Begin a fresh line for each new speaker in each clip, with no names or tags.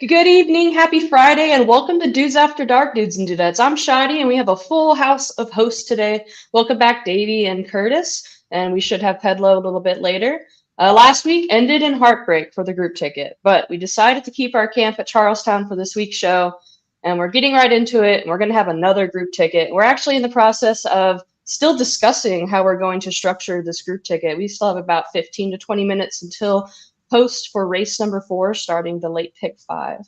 Good evening, happy Friday, and welcome to Dudes After Dark, Dudes and Dudettes. I'm Shadi, and we have a full house of hosts today. Welcome back, Davey and Curtis, and we should have Pedlo a little bit later. Last week ended in heartbreak for the group ticket, but we decided to keep our camp at Charlestown for this week's show, and we're getting right into it, and we're going to have another group ticket. We're actually in the process of still discussing how we're going to structure this group ticket. We still have about 15 to 20 minutes until post for race number 4, starting the late pick 5.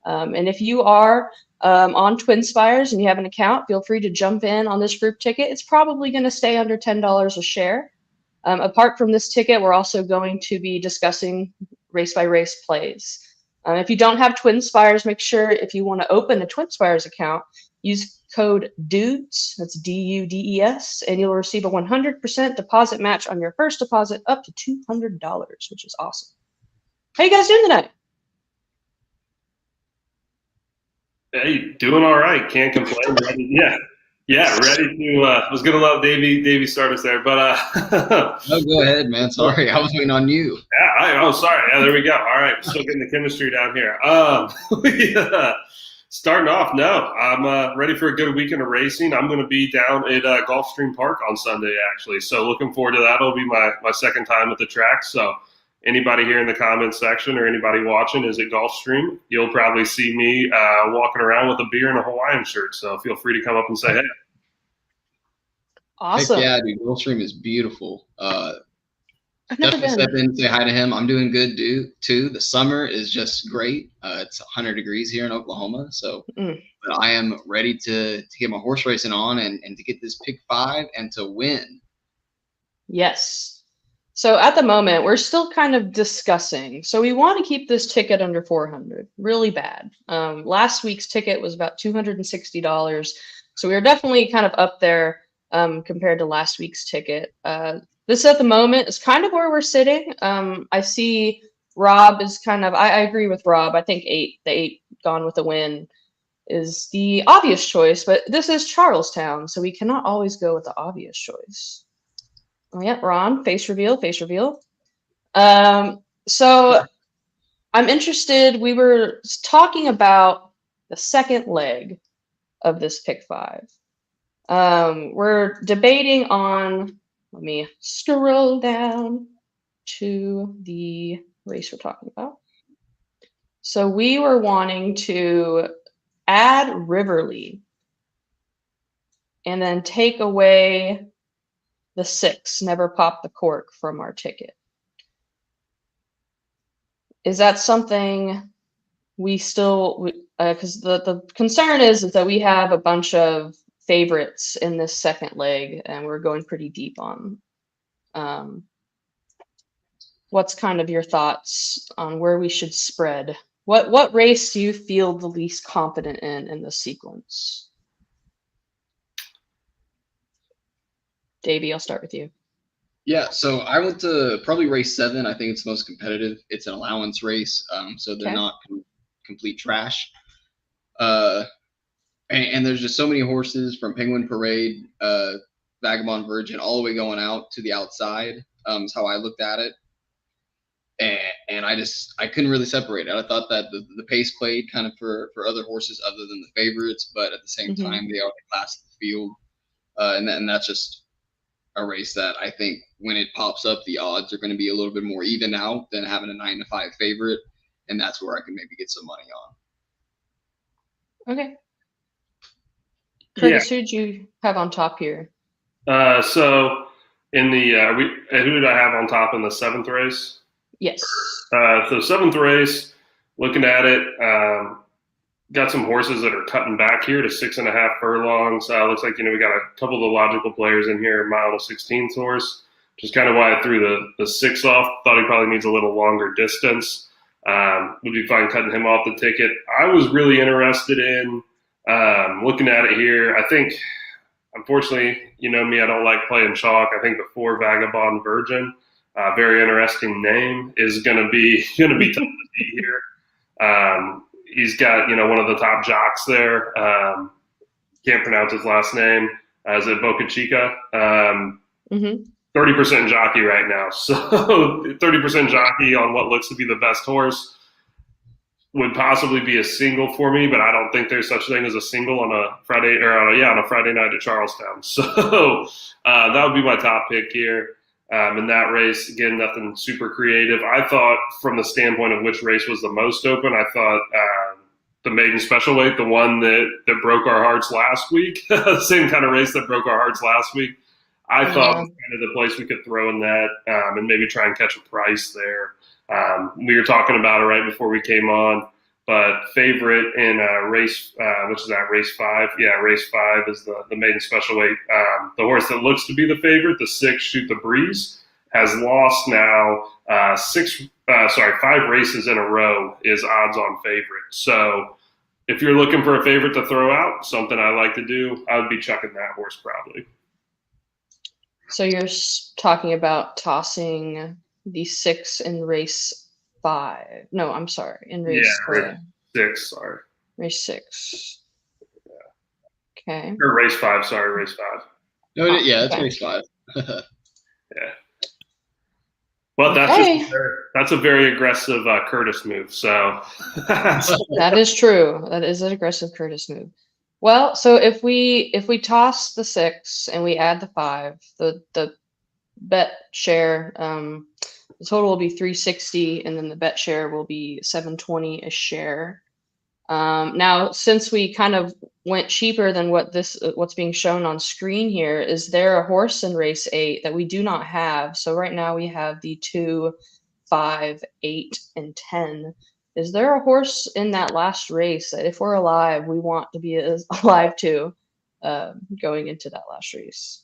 And if you are on TwinSpires and you have an account, feel free to jump in on this group ticket. It's probably going to stay under $10 a share. Apart from this ticket, we're also going to be discussing race by race plays. If you don't have TwinSpires, make sure if you want to open a TwinSpires account, use code DUDES, that's DUDES, and you'll receive a 100% deposit match on your first deposit up to $200, which is awesome. How you guys doing tonight?
Hey, doing all right. Can't complain. Ready to. I was gonna let Davey start us there, but
no, go ahead, man. Sorry, I was waiting on you.
Yeah, sorry. Yeah, there we go. All right, still getting the chemistry down here. Starting off, no, I'm ready for a good weekend of racing. I'm going to be down at Gulfstream Park on Sunday, actually. So looking forward to that. It'll be my second time at the track. So anybody here in the comments section or anybody watching is at Gulfstream, you'll probably see me walking around with a beer and a Hawaiian shirt. So feel free to come up and say hey.
Awesome.
Heck yeah, dude. Gulfstream is beautiful.
I've never
Definitely step in, say hi to him. I'm doing good, too. The summer is just great. It's 100 degrees here in Oklahoma, so but I am ready to get my horse racing on and to get this pick 5 and to win.
Yes. So at the moment, we're still kind of discussing. So we want to keep this ticket under $400, really bad. Last week's ticket was about $260, so we were definitely kind of up there compared to last week's ticket. This at the moment is kind of where we're sitting. I see Rob is kind of, I agree with Rob. I think the 8 Gone with the Wind is the obvious choice, but this is Charlestown, so we cannot always go with the obvious choice. Oh, yeah, Ron, face reveal. So I'm interested. We were talking about the second leg of this pick 5. We're debating on, let me scroll down to the race we're talking about. So we were wanting to add Riverly and then take away the 6, Never Pop the Cork, from our ticket. Is that something we still, because the concern is that we have a bunch of favorites in this second leg, and we're going pretty deep on. What's kind of your thoughts on where we should spread? What race do you feel the least confident in the sequence? Davey, I'll start with you.
Yeah, so I went to probably race 7. I think it's the most competitive. It's an allowance race, so they're not complete trash. And there's just so many horses from Penguin Parade, Vagabond Virgin, all the way going out to the outside. Is how I looked at it. And I couldn't really separate it. I thought that the pace played kind of for other horses other than the favorites, but at the same time, they are the class of the field. And that's just a race that I think when it pops up, the odds are going to be a little bit more even out than having a 9-5 favorite. And that's where I can maybe get some money on.
Okay. Curtis, who'd you have on top here?
So in the who did I have on top in the 7th race?
Yes.
So 7th race, looking at it, got some horses that are cutting back here to 6.5 furlongs. Looks like, we got a couple of the logical players in here, mile to 16th horse, which is kind of why I threw the 6 off. Thought he probably needs a little longer distance. Would be fine cutting him off the ticket. I was really interested in looking at it here. I think, unfortunately, you know me, I don't like playing chalk. I think the 4 Vagabond Virgin, very interesting name, is going to be tough to beat here. He's got, one of the top jocks there. Can't pronounce his last name. Is it Boca Chica? 30% jockey right now. So 30% jockey on what looks to be the best horse would possibly be a single for me, but I don't think there's such thing as a single on a Friday on a Friday night at Charlestown. So that would be my top pick here. In that race, again, nothing super creative. I thought, from the standpoint of which race was the most open, I thought the maiden special weight, the one that broke our hearts last week, the same kind of race that broke our hearts last week, I thought was kind of the place we could throw in that and maybe try and catch a price there. We were talking about it right before we came on, but favorite in race, which is at race 5. Yeah, race 5 is the maiden special weight. The horse that looks to be the favorite, the 6 Shoot the Breeze, has lost now 5 races in a row is odds on favorite. So if you're looking for a favorite to throw out, something I like to do, I would be chucking that horse probably.
So you're talking about tossing the 6 in race 5. No, I'm sorry. In race
6, sorry.
Race 6. Yeah. Okay.
Or race 5, sorry, race 5.
No, yeah, it's race 5.
Yeah. Well, that's a very aggressive Curtis move. So
that is true. That is an aggressive Curtis move. Well, so if we toss the 6 and we add the 5, the bet share, the total will be 360, and then the bet share will be 720 a share. Now, since we kind of went cheaper than what's being shown on screen here, is there a horse in race 8 that we do not have? So right now we have the 2, 5, 8, and 10. Is there a horse in that last race that, if we're alive, we want to be alive to going into that last race?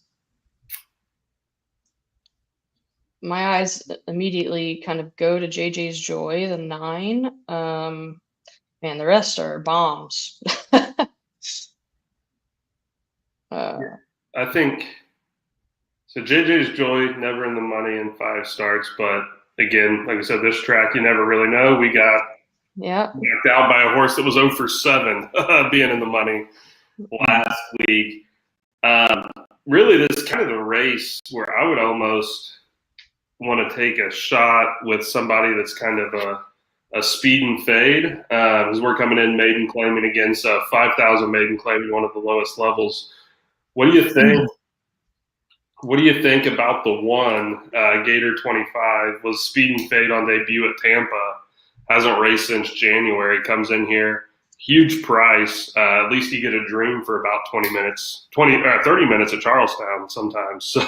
My eyes immediately kind of go to JJ's Joy, the 9. Man, the rest are bombs.
I think so. JJ's Joy, never in the money in 5 starts, but again, like I said, this track you never really know. We got knocked out by a horse that was 0 for 7 being in the money last week. Really, this is kind of the race where I would almost want to take a shot with somebody that's kind of a speed and fade, because we're coming in maiden claiming against 5,000 maiden claiming, one of the lowest levels. What do you think? What do you think about the one Gator 25? Was speed and fade on debut at Tampa? Hasn't raced since January. Comes in here, huge price. At least you get a dream for about 30 minutes at Charlestown sometimes. So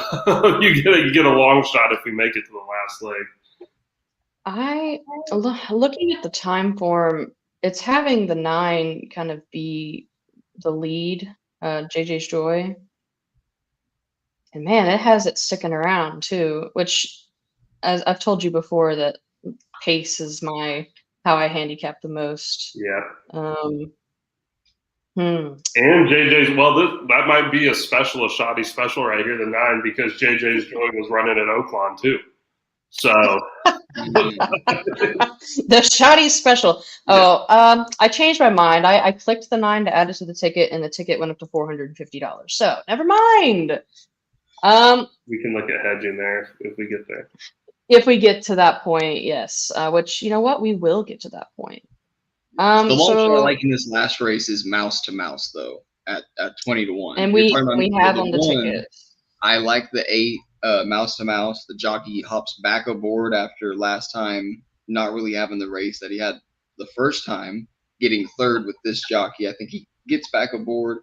you get a long shot if we make it to the last leg.
Looking at the time form, it's having the 9 kind of be the lead, JJ's Joy. And man, it has it sticking around too, which, as I've told you before, that pace is how I handicap the most.
Yeah. And JJ's, that might be a shoddy special right here, the 9, because JJ's Joy was running at Oaklawn too. So
the shoddy special. I changed my mind. I clicked the 9 to add it to the ticket, and the ticket went up to $450. So never mind.
We can look at hedging there if we get there.
If we get to that point, yes. Which, you know what, we will get to that point.
The long shot I like in this last race is mouse to mouse, though, at 20 to 1.
And we have on the ticket.
I like the 8 mouse to mouse. The jockey hops back aboard after last time not really having the race that he had the first time, getting third with this jockey. I think he gets back aboard.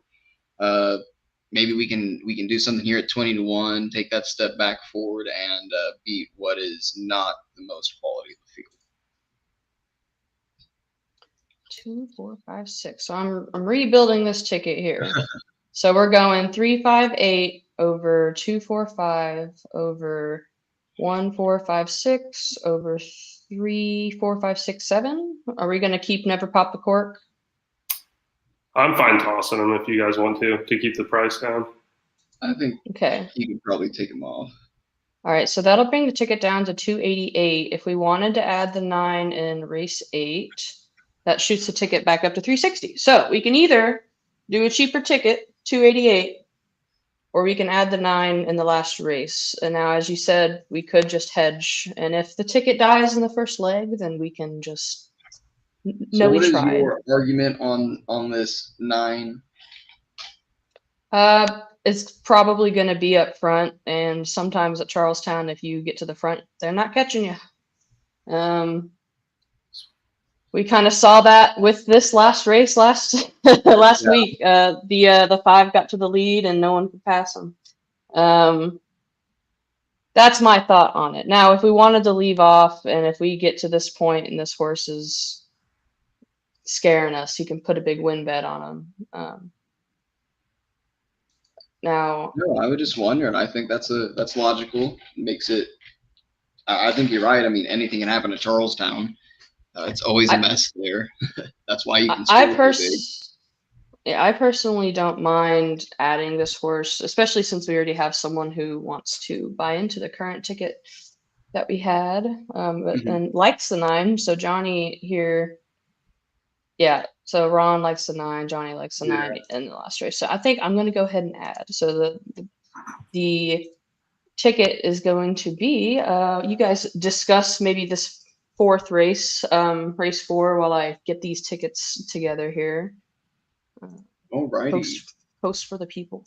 Maybe we can do something here at 20-1, take that step back forward, and beat what is not the most quality of the field.
2, 4, 5, 6. So I'm rebuilding this ticket here. So we're going 3, 5, 8 over 2, 4, 5 over 1, 4, 5, 6 over 3, 4, 5, 6, 7. Are we going to keep never pop the cork?
I'm fine tossing them if you guys want to keep the price down.
I think
Okay.
you could probably take them off.
All right, so that'll bring the ticket down to 288. If we wanted to add the 9 in race 8, that shoots the ticket back up to 360. So we can either do a cheaper ticket, 288, or we can add the 9 in the last race. And now, as you said, we could just hedge. And if the ticket dies in the first leg, then we can just
So what is
tried.
your argument on this 9?
It's probably going to be up front, and sometimes at Charlestown, if you get to the front, they're not catching you. We kind of saw that with this last race last week. The 5 got to the lead, and no one could pass them. That's my thought on it. Now, if we wanted to leave off, and if we get to this point and this horse is scaring us, you can put a big win bet on him. Now,
No, I would just wonder, and I think that's logical. Makes it. I think you're right. I mean, anything can happen at Charlestown. It's always a mess there. That's why you can.
I personally don't mind adding this horse, especially since we already have someone who wants to buy into the current ticket that we had, and likes the 9. So Johnny here, yeah. So Ron likes the 9, Johnny likes the 9 in the last race. So I think I'm going to go ahead and add. So the ticket is going to be, you guys discuss maybe this 4th race, race 4, while I get these tickets together here.
Alrighty.
Post for the people.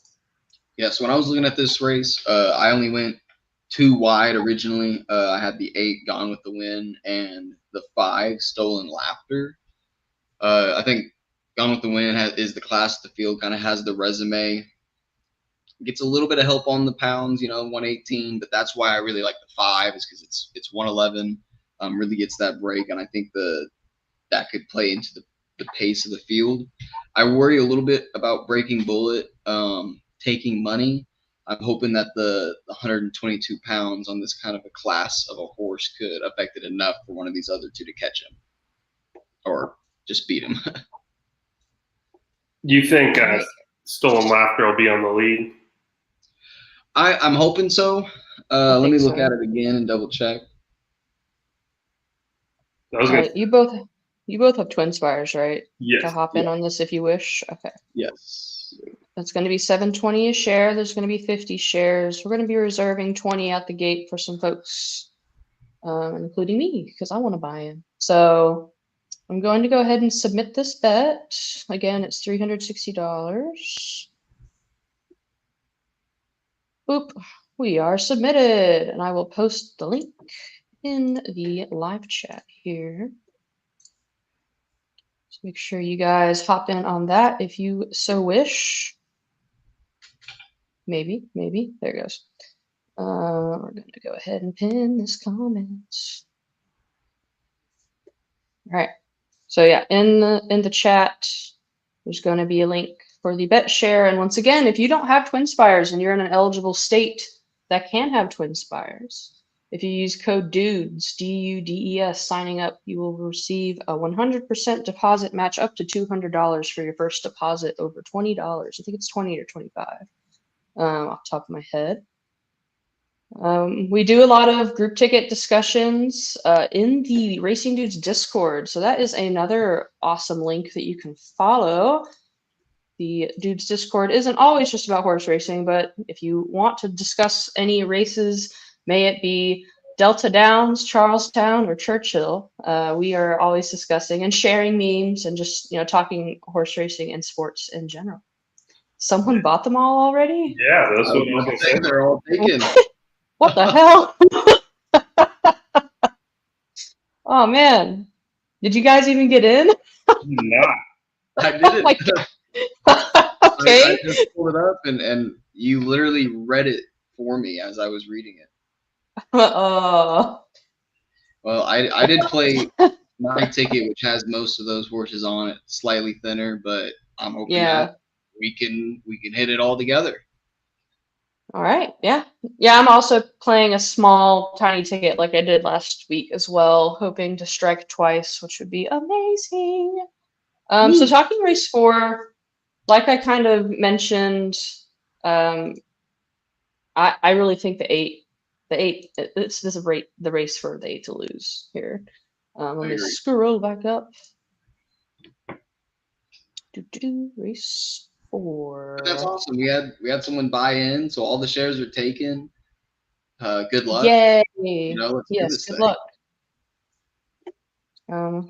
Yeah, so when I was looking at this race, I only went 2 wide originally. I had the 8 Gone with the Wind and the 5 Stolen Laughter. I think Gone with the Wind is the class of the field, kind of has the resume. Gets a little bit of help on the pounds, 118, but that's why I really like the 5, is because it's 111. Really gets that break, and I think that could play into the pace of the field. I worry a little bit about Breaking Bullet taking money. I'm hoping that the 122 pounds on this kind of a class of a horse could affect it enough for one of these other 2 to catch him or just beat him.
You think Stolen Laughter will be on the lead?
I'm hoping so. Let me look at it again and double check.
You both have Twin Spires, right?
Yes.
To hop in on this if you wish. Okay.
Yes.
That's going to be $7.20 a share. There's going to be 50 shares. We're going to be reserving 20 out the gate for some folks, including me, because I want to buy in. So I'm going to go ahead and submit this bet. Again, it's $360. Boop. We are submitted, and I will post the link in the live chat here. Just make sure you guys hop in on that if you so wish. Maybe. There it goes. We're going to go ahead and pin this comment. All right. So yeah, in the chat, there's going to be a link for the bet share. And once again, if you don't have Twin Spires and you're in an eligible state that can have Twin Spires, if you use code DUDES, DUDES, signing up, you will receive a 100% deposit match up to $200 for your first deposit over $20. I think it's 20 or 25 off the top of my head. We do a lot of group ticket discussions in the Racing Dudes Discord. So that is another awesome link that you can follow. The Dudes Discord isn't always just about horse racing, but if you want to discuss any races, may it be Delta Downs, Charlestown, or Churchill, we are always discussing and sharing memes and just talking horse racing and sports in general. Someone bought them all already?
Yeah, that's what I was going to say.
They're all taken.
What the hell? Oh man, did you guys even get in?
Not.
I didn't.
Oh my God.
I
Okay.
just pulled it up and you literally read it for me as I was reading it.
Uh,
Well, I did play my ticket, which has most of those horses on it, slightly thinner, but I'm hoping that
yeah.
we can hit it all together.
All right. Yeah. Yeah. I'm also playing a small, tiny ticket like I did last week as well, hoping to strike twice, which would be amazing. So talking race 4, like I kind of mentioned, um, I really think this is the race for the 8 to lose here. Let
I
me
agree.
scroll back up. Race
But that's
4.
awesome. We had someone buy in, so all the shares are taken. Good luck.
Yay.
Let's do
Yes,
this
good
thing.
luck.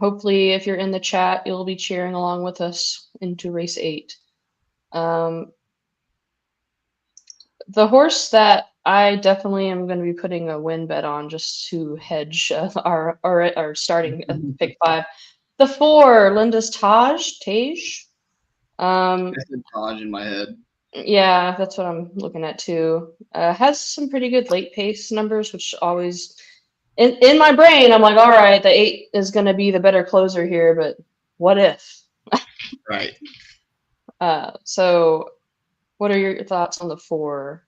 Hopefully, if you're in the chat, you'll be cheering along with us into race 8. The horse that I definitely am going to be putting a win bet on just to hedge our starting pick 5. The 4, Linda's Tage.
I said Taj in my head.
Yeah, that's what I'm looking at too. Has some pretty good late pace numbers, which always in my brain, I'm like, all right, the 8 is going to be the better closer here, but what if?
Right.
So what are your thoughts on the 4?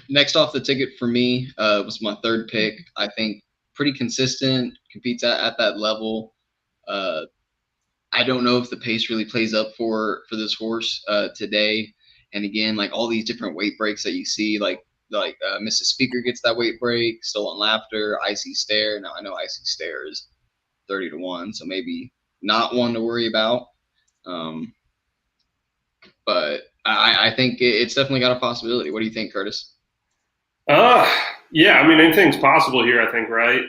Next off the ticket for me was my third pick. I think pretty consistent, competes at that level. I don't know if the pace really plays up for this horse today. And again, like all these different weight breaks that you see, like Mrs. Speaker gets that weight break, Stolen Laughter, Icy Stare. Now I know Icy Stare is 30-1, so maybe not one to worry about. But I think it's definitely got a possibility. What do you think, Curtis?
Yeah, I mean, anything's possible here, I think, right?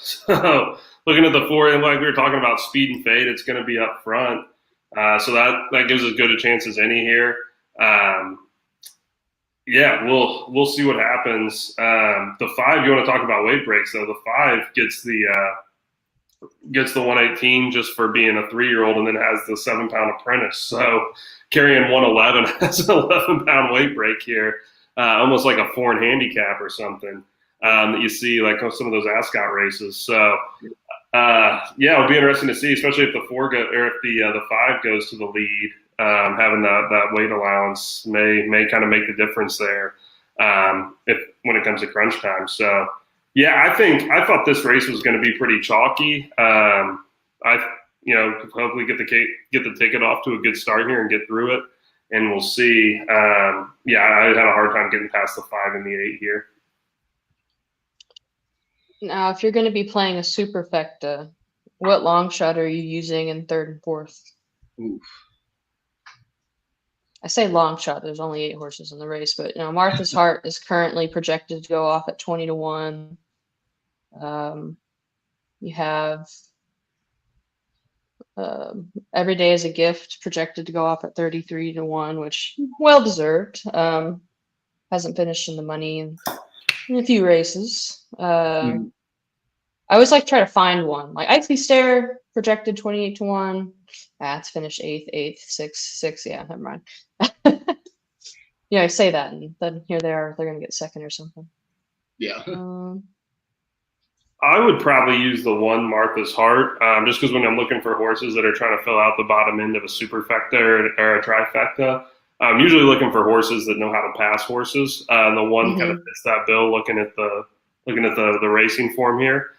So looking at the 4, and like we were talking about speed and fade, it's going to be up front. So that gives as good a chance as any here. Yeah, we'll see what happens. The 5, you want to talk about weight breaks, though. The 5 gets the 118 just for being a 3-year-old, and then has the 7-pound apprentice. So carrying 111 has an 11-pound weight break here, almost like a foreign handicap or something that you see like on some of those Ascot races. So yeah, it'll be interesting to see, especially if the 4 or if the 5 goes to the lead. Having that weight allowance may kind of make the difference there when it comes to crunch time. So. Yeah, I thought this race was going to be pretty chalky. Hopefully get the ticket off to a good start here and get through it, and we'll see. Yeah, I had a hard time getting past the 5 and the 8 here.
Now, if you're going to be playing a superfecta, what long shot are you using in 3rd and 4th?
Oof.
I say long shot. There's only 8 horses in the race, but Martha's Heart is currently projected to go off at 20-1. You have Every Day is a Gift projected to go off at 33-1, which well deserved. Hasn't finished in the money in a few races. I always like to try to find one. Like Icy Stare projected 28-1. It's finished 8th, 6th. Yeah, never mind. Yeah, I say that, and then here they are. They're gonna get 2nd or something.
Yeah.
I would probably use the 1 Martha's Heart, just because when I'm looking for horses that are trying to fill out the bottom end of a superfecta or a trifecta, I'm usually looking for horses that know how to pass horses. The 1 kind of fits that bill. Looking at the racing form here.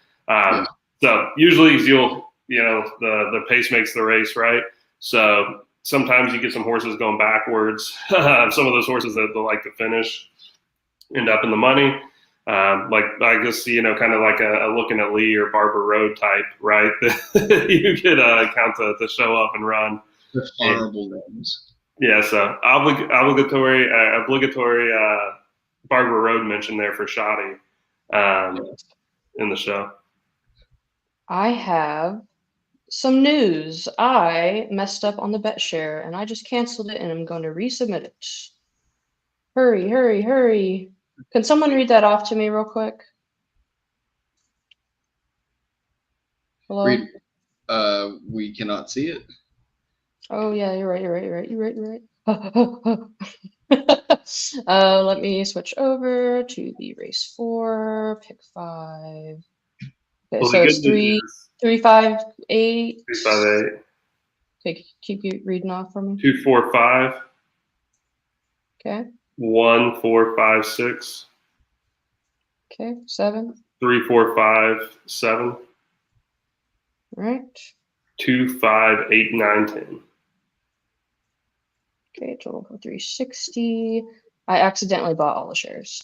So usually the pace makes the race, right? So sometimes you get some horses going backwards. Some of those horses that like to finish end up in the money. Like I guess kind of like a Looking at Lee or Barber Road type, right? You could count to show up and run.
The honorable names.
Yeah, so obligatory Barber Road mention there for Shoddy in the show.
I have some news. I messed up on the bet share and I just canceled it and I'm going to resubmit it. Hurry, hurry, hurry. Can someone read that off to me real quick? Hello?
We cannot see it.
Oh yeah, you're right. Let me switch over to the race 4, pick 5. Okay,
Well, the
so
good
it's
news
3,
is
3, 5, 8.
358,
Okay, keep you reading off for me.
245,
Okay,
1456,
okay, 7.
3457,
All right.
258910.
Okay, total for 360. I accidentally bought all the shares.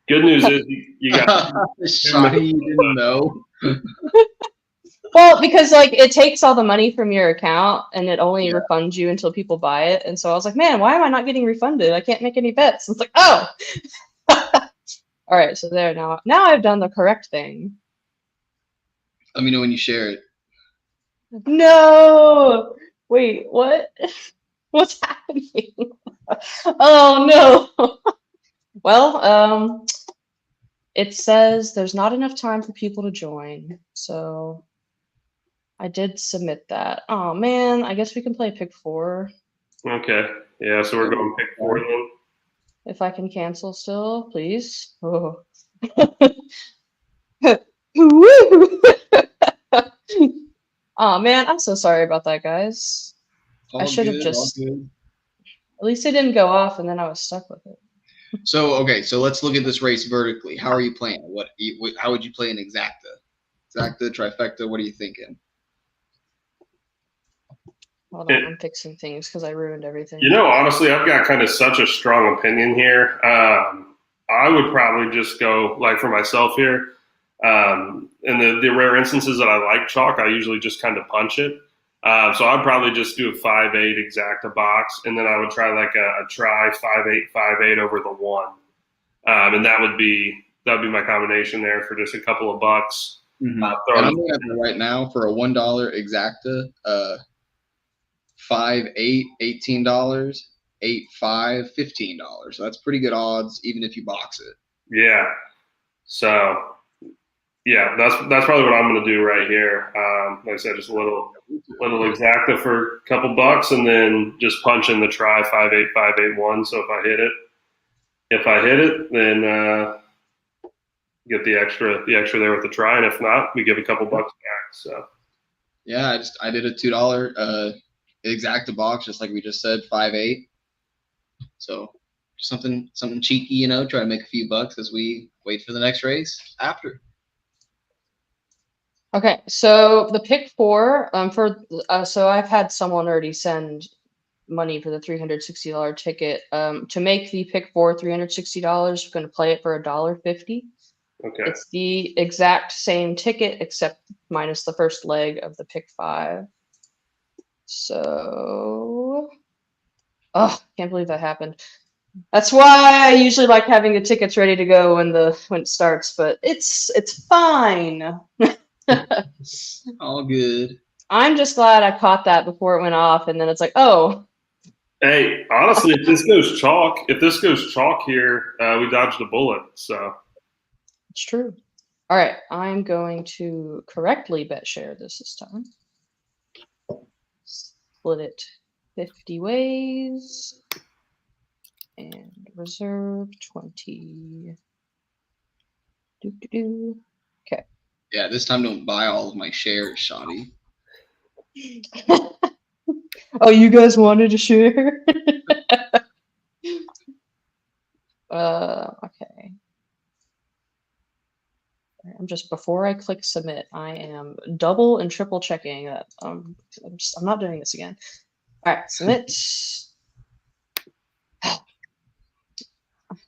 Good news is you got
Shiny, you didn't know.
Well, because like it takes all the money from your account and it only
Yeah.
refunds you until people buy it. And so I was like, man, why am I not getting refunded? I can't make any bets. And it's like, oh. All right, so there now. Now I've done the correct thing.
Let me know when you share it.
No. Wait, what? What's happening? Oh no. Well, it says there's not enough time for people to join. So I did submit that. Oh man, I guess we can play pick 4
Okay. Yeah, so we're going pick 4 then.
if I can cancel still, please. Oh. Oh man, I'm so sorry about that, guys. I should have just.
All good.
At least it didn't go off, and then I was stuck with it.
So okay, so let's look at this race vertically. How are you playing? How would you play an exacta? Exacta, trifecta. What are you thinking?
Hold on, I'm fixing things because I ruined everything.
You know, honestly, I've got kind of such a strong opinion here. I would probably just go, like, for myself here. In the rare instances that I like chalk, I usually just kind of punch it. So I'd probably just do a 5-8 exacta box, and then I would try like a try 5-8 over the 1, and that would be my combination there for just a couple of bucks.
And I'm looking at it right now for a $1 exacta. 5-8, $18, 8-5, $15. So that's pretty good odds, even if you box it.
Yeah. So yeah, that's probably what I'm going to do right here. Like I said, just a little exacta for a couple bucks, and then just punch in the try 5-8, 5-8-1. So if I hit it, then get the extra there with the try, and if not, we give a couple bucks back. So
yeah, I did a $2 exacta box, just like we just said, 5-8. So something cheeky, try to make a few bucks as we wait for the next race after.
Okay, so the pick 4 so I've had someone already send money for the $360 ticket. To make the pick 4 $360, we're going to play it for $1.50.
okay,
It's the exact same ticket except minus the first leg of the pick 5. So, oh, can't believe that happened. That's why I usually like having the tickets ready to go when it starts, but it's fine.
All good.
I'm just glad I caught that before it went off, and then it's like, oh.
Hey, honestly, if this goes chalk here, we dodged a bullet. So
It's true. All right, I'm going to correctly bet share this time. Split it 50 ways and reserve 20. Okay.
Yeah, this time don't buy all of my shares, Shoddy.
Oh, you guys wanted to share? Okay. I'm just, before I click submit, I am double and triple checking that. I'm not doing this again. All right, submit.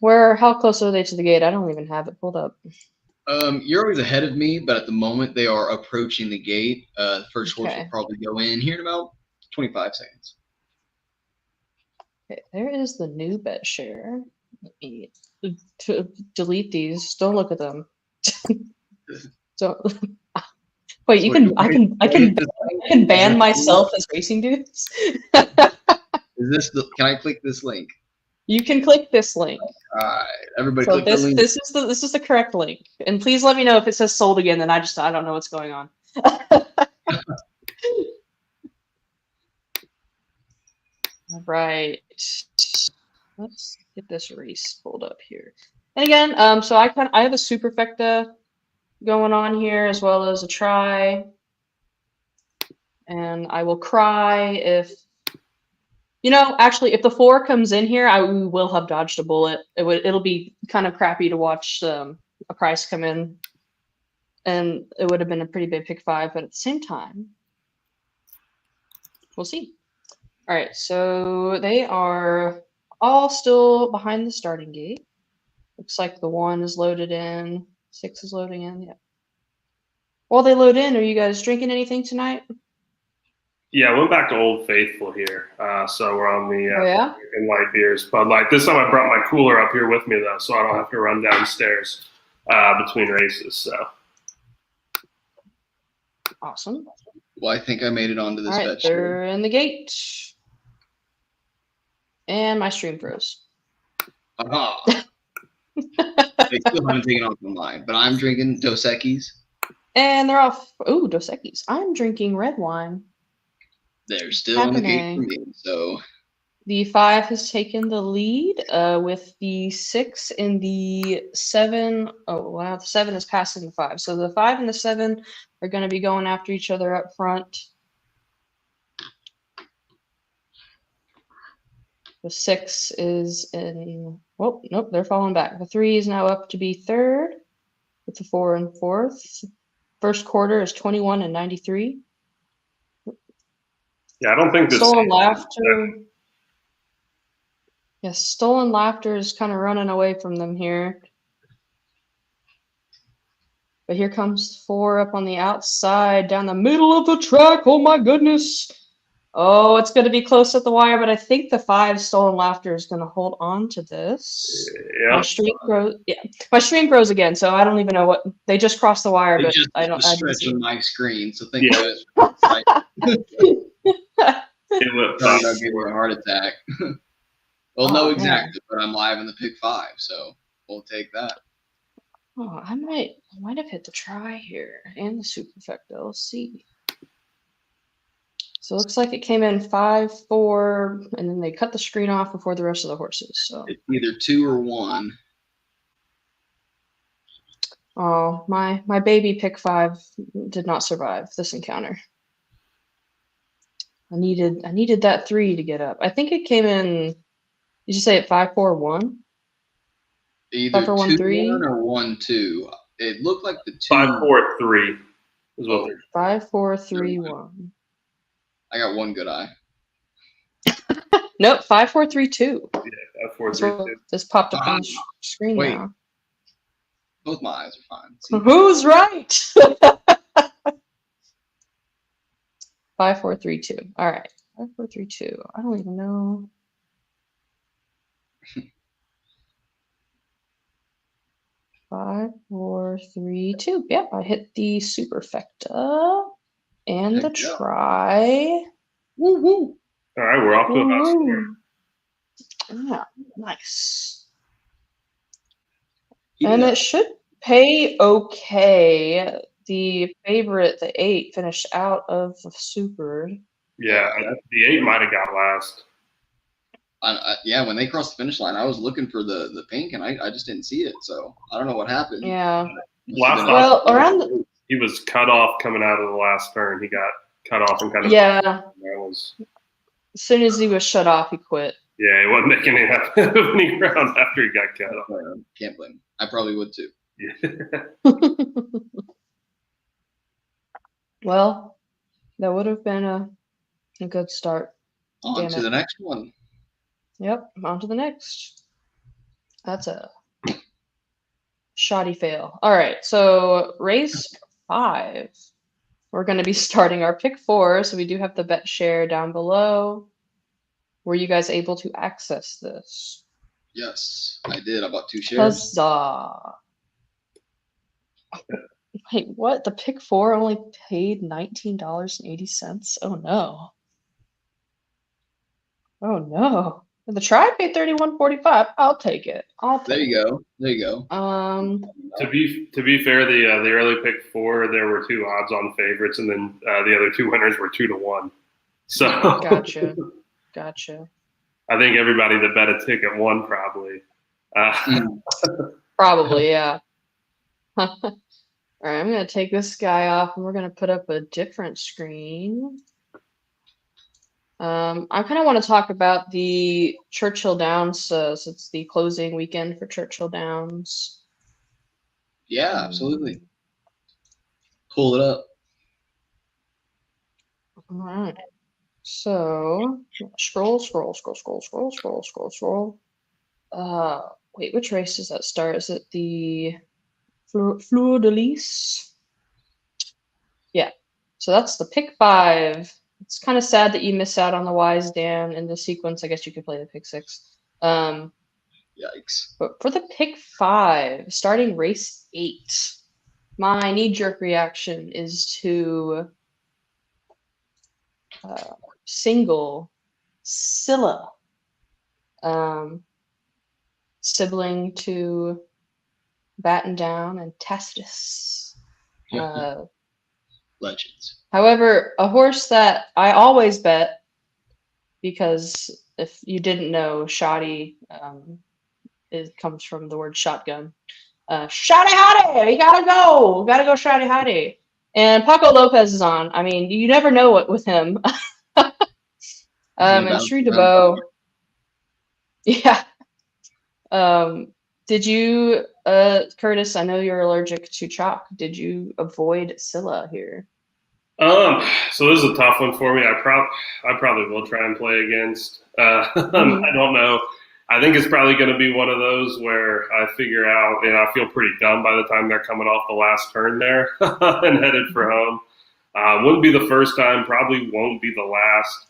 How close are they to the gate? I don't even have it pulled up.
You're always ahead of me, but at the moment they are approaching the gate. The first horse will probably go in here in about 25 seconds.
Okay, there is the new bet share. Let me delete these. Don't look at them. Don't. Wait, I can ban myself as racing dudes.
Can I click this link?
You can click this link.
All right, everybody
So
click the link.
this is the correct link. And please let me know if it says sold again, then I don't know what's going on. All right. Let's get this race pulled up here. And again, so I have a superfecta going on here as well as a try. And I will cry if, actually, if the 4 comes in here, we will have dodged a bullet. It'll be kind of crappy to watch a price come in, and it would have been a pretty big pick 5. But at the same time, we'll see. All right, so they are all still behind the starting gate. Looks like the 1 is loaded in, 6 is loading in. Yeah. While they load in, are you guys drinking anything tonight?
Yeah, I went back to Old Faithful here. So we're on the
Oh,
light beers. But like this time I brought my cooler up here with me, though, so I don't have to run downstairs between races. So
awesome.
Well, I think I made it onto this
All right,
bet.
they're in the gate. And my stream froze.
Aha. They still haven't taken off my mind, but I'm drinking Dos Equis.
And they're off. Ooh, Dos Equis. I'm drinking red wine.
They're still in the gate for me, so
the 5 has taken the lead with the 6 and the 7. Oh, wow. The 7 is passing the 5. So the 5 and the 7 are going to be going after each other up front. The 6 is in. Oh, nope. They're falling back. The 3 is now up to be third with the 4 and fourth. First quarter is 21 and 93.
yeah, I don't think this.
Stolen laughter. Yes, stolen laughter is kind of running away from them here. But here comes 4 up on the outside, down the middle of the track. Oh my goodness. Oh, it's going to be close at the wire, but I think the 5 stolen laughter is going to hold on to this.
Yeah.
My stream grows. Yeah, my stream grows again, so I don't even know what they just crossed the wire. But I don't.
Just stretching my screen, so think
Yeah.
about it.
It went
I'll give you a heart attack. We'll know
Oh,
exactly, but I'm live in the pick 5, so we'll take that.
Oh, I might have hit the try here and the superfecta. Let's see. So it looks like it came in 5-4, and then they cut the screen off before the rest of the horses. So
It's either 2 or 1.
oh, my baby pick 5 did not survive this encounter. I needed that 3 to get up. I think it came in. Did you say it 5-4-1?
Either
5-4-1-3
2-1 or 1-2. It looked like the 2.
5-4-3 is what they're.
5-4-3-1.
I got one good eye.
Nope, 5-4-3-2.
Yeah, 5-4-3-2.
This popped up on the screen
Wait.
now.
Both my eyes are fine. See?
Who's right? 5-4-3-2. All right. 5-4-3-2. I don't even know. Five, 4, 3, 2. Yep, I hit the superfecta and the
Heck yeah.
try.
Woo-hoo.
All right, we're off to a hot start.
Woohoo. Yeah, nice.
Heat
And
it
it
up.
should pay okay. The favorite, the 8, finished out of the super.
Yeah, the 8 might have got last.
Yeah, when they crossed the finish line, I was looking for the pink, and I just didn't see it. So I don't know what happened.
Yeah.
Last
Well, around the,
he was cut off coming out of the last turn. He got cut off and kind of
yeah.
That was
As soon as he was shut off, he quit.
yeah. He wasn't making any ground after he got cut off.
Can't blame him. I probably would too.
Yeah.
Well, that would have been a good start.
On
Damn
to
it.
the next one.
Yep, on to the next. That's a shoddy fail. All right, so race 5. We're going to be starting our pick 4, so we do have the bet share down below. Were you guys able to access this?
Yes, I did. I bought 2 shares.
Huzzah! Wait, what? The pick 4 only paid $19.80? Oh no! Oh no! The try paid $31.45. I'll take it.
There you go. There you go.
To be fair, the early pick 4, there were 2 odds-on favorites, and then the other 2 winners were 2-1. So
Gotcha.
I think everybody that bet a ticket won probably.
Probably, yeah. All right, I'm going to take this guy off and we're going to put up a different screen. I kind of want to talk about the Churchill Downs, so it's the closing weekend for Churchill Downs.
Yeah, absolutely. Pull it up.
All right. So scroll. Wait, which race does that start? Is it the Fleur de Lis? Yeah. So that's the pick 5. It's kind of sad that you miss out on the Wise Dan in the sequence. I guess you could play the pick 6.
Yikes.
But for the pick 5, starting race 8, my knee-jerk reaction is to single Scylla, sibling to Batten Down and Tacitus.
Legends.
However, a horse that I always bet, because if you didn't know, shoddy it comes from the word shotgun. Shoddy hotty, you gotta go shoddy hotty. And Paco Lopez is on. I mean, you never know what with him. And Shri DeBow. Yeah. Did you, Curtis? I know you're allergic to chalk. Did you avoid Scylla here?
So this is a tough one for me. I probably will try and play against. I don't know. I think it's probably going to be one of those where I figure out, and I feel pretty dumb by the time they're coming off the last turn there and headed for home. Wouldn't be the first time, probably won't be the last.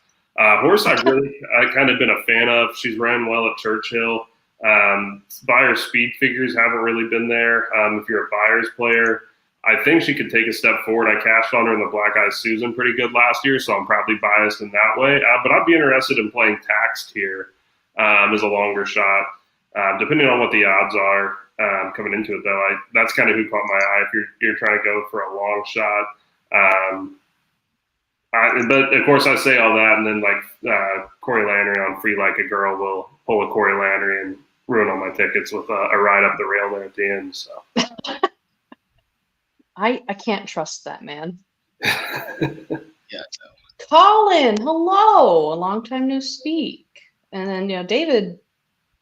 Horse I kind of been a fan of. She's ran well at Churchill. Buyer speed figures haven't really been there. If you're a buyer's player, I think she could take a step forward. I cashed on her in the Black Eyes Susan pretty good last year, so I'm probably biased in that way. But I'd be interested in playing Taxed here as a longer shot, depending on what the odds are coming into it. Though, that's kind of who caught my eye. If you're trying to go for a long shot, but of course I say all that, and then like Corey Landry on Free Like a Girl will pull a Corey Landry and ruin all my tickets with a ride up the rail there at the end. So.
I can't trust that man.
Yeah. No.
Colin, hello. A long time no speak. And then David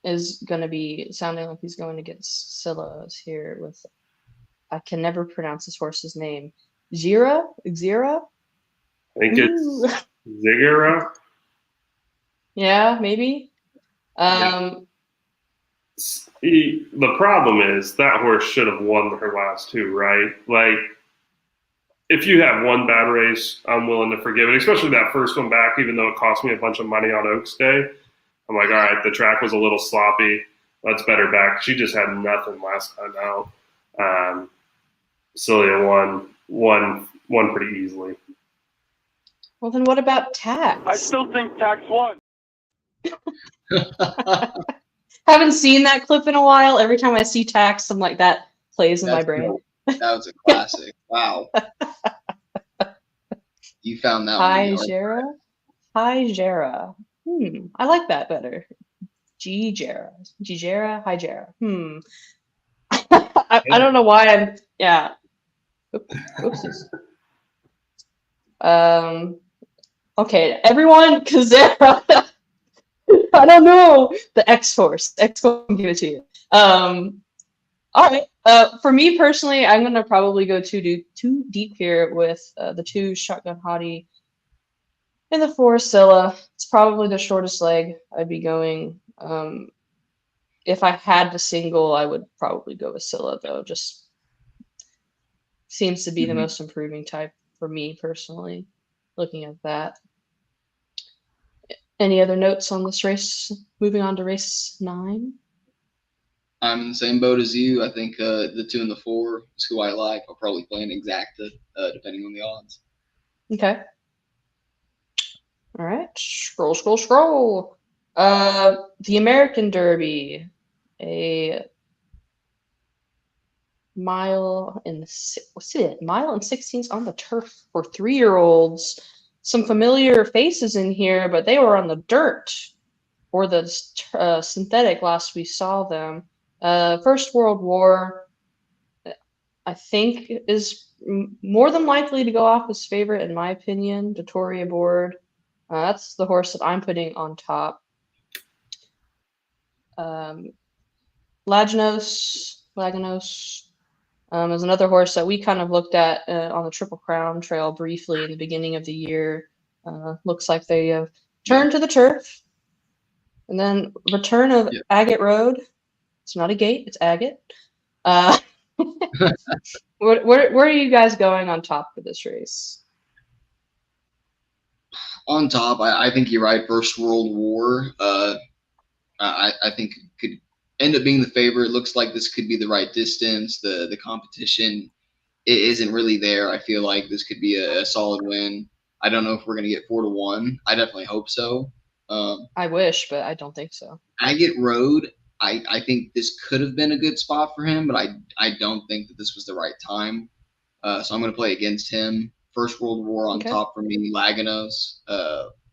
is going to be sounding like he's going against Scylla's here with, I can never pronounce this horse's name. Xira?
I think it's Ziggurat.
Yeah, maybe.
The problem is that horse should have won her last 2, right? Like, if you have one bad race, I'm willing to forgive it, especially that first one back, even though it cost me a bunch of money on Oaks Day. I'm like, all right, the track was a little sloppy. Let's bet her back. She just had nothing last time out. Celia won pretty easily.
Well, then what about Tax?
I still think Tax won.
Haven't seen that clip in a while. Every time I see Tax, I'm like, that plays in my brain.
Cool. That was a classic. Wow. You found that
Hi,
one.
Jera. Hi, Jera. I like that better. G-Jera. G-Jera. Hi, Jera. I don't know why I'm, yeah. Oopsies. Okay, everyone, Kazera. I don't know. The X-Force. X-Force can give it to you. All right. For me personally, I'm going to probably go too deep here with the 2 Shotgun Hottie and the 4 Scylla. It's probably the shortest leg I'd be going. If I had to single, I would probably go with Scylla, though. Just seems to be the most improving type for me personally, looking at that. Any other notes on this race? Moving on to race 9.
I'm in the same boat as you. I think the 2 and the 4 is who I like. I'll probably play an exacta depending on the odds.
Okay. All right. Scroll. The American Derby, a mile and 16s on the turf for 3-year-olds. Some familiar faces in here, but they were on the dirt or the synthetic last we saw them. First World War, I think, is more than likely to go off as favorite, in my opinion. Vittoria board. That's the horse that I'm putting on top. Laganos is another horse that we kind of looked at on the Triple Crown Trail briefly in the beginning of the year. Looks like they have turned to the turf. And then return of Agate Road. It's not a gate, it's Agate. Where are you guys going on top for this race?
On top, I think you're right. First World War, I think could end up being the favorite. It looks like this could be the right distance. The competition isn't really there. I feel like this could be a solid win. I don't know if we're going to get 4-1. I definitely hope so.
I wish, but I don't think so.
Agate Road, I think this could have been a good spot for him, but I don't think that this was the right time. So I'm going to play against him. First World War on top for me. Laganos,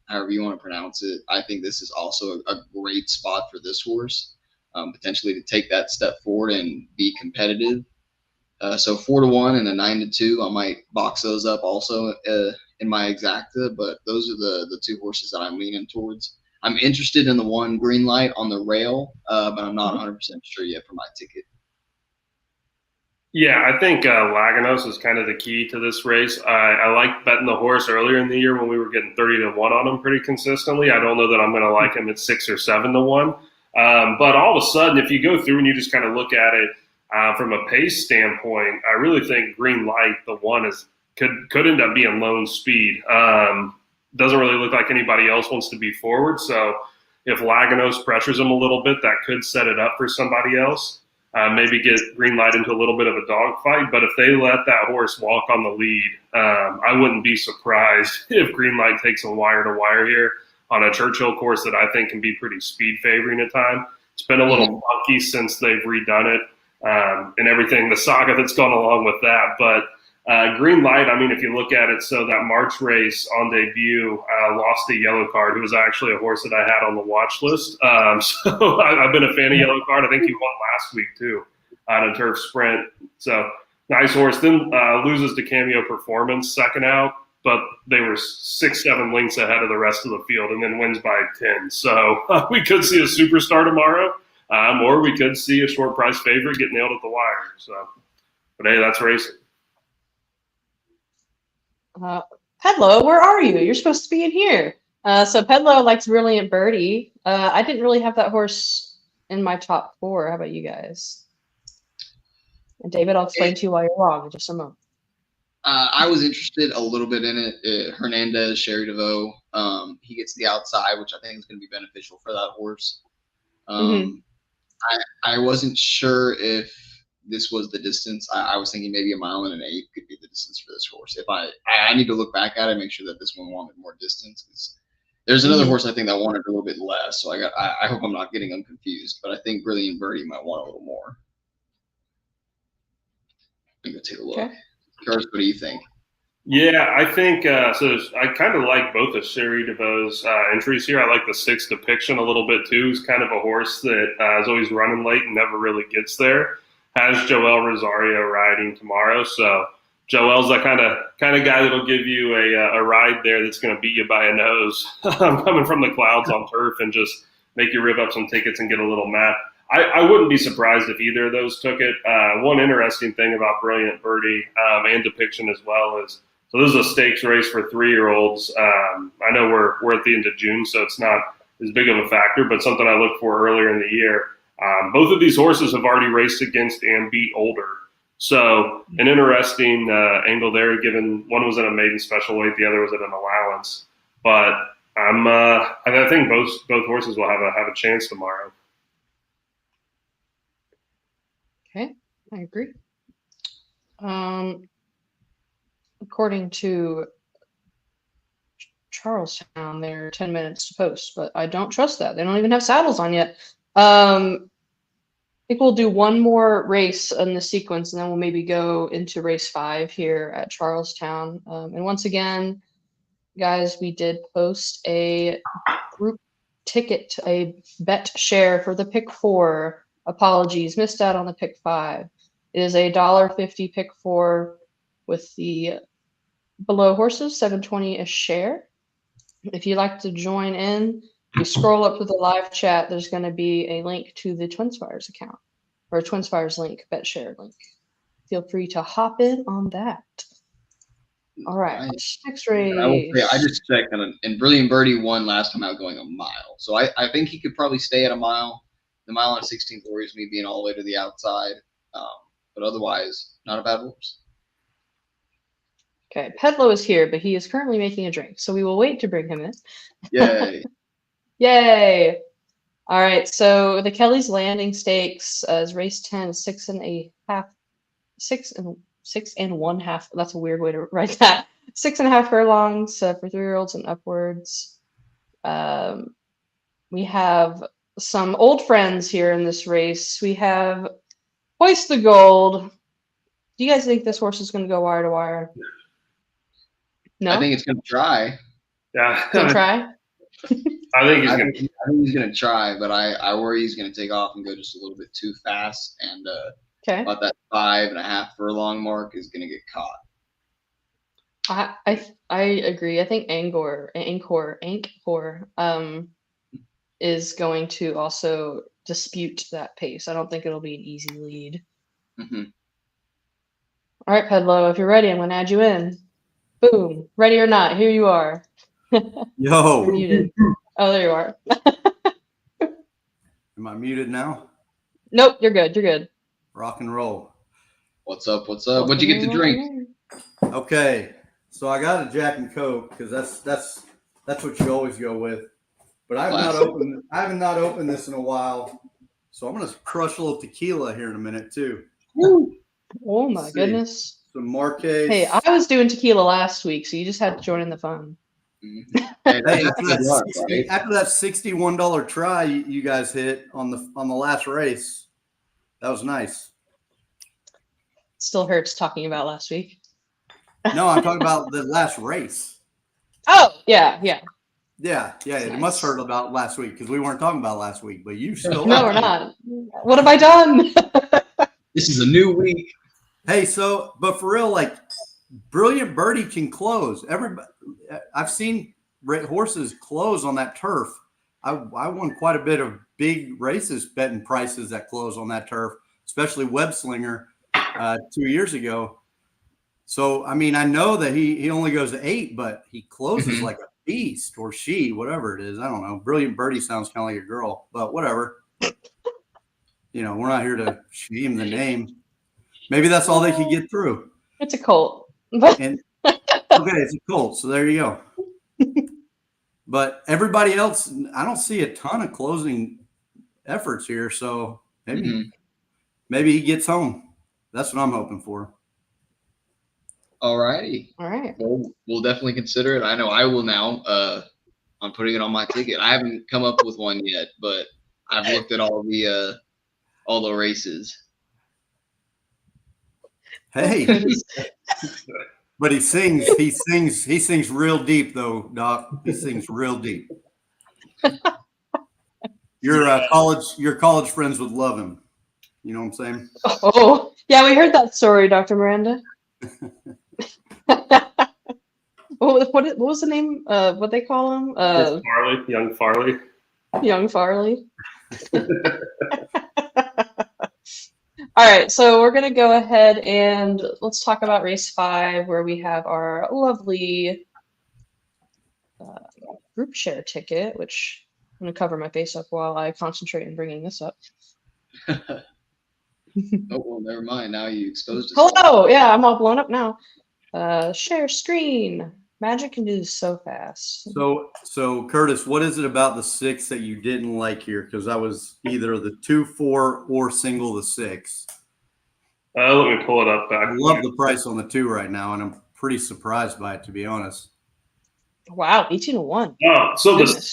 however you want to pronounce it. I think this is also a great spot for this horse, potentially to take that step forward and be competitive. So 4-1 and a 9-2. I might box those up also in my exacta, but those are the two horses that I'm leaning towards. I'm interested in the one Green Light on the rail, but I'm not 100% sure yet for my ticket.
Yeah, I think Laganos is kind of the key to this race. I like betting the horse earlier in the year when we were getting 30-1 on him pretty consistently. I don't know that I'm going to like him at 6 or 7-1. But all of a sudden, if you go through and you just kind of look at it from a pace standpoint, I really think Green Light, the one, could end up being lone speed. Doesn't really look like anybody else wants to be forward. So if Laganos pressures him a little bit, that could set it up for somebody else. Maybe get Green Light into a little bit of a dogfight. But if they let that horse walk on the lead, I wouldn't be surprised if Green Light takes a wire-to-wire here on a Churchill course that I think can be pretty speed favoring at time. It's been a little funky since they've redone it and everything, the saga that's gone along with that. But Green Light, I mean, if you look at it, so that March race on debut lost a yellow card, who was actually a horse that I had on the watch list. So I've been a fan of yellow card. I think he won last week, too, on a turf sprint. So nice horse. Then loses to Cameo Performance second out, but they were 6-7 lengths ahead of the rest of the field and then wins by 10. So we could see a superstar tomorrow, or we could see a short price favorite get nailed at the wire. So, but hey, that's racing.
Pedlo, where are you? You're supposed to be in here. So Pedlo likes Brilliant Birdie. I didn't really have that horse in my top 4. How about you guys? And David, I'll explain to you why you're wrong in just a moment.
I was interested a little bit in it. Hernandez, Sherry DeVoe. He gets the outside, which I think is going to be beneficial for that horse. I wasn't sure if this was the distance. I was thinking maybe 1.1 miles could be the distance for this horse. If I need to look back at it, make sure that this one wanted more distance, because there's another horse I think that wanted a little bit less. So I hope I'm not getting them confused, but I think Brilliant Birdie might want a little more. I'm gonna take a look. Curtis, what do you think?
Yeah, I think so. I kind of like both of Sherry DeVoe's entries here. I like the 6 Depiction a little bit too. He's kind of a horse that is always running late and never really gets there. Has Joel Rosario riding tomorrow, so Joel's that kind of guy that'll give you a ride there that's going to beat you by a nose. Coming from the clouds on turf and just make you rip up some tickets and get a little mad. I wouldn't be surprised if either of those took it. One interesting thing about Brilliant Birdie and Depiction as well is, so this is a stakes race for 3-year-olds. I know we're at the end of June, so it's not as big of a factor, but something I looked for earlier in the year. Both of these horses have already raced against and beat older. So an interesting angle there, given one was in a maiden special weight, the other was at an allowance. But I think both horses will have a chance tomorrow.
Okay, I agree. According to Charlestown, they're 10 minutes to post, but I don't trust that. They don't even have saddles on yet. I think we'll do one more race in the sequence, and then we'll maybe go into race 5 here at Charlestown. And once again, guys, we did post a group ticket, a bet share for the pick 4. Apologies, missed out on the pick 5. It is a $1.50 pick 4 with the below horses, $7.20 a share. If you'd like to join in, you scroll up to the live chat. There's going to be a link to the TwinSpires account, or a TwinSpires link, bet share link. Feel free to hop in on that. All right, next race.
I will say, I just checked, and Brilliant Birdie won last time out going a mile. So I think he could probably stay at a mile. The mile on 16th worries me being all the way to the outside. But otherwise, not a bad horse.
Okay, Pedlo is here, but he is currently making a drink, so we will wait to bring him in.
Yay.
Yay. All right, so the Kelly's Landing Stakes is race 10, 6.5. That's a weird way to write that. 6.5 furlongs for 3-year-olds and upwards. We have some old friends here in this race. We have Hoist the Gold. Do you guys think this horse is going to go wire to wire? No,
I think it's going to try.
Yeah.
Gonna try.
I think he's
I
going
think he's going to try, but I worry he's going to take off and go just a little bit too fast, and
Okay.
about that 5.5 furlong mark is going to get caught.
I agree. I think Angkor is going to also dispute that pace. I don't think it'll be an easy lead.
Mm-hmm.
All right, Pedlo, if you're ready, I'm going to add you in. Boom. Ready or not, here you are. You're
Yo,
muted. Oh, there you are.
am I muted now?
Nope, you're good. You're good.
Rock and roll.
What's up? What's up? What'd you get to drink?
Okay, so I got a Jack and Coke because that's what you always go with. But I have not opened this in a while, so I'm gonna crush a little tequila here in a minute too.
Woo. Oh my goodness.
Some Marquez.
Hey, I was doing tequila last week, so you just had to join in the fun.
Mm-hmm.
Hey, after that $61 try you guys hit on the last race, that was nice.
Still hurts talking about last week.
No, I'm talking about the last race.
Oh, yeah.
Yeah.
Nice.
It must hurt about last week because we weren't talking about last week, but you still.
No, we're not. What have I done?
This is a new week.
Hey, but for real, like Brilliant Birdie can close. I've seen horses close on that turf. I won quite a bit of big races betting prices that close on that turf, especially Web Slinger 2 years ago. So, I mean, I know that he only goes to 8, but he closes like a beast, or she, whatever it is. I don't know. Brilliant Birdie sounds kind of like a girl, but whatever. We're not here to shame the name. Maybe that's all they could get through.
It's a cult.
Okay, it's a cult. So there you go. But everybody else, I don't see a ton of closing efforts here. So maybe he gets home. That's what I'm hoping for.
All righty.
All right.
Well, we'll definitely consider it. I know I will now. I'm putting it on my ticket. I haven't come up with one yet, but I've looked at all the races.
Hey, but he sings real deep though, Doc. He sings real deep. Your college friends would love him. You know what I'm saying?
Oh, yeah, we heard that story, Dr. Miranda. What was the name? What they call him?
Young Farley.
Young Farley. All right, so we're gonna go ahead and let's talk about race 5, where we have our lovely group share ticket, which I'm gonna cover my face up while I concentrate on bringing this up.
Oh, well, never mind. Now you exposed us.
Hello, yeah, I'm all blown up now. Share screen. Magic can do this so fast.
So Curtis, what is it about the 6 that you didn't like here? Because that was either the 2, 4, or single the 6.
Let me pull it up back.
I love the price on the 2 right now, and I'm pretty surprised by it, to be honest.
Wow, 18-1.
Oh, so
Goodness.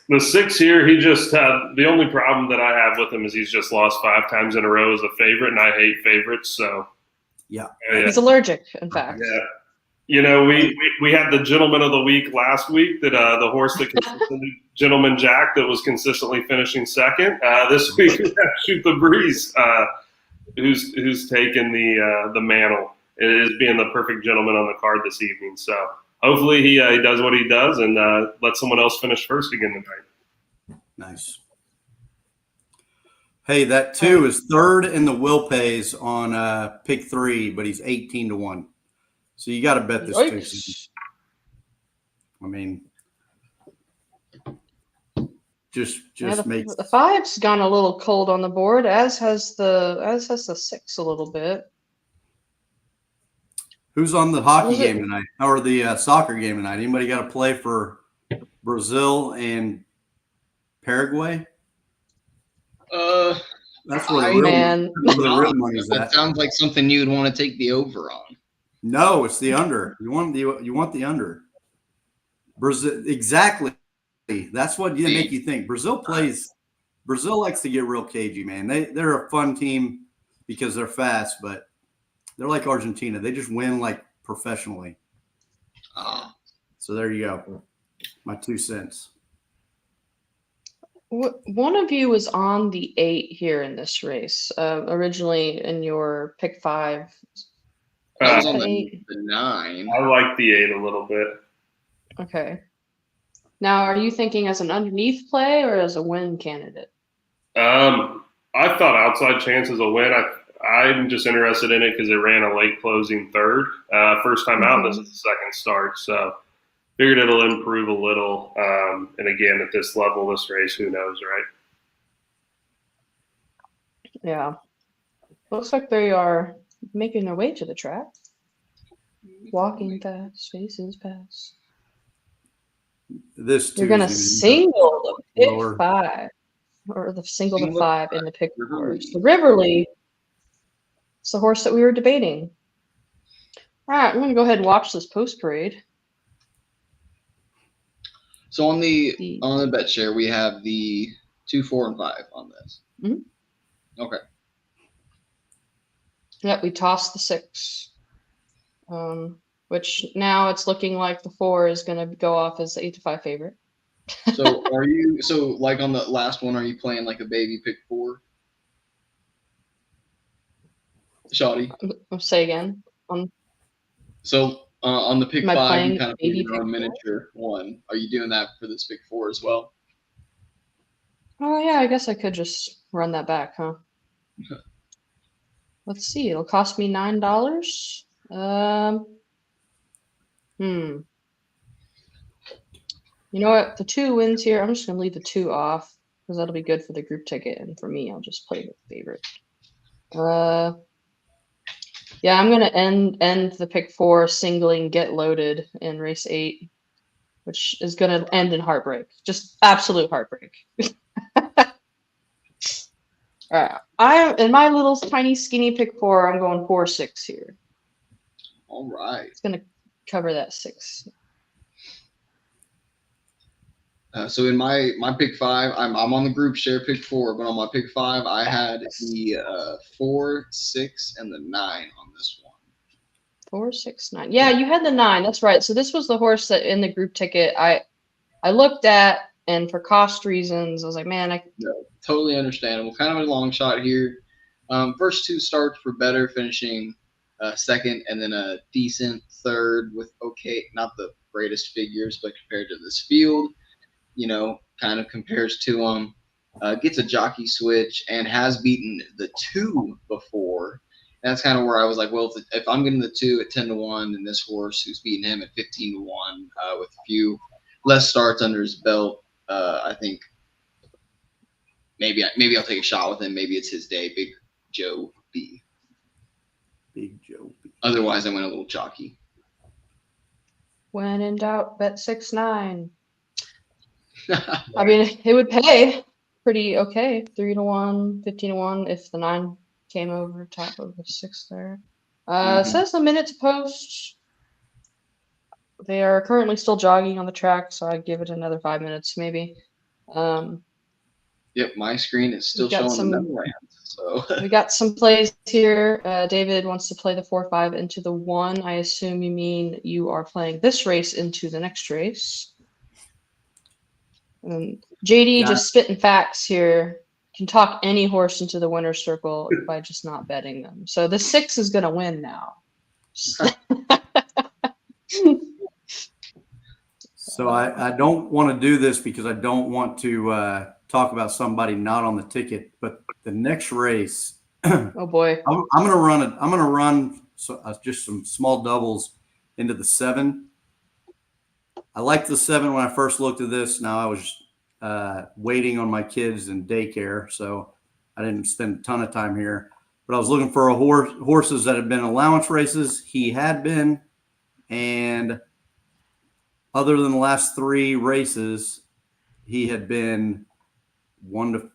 the six here, he just had the only problem that I have with him is he's just lost 5 times in a row as a favorite, and I hate favorites. So
Yeah.
He's allergic, in fact.
You know, we had the gentleman of the week last week, that the horse that consistently, Gentleman Jack, that was consistently finishing second. This week we have Shoot the Breeze, who's taken the mantle. It is being the perfect gentleman on the card this evening. So hopefully he does what he does and let someone else finish first again tonight.
Nice. Hey, that 2 is third in the will pays on pick 3, but he's 18-1. So you got to bet this too. I mean, just makes
the 5's gone a little cold on the board, as has the 6 a little bit.
Who's on the hockey game tonight, or the soccer game tonight? Anybody got to play for Brazil and Paraguay? That's where the real money's at.
That sounds like something you'd want to take the over on. No,
it's the under. You want the under. Brazil, exactly. That's what make you think. Brazil likes to get real cagey, man. They're a fun team because they're fast, but they're like Argentina. They just win like professionally. So there you go. My 2 cents.
One of you was on the 8 here in this race. Originally in your pick 5.
I was on the 9.
I like the 8 a little bit.
Okay. Now, are you thinking as an underneath play or as a win candidate?
I thought outside chance is a win. I'm just interested in it because it ran a late closing third. First time out, this is the second start. So figured it'll improve a little. And again, at this level, this race, who knows, right?
Yeah. Looks like they are making their way to the track. Walking fast, faces past.
You're
going to single the pick 5, or the single the 5 in the pick 4. So Riverly, it's the horse that we were debating. All right, I'm going to go ahead and watch this post parade.
So on the bet share, we have the 2, 4, and 5 on this.
Mm-hmm.
Okay.
Yep, we tossed the 6. Which now it's looking like the 4 is going to go off as the 8-5 favorite.
So like on the last one, are you playing like a baby pick 4? Shoddy?
Say again.
So on the pick 5, you kind of play your own miniature 1. Are you doing that for this pick 4 as well?
Oh yeah, I guess I could just run that back, huh? Let's see. It'll cost me $9. You know what? The 2 wins here. I'm just going to leave the 2 off because that'll be good for the group ticket. And for me, I'll just play the favorite. Yeah, I'm going to end the pick 4 singling Get Loaded in race 8, which is going to end in heartbreak. Just absolute heartbreak. All right. In my little tiny skinny pick 4, I'm going 4-6 here.
All right.
It's going to cover that 6.
So in my pick 5, I'm on the group share pick 4, but on my pick 5, I had the 4, 6, and the 9 on this one.
4, 6, 9. Yeah, you had the 9. That's right. So this was the horse that in the group ticket I looked at, and for cost reasons, I was like, man,
totally understandable. Kind of a long shot here. First 2 starts were better, finishing second and then a decent third with not the greatest figures, but compared to this field, kind of compares to them. Gets a jockey switch and has beaten the 2 before. And that's kind of where I was like, well, if I'm getting the 2 at 10-1, and this horse who's beaten him at 15-1 with a few less starts under his belt, I think maybe I'll take a shot with him. Maybe it's his day. Big Joe B.
Big Joe B.
Otherwise, I went a little chalky.
When in doubt, bet 6-9. I mean, it would pay pretty okay. 3-1, 15-1 if the 9 came over top of the 6 there. Says the minute to post. They are currently still jogging on the track, so I'd give it another 5 minutes maybe.
Yep, my screen is still
We've got
showing
some-
the Meadowlands. So
We got some plays here. David wants to play the 4-5 into the 1. I assume you mean you are playing this race into the next race. JD
Yeah.
just spitting facts here. Can talk any horse into the winner's circle by just not betting them. So the 6 is going to win now.
So I don't want to do this because I don't want to talk about somebody not on the ticket. But the next race,
Oh boy.
I'm going to run it. I'm going to run just some small doubles into the 7. I liked the 7 when I first looked at this. Now I was waiting on my kids in daycare, so I didn't spend a ton of time here. But I was looking for horses that had been allowance races. He had been, and other than the last 3 races, he had been 2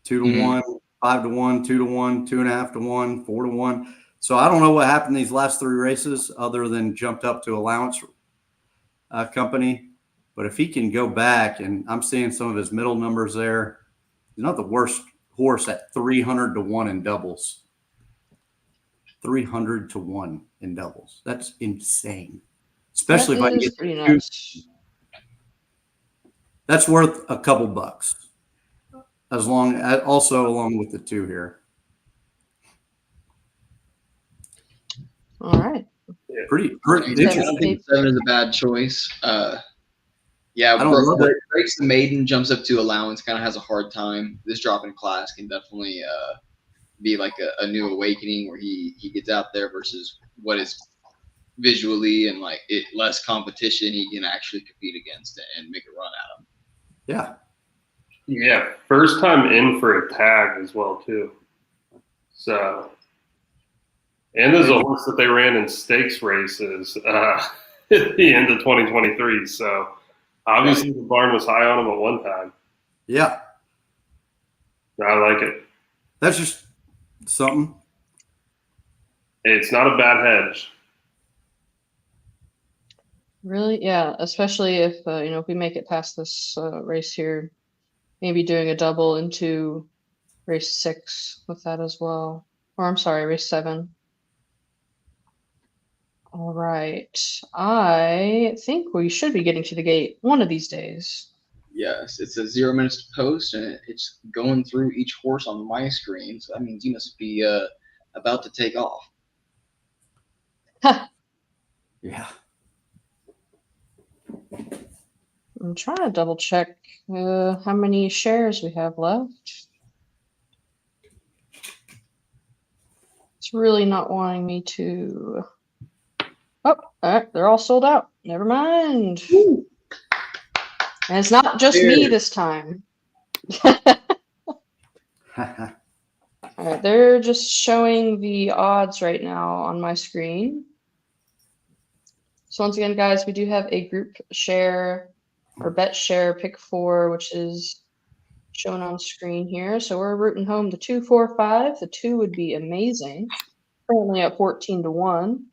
to 1, 5 to 1, 2 to 1, 2.5 to 1, 4 to 1. So I don't know what happened these last 3 races other than jumped up to allowance company. But if he can go back, and I'm seeing some of his middle numbers there, he's not the worst horse at 300 to 1 in doubles. 300 to 1 in doubles. That's insane. Especially if I can get
pretty
two.
nuts.
That's worth a couple bucks. Along with the 2 here.
All right.
Pretty
I don't
interesting.
think 7 is a bad choice. Yeah,
I don't love it.
breaks the maiden, jumps up to allowance, kind of has a hard time. This drop in class can definitely be like a new awakening where he gets out there versus what is visually and like less competition he can actually compete against and make a run at him.
Yeah.
Yeah, first time in for a tag as well too. So, and there's a horse that they ran in stakes races at the end of 2023. So, obviously the barn was high on him at one time.
Yeah.
I like it.
That's just something.
It's not a bad hedge.
Really? Yeah. Especially if, if we make it past this race here, maybe doing a double into race 6 with that as well. Or I'm sorry, race 7. All right. I think we should be getting to the gate one of these days.
Yes, it says 0 minutes to post, and it's going through each horse on my screen. So that means you must be about to take off.
Yeah.
I'm trying to double check how many shares we have left. It's really not wanting me to. Oh, all right, they're all sold out. Never mind.
Woo.
And it's not just me this time. All right, they're just showing the odds right now on my screen. So once again, guys, we do have a group share or bet share pick 4, which is shown on screen here. So we're rooting home the 2, 4, 5. The 2 would be amazing. Currently at 14 to 1.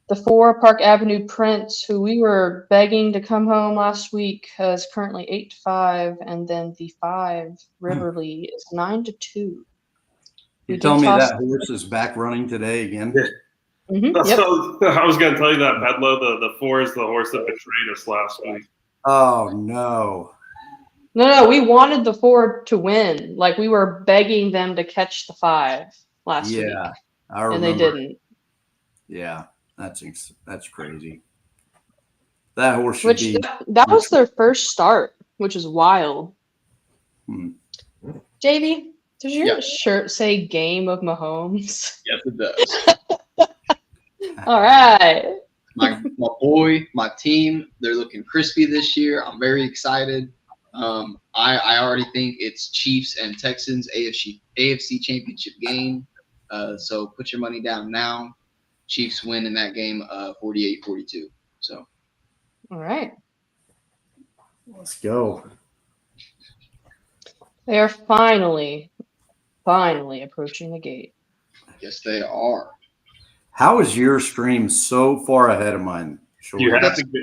The 4, Park Avenue Prince, who we were begging to come home last week, is currently 8 to 5, and then the 5, Riverly, is 9 to 2.
You telling me that horse is back running today again?
Mm-hmm, yep.
So, I was going to tell you that, Pedlo, the 4 is the horse that betrayed us last week.
Oh no.
No, we wanted the 4 to win. Like we were begging them to catch the 5 last week.
Yeah, I remember.
And they didn't.
Yeah, that's crazy. That horse should be.
That was their first start, which is wild. JV, does your shirt say "Game of Mahomes"?
Yes, it does.
All right.
My boy, my team, they're looking crispy this year. I'm very excited. I already think it's Chiefs and Texans AFC Championship game. So put your money down now. Chiefs win in that game 48-42. So.
All right.
Let's go.
They are finally approaching the gate.
Yes, they are.
How is your stream so far ahead of mine? Sure.
You have to get.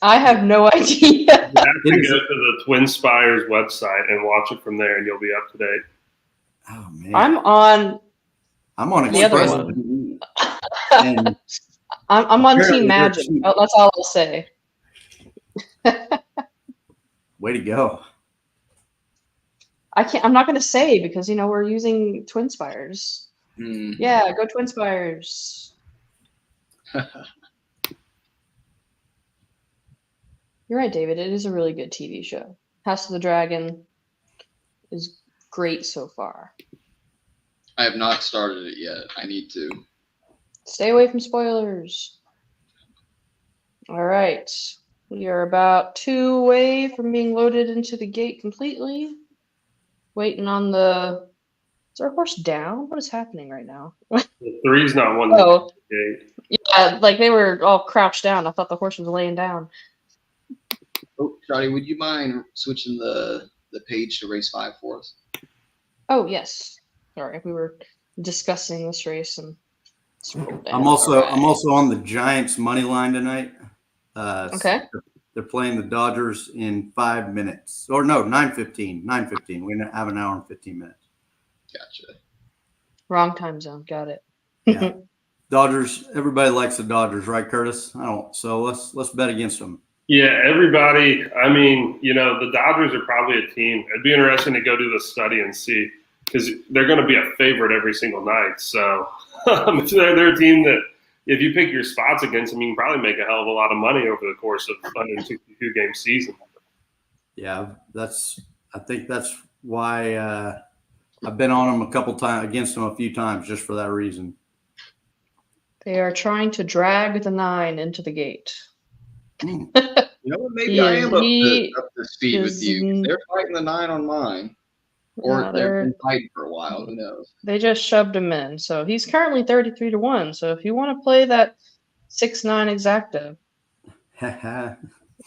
I have no idea.
You have to go to the Twin Spires website and watch it from there, and you'll be up to date.
Oh man,
I'm on
the
other
Express
one.
TV. And
I'm on
apparently
Team
they're
Magic.
cheap.
Oh, that's all I'll say.
Way to go.
I'm not gonna say because we're using Twin Spires. Yeah, go Twin Spires. You're right, David. It is a really good TV show. House of the Dragon is great so far.
I have not started it yet. I need to.
Stay away from spoilers. All right. We are about 2 away from being loaded into the gate completely. Waiting on the... Is our horse down? What is happening right now?
The 3's not one.
Oh,
Gate.
yeah, like they were all crouched down. I thought the horse was laying down.
Oh, Shotty, would you mind switching the page to race 5 for us?
Oh, yes. Sorry, we were discussing this race and scrolled down.
I'm also
All right.
on the Giants money line tonight.
Okay.
They're playing the Dodgers in 5 minutes. Or no, 9:15. 9:15. We have an hour and 15 minutes.
Gotcha.
Wrong time zone. Got it.
Yeah. Dodgers, everybody likes the Dodgers, right, Curtis? I don't. So let's bet against them.
Yeah, everybody. I mean, the Dodgers are probably a team. It'd be interesting to go do the study and see because they're going to be a favorite every single night. So they're a team that if you pick your spots against them, you can probably make a hell of a lot of money over the course of 162 game season.
Yeah, I think that's why I've been on them a couple times, against them a few times, just for that reason.
They are trying to drag the 9 into the gate.
You know what? Maybe I am up to speed with you. They're fighting the 9 on mine. Or
No,
they've been fighting for a while. Who knows?
They just shoved him in. So he's currently 33-1. So if you want to play that 6-9 exacta.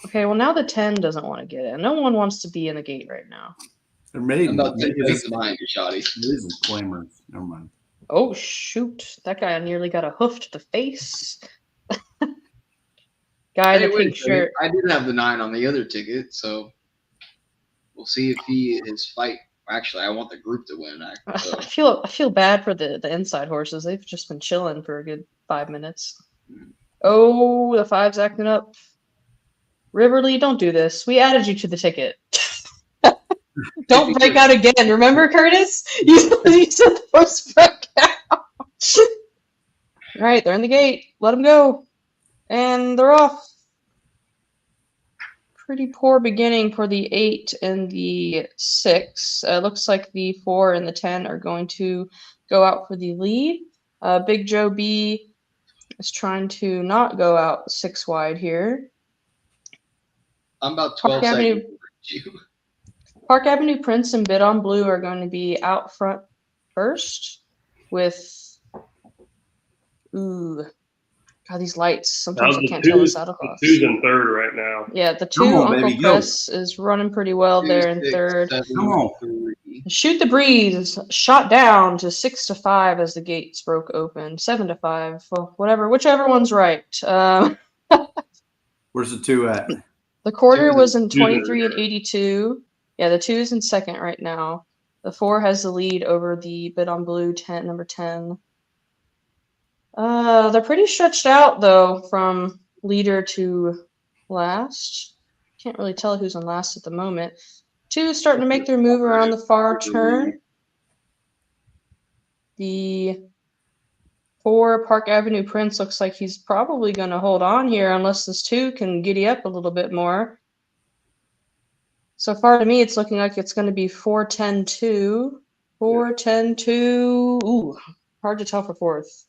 Okay, well now the 10 doesn't want to get in. No one wants to be in the gate right now.
They're made.
I'm about to race mine, Shotty.
These disclaimers. Never mind.
Oh shoot! That guy nearly got a hoof to the face. Guy in the pink shirt.
I did have the 9 on the other ticket, so we'll see if his fight. Actually, I want the group to win. So.
I feel bad for the inside horses. They've just been chilling for a good 5 minutes. Oh, the 5's acting up. Riverly, don't do this. We added you to the ticket. Don't break out again. Remember, Curtis? You said the horse broke out. All right, they're in the gate. Let them go. And they're off. Pretty poor beginning for the 8 and the 6. Looks like the 4 and the 10 are going to go out for the lead. Big Joe B is trying to not go out 6 wide here.
I'm about 12 seconds.
Park Avenue Prince and Bid on Blue are going to be out front first with, God, these lights. Sometimes I can't tell the saddle cloths.
The 2's in 3rd right now.
Yeah, the 2, Uncle Chris, is running pretty well there in 3rd.
Come on.
Shoot the Breeze shot down to 6-5 as the gates broke open. 7-5. Well, whichever one's right.
Where's the 2 at?
The quarter was in 23 and 82. Yeah, the 2 is in 2nd right now. The 4 has the lead over the Bid on Blue number 10. They're pretty stretched out though from leader to last. Can't really tell who's on last at the moment. 2 is starting to make their move around the far turn. The 4 Park Avenue Prince looks like he's probably going to hold on here unless this 2 can giddy up a little bit more. So far to me, it's looking like it's going to be 4-10-2. 4-10-2. Ooh, hard to tell for 4th.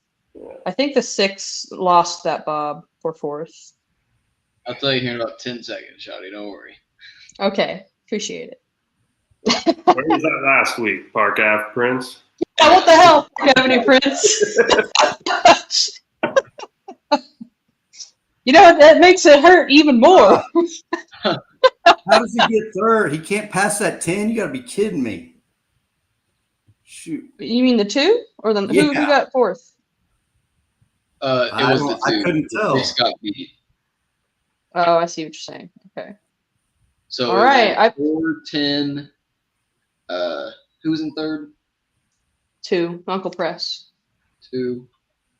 I think the 6 lost that bob for 4th.
I'll tell you here in about 10 seconds, Shotty. Don't worry.
Okay, appreciate it.
Where was that last week, Park Ave Prince?
Yeah, what the hell, Park Avenue Prince? That makes it hurt even more.
How does he get 3rd? He can't pass that 10? You got to be kidding me. Shoot.
You mean the 2? Or who got 4th?
It was the 2.
I couldn't tell.
Reese got beat.
Oh, I see what you're saying. Okay.
So
All right.
4-10. Who's in third?
2. Uncle Press.
2.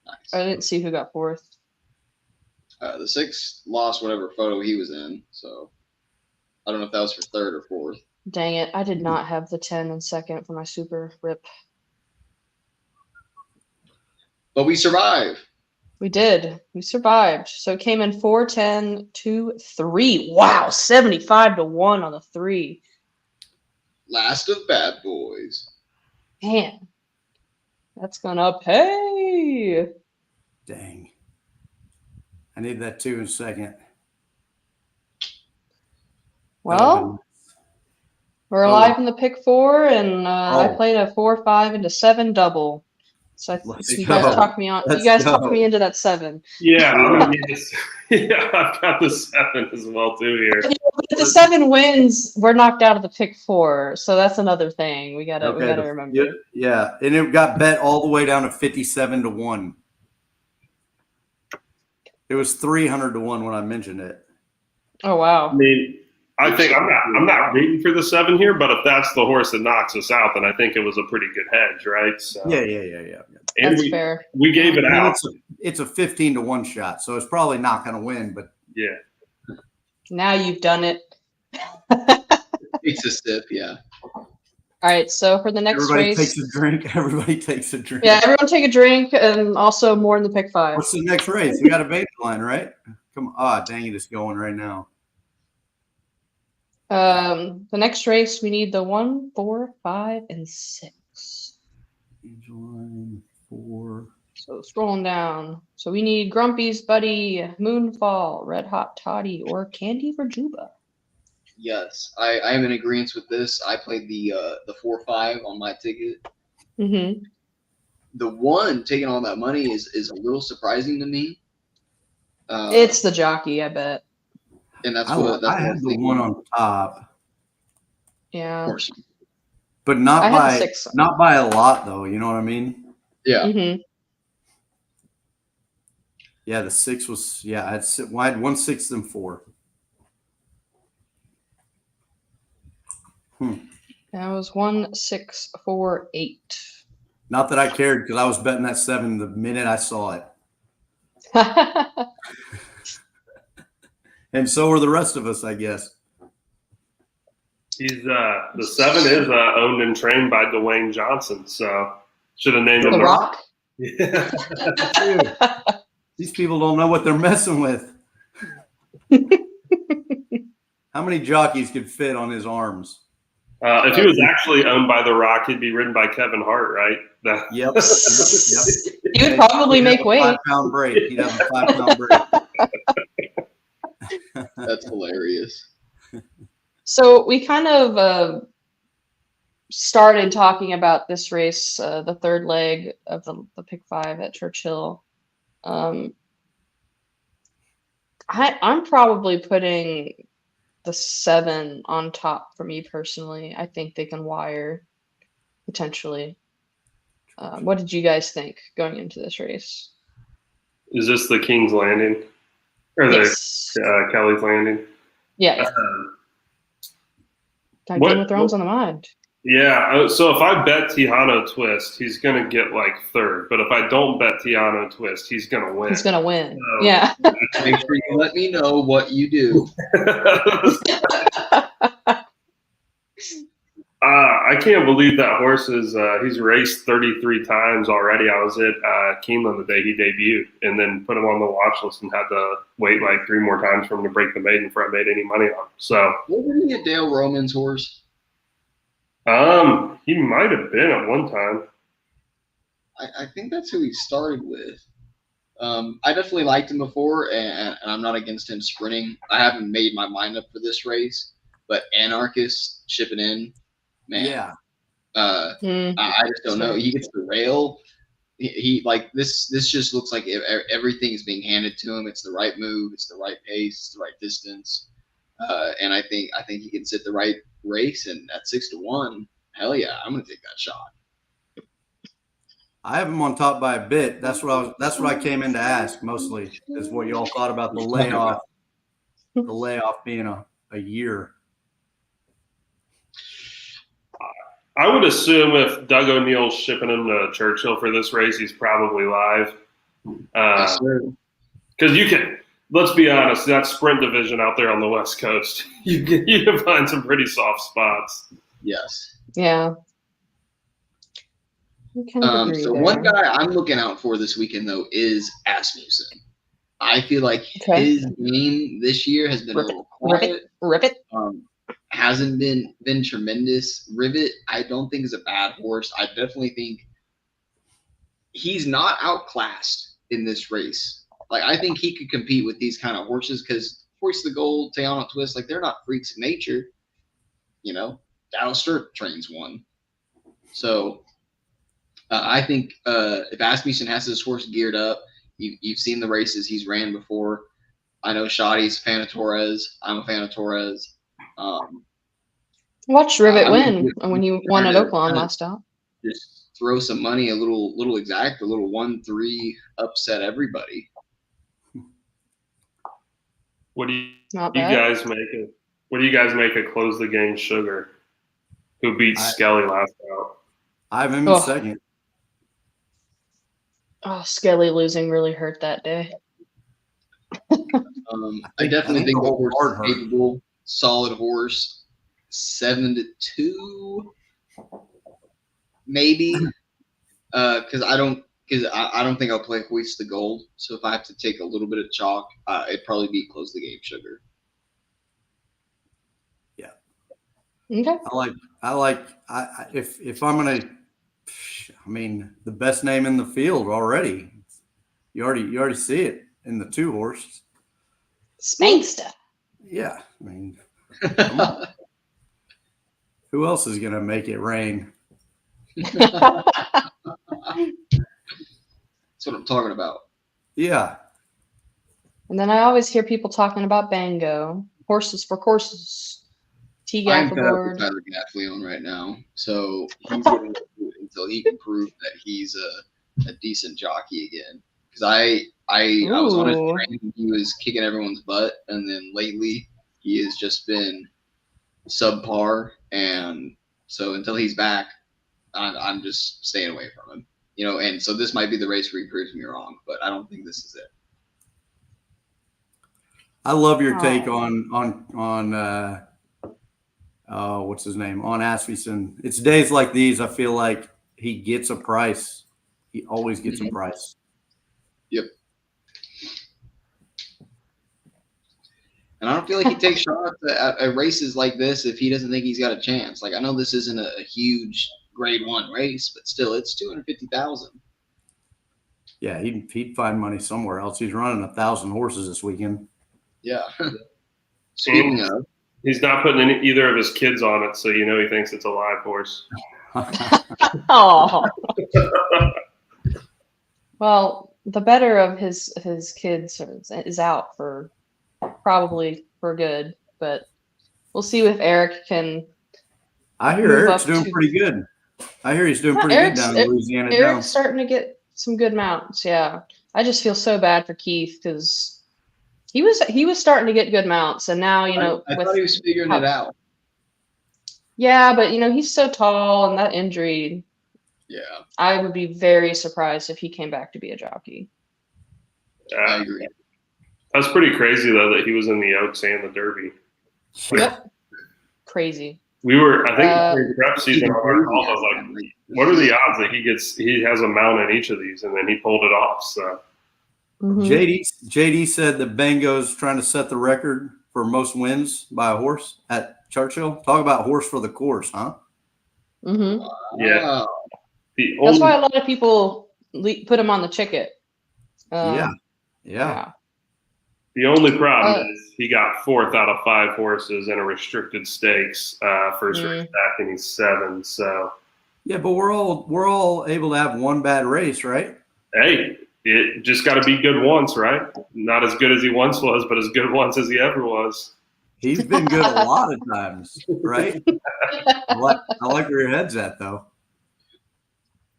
Nice.
I didn't see who got 4th.
The 6 lost whatever photo he was in, so I don't know if that was for third or fourth.
Dang it. I did not have the 10 and second for my super rip.
But we survive.
We did. We survived. So it came in 4, 10, 2, 3. Wow. 75-1 on the 3.
Last of bad boys.
Man. That's gonna pay.
Dang. I need that 2 in second.
Well, we're alive in the pick 4, and I played a 4, 5 into 7 double. So you guys talked me on. You guys talked me into that 7.
Yeah, I've got the 7 as well too here.
If the 7 wins, we're knocked out of the pick 4. So that's another thing we gotta remember.
Yeah, and it got bet all the way down to 57-1. It was 300-1 when I mentioned it.
Oh wow!
I mean, I think I'm not rooting for the 7 here, but if that's the horse that knocks us out, then I think it was a pretty good hedge, right? So,
Yeah.
And
that's fair.
We gave it out.
It's a 15-1 shot, so it's probably not going to win. But
yeah.
Now you've done it.
It's a sip, yeah.
All right, so for the next
everybody
race,
takes a drink. Everybody takes a drink.
Yeah, everyone take a drink, and also more in the pick 5.
What's the next race? We got a baseline, right? Come on! Ah, dang it, it's going right now.
The next race, we need the 1, 4, 5, and 6.
Angel line 4.
So scrolling down. So we need Grumpy's Buddy, Moonfall, Red Hot Toddy, or Candy for Juba.
Yes, I am in agreement with this. I played the 4-5 on my ticket.
Mm-hmm.
The 1 taking all that money is a little surprising to me.
It's the jockey, I bet.
And that's
I had the 1 on top.
Yeah.
Of course.
But not by a lot, though. You know what I mean?
Yeah.
Mm-hmm.
Yeah, the 6 was. Yeah, I had 1, 6, and 4.
That was 1, 6, 4, 8.
Not that I cared because I was betting that 7 the minute I saw it. And so are the rest of us, I guess.
He's the 7 is owned and trained by Dwayne Johnson, so should have named him
The Rock.
Yeah.
Dude, these people don't know what they're messing with. How many jockeys could fit on his arms?
If he was actually owned by The Rock, he'd be ridden by Kevin Hart, right?
Yep.
He would probably make weight.
5-pound break. He'd have a 5-pound break.
That's hilarious.
So we kind of started talking about this race, the third leg of the pick 5 at Churchill. I'm probably putting the 7 on top for me personally. I think they can wire potentially. What did you guys think going into this race?
Is this the King's Landing? Or
Yes.
the Kelly's Landing?
Yeah. Got Game of Thrones on the mind.
Yeah, so if I bet Tejano Twist, he's going to get like 3rd. But if I don't bet Tejano Twist, he's going to win.
He's going to win.
So,
yeah.
Make sure you let me know what you do.
I can't believe that horse is he's raced 33 times already. I was at Keeneland the day he debuted and then put him on the watch list and had to wait like 3 more times for him to break the maiden before I made any money on him. So
wasn't he a Dale Roman's horse?
He might have been at one time.
I think that's who he started with. I definitely liked him before, and I'm not against him sprinting. I haven't made my mind up for this race, but Anarchist shipping in, man.
Yeah.
I just don't know. He gets the rail. He like this just looks like everything is being handed to him. It's the right move. It's the right pace. It's the right distance. And I think he can sit the right race. And at 6-1, hell yeah, I'm gonna take that shot.
I have him on top by a bit. That's what I came in to ask mostly, is what y'all thought about the layoff. the layoff being a year.
I would assume if Doug O'Neill's shipping him to Churchill for this race, he's probably live.
Yes, sir.
Because you can, let's be honest, that sprint division out there on the West Coast, you can find some pretty soft spots.
Yes.
Yeah. I kind of agree
So
there.
one guy I'm looking out for this weekend though is Asmussen. I feel like
Okay.
his game this year has been a little quiet.
Rivet.
Hasn't been tremendous. Rivet, I don't think is a bad horse. I definitely think he's not outclassed in this race. Like I think he could compete with these kind of horses because Hoist the Gold, Tayana Twist, like they're not freaks of nature. You know, Dallas Sturt trains one. So I think if Asmussen has his horse geared up, you've seen the races he's ran before. I know Shoddy's a fan of Torres. I'm a fan of Torres.
Watch Rivet
I
win
would
when you won at Oaklawn last out.
just throw some money, a little exact, a little 1-3 upset everybody.
What do you
Not
you
bad.
guys make it? What do you guys make of Close the Game Sugar, who beat Skelly last out?
I have him
Oh.
second.
Oh, Skelly losing really hurt that day.
I definitely think the
the
horse
hard
is
hurt.
capable, solid horse, 7-2, maybe. Because I don't think I'll play Hoist the Gold. So if I have to take a little bit of chalk, it'd probably be Close the Game Sugar.
Okay.
If I'm gonna, I mean, the best name in the field already. You already see it in the 2 horses.
Spankster.
Yeah, I mean, come on. Who else is gonna make it rain?
That's what I'm talking about.
Yeah,
And then I always hear people talking about Bango. Horses for courses.
I'm
T-gap
fed up with
aboard.
Tyler Gaffleon right now, so he's getting to do it until he can prove that he's a decent jockey again. Because I was on his
Ooh.
train and he was kicking everyone's butt, and then lately he has just been subpar, and so until he's back, I'm just staying away from him. You know, and so this might be the race where he proves me wrong, but I don't think this is it.
I love your take on what's his name, on Asmussen. It's days like these. I feel like he gets a price. He always gets a price.
Yep. And I don't feel like he takes shots at races like this if he doesn't think he's got a chance. Like I know this isn't a huge Grade 1 race, but still, it's $250,000.
Yeah, he'd find money somewhere else. He's running 1,000 horses this weekend.
Yeah. Speaking of,
He's not putting either of his kids on it, so you know he thinks it's a live horse.
Oh. Well, the better of his kids is out for probably for good, but we'll see if Eric can.
I hear
Move
Eric's
up
doing
to-
pretty good. I hear he's doing
Yeah,
pretty
Eric's-
good down in Louisiana.
Eric's starting to get some good mounts. Yeah, I just feel so bad for Keith because he was starting to get good mounts, and now
I thought he was figuring it out.
Yeah, but he's so tall, and that injury.
Yeah,
I would be very surprised if he came back to be a jockey.
I agree.
That's pretty crazy though that he was in the Oaks and the Derby.
Yep. Crazy.
We were, I think, during prep season on our call, I was
Yeah.
like, what are the odds that he has a mount in each of these, and then he pulled it off. So
Mhm.
JD said that Bango's trying to set the record for most wins by a horse at Churchill. Talk about horse for the course, huh?
Mhm.
yeah,
Wow.
the
That's
only
why a lot of people put him on the ticket.
Yeah.
The only problem
Uh,
is he got 4th out of 5 horses in a restricted stakes first race back, and he's 7. So
Yeah, but we're all able to have one bad race, right?
hey, it just got to be good once, right? Not as good as he once was, but as good once as he ever was.
He's been good a lot of times, right? I like where your head's at, though.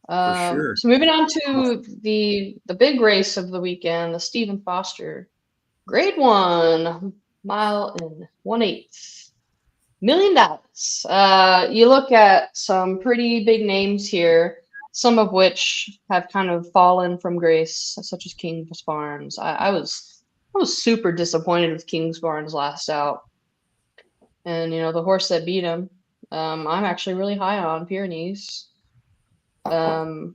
Sure.
So moving on to the big race of the weekend, the Stephen Foster Grade 1 Mile and 1/8. $1 million. You look at some pretty big names here, some of which have kind of fallen from grace, such as King's Barnes. I was super disappointed with King's Barnes last out, and the horse that beat him, I'm actually really high on Pyrenees. A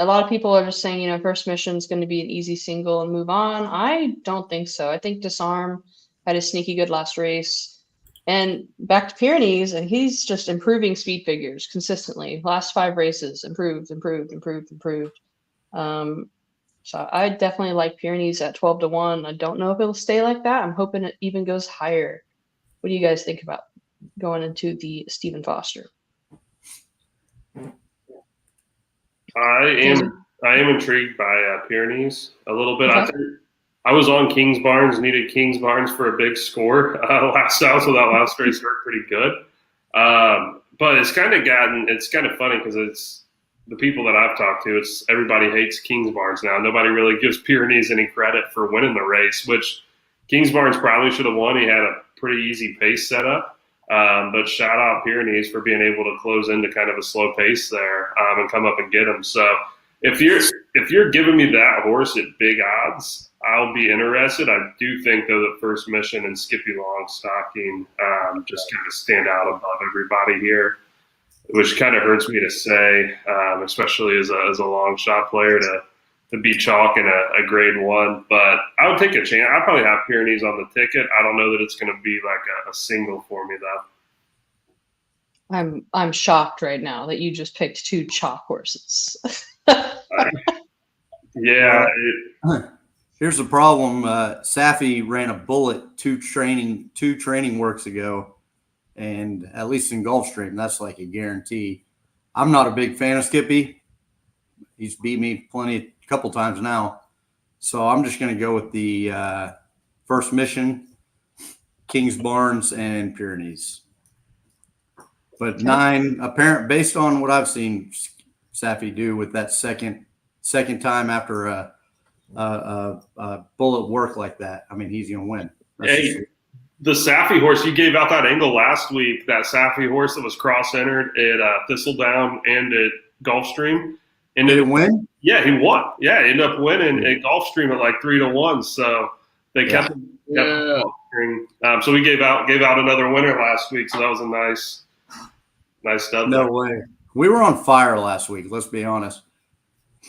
lot of people are just saying, first mission is going to be an easy single and move on. I don't think so. I think Disarm had a sneaky good last race. And back to Pyrenees, and he's just improving speed figures consistently. Last 5 races, improved. So I definitely like Pyrenees at 12-1. I don't know if it'll stay like that. I'm hoping it even goes higher. What do you guys think about going into the Stephen Foster?
I am intrigued by Pyrenees a little bit.
Okay.
I think I was on King's Barnes, needed King's Barnes for a big score last out, so that last race worked pretty good. But it's kind of funny because it's the people that I've talked to. It's everybody hates King's Barnes now. Nobody really gives Pyrenees any credit for winning the race, which King's Barnes probably should have won. He had a pretty easy pace set up. But shout out Pyrenees for being able to close into kind of a slow pace there and come up and get him. So if you're giving me that horse at big odds, I'll be interested. I do think though that First Mission and Skippy Longstocking just kind of stand out above everybody here, which kind of hurts me to say, especially as a long shot player to be chalk in a grade 1, but I would take a chance. I'd probably have Pyrenees on the ticket. I don't know that it's going to be like a single for me though.
I'm shocked right now that you just picked 2 chalk horses.
Yeah.
Here's the problem. Safi ran a bullet 2 training works ago, and at least in Gulfstream, that's like a guarantee. I'm not a big fan of Skippy. He's beat me a couple times now. So I'm just going to go with the First Mission, King's Barnes, and Pyrenees. But 9, apparent based on what I've seen Safi do with that second time after a bullet work like that, I mean, he's going to win.
Hey, the Safi horse, you gave out that angle last week, that Safi horse that was cross-entered at Thistledown and at Gulfstream. And
did it win?
Yeah, he won. Yeah, he ended up winning at Gulfstream at like 3-1. So they kept him. So we gave out another winner last week. So that was a nice dub.
No way. We were on fire last week. Let's be honest.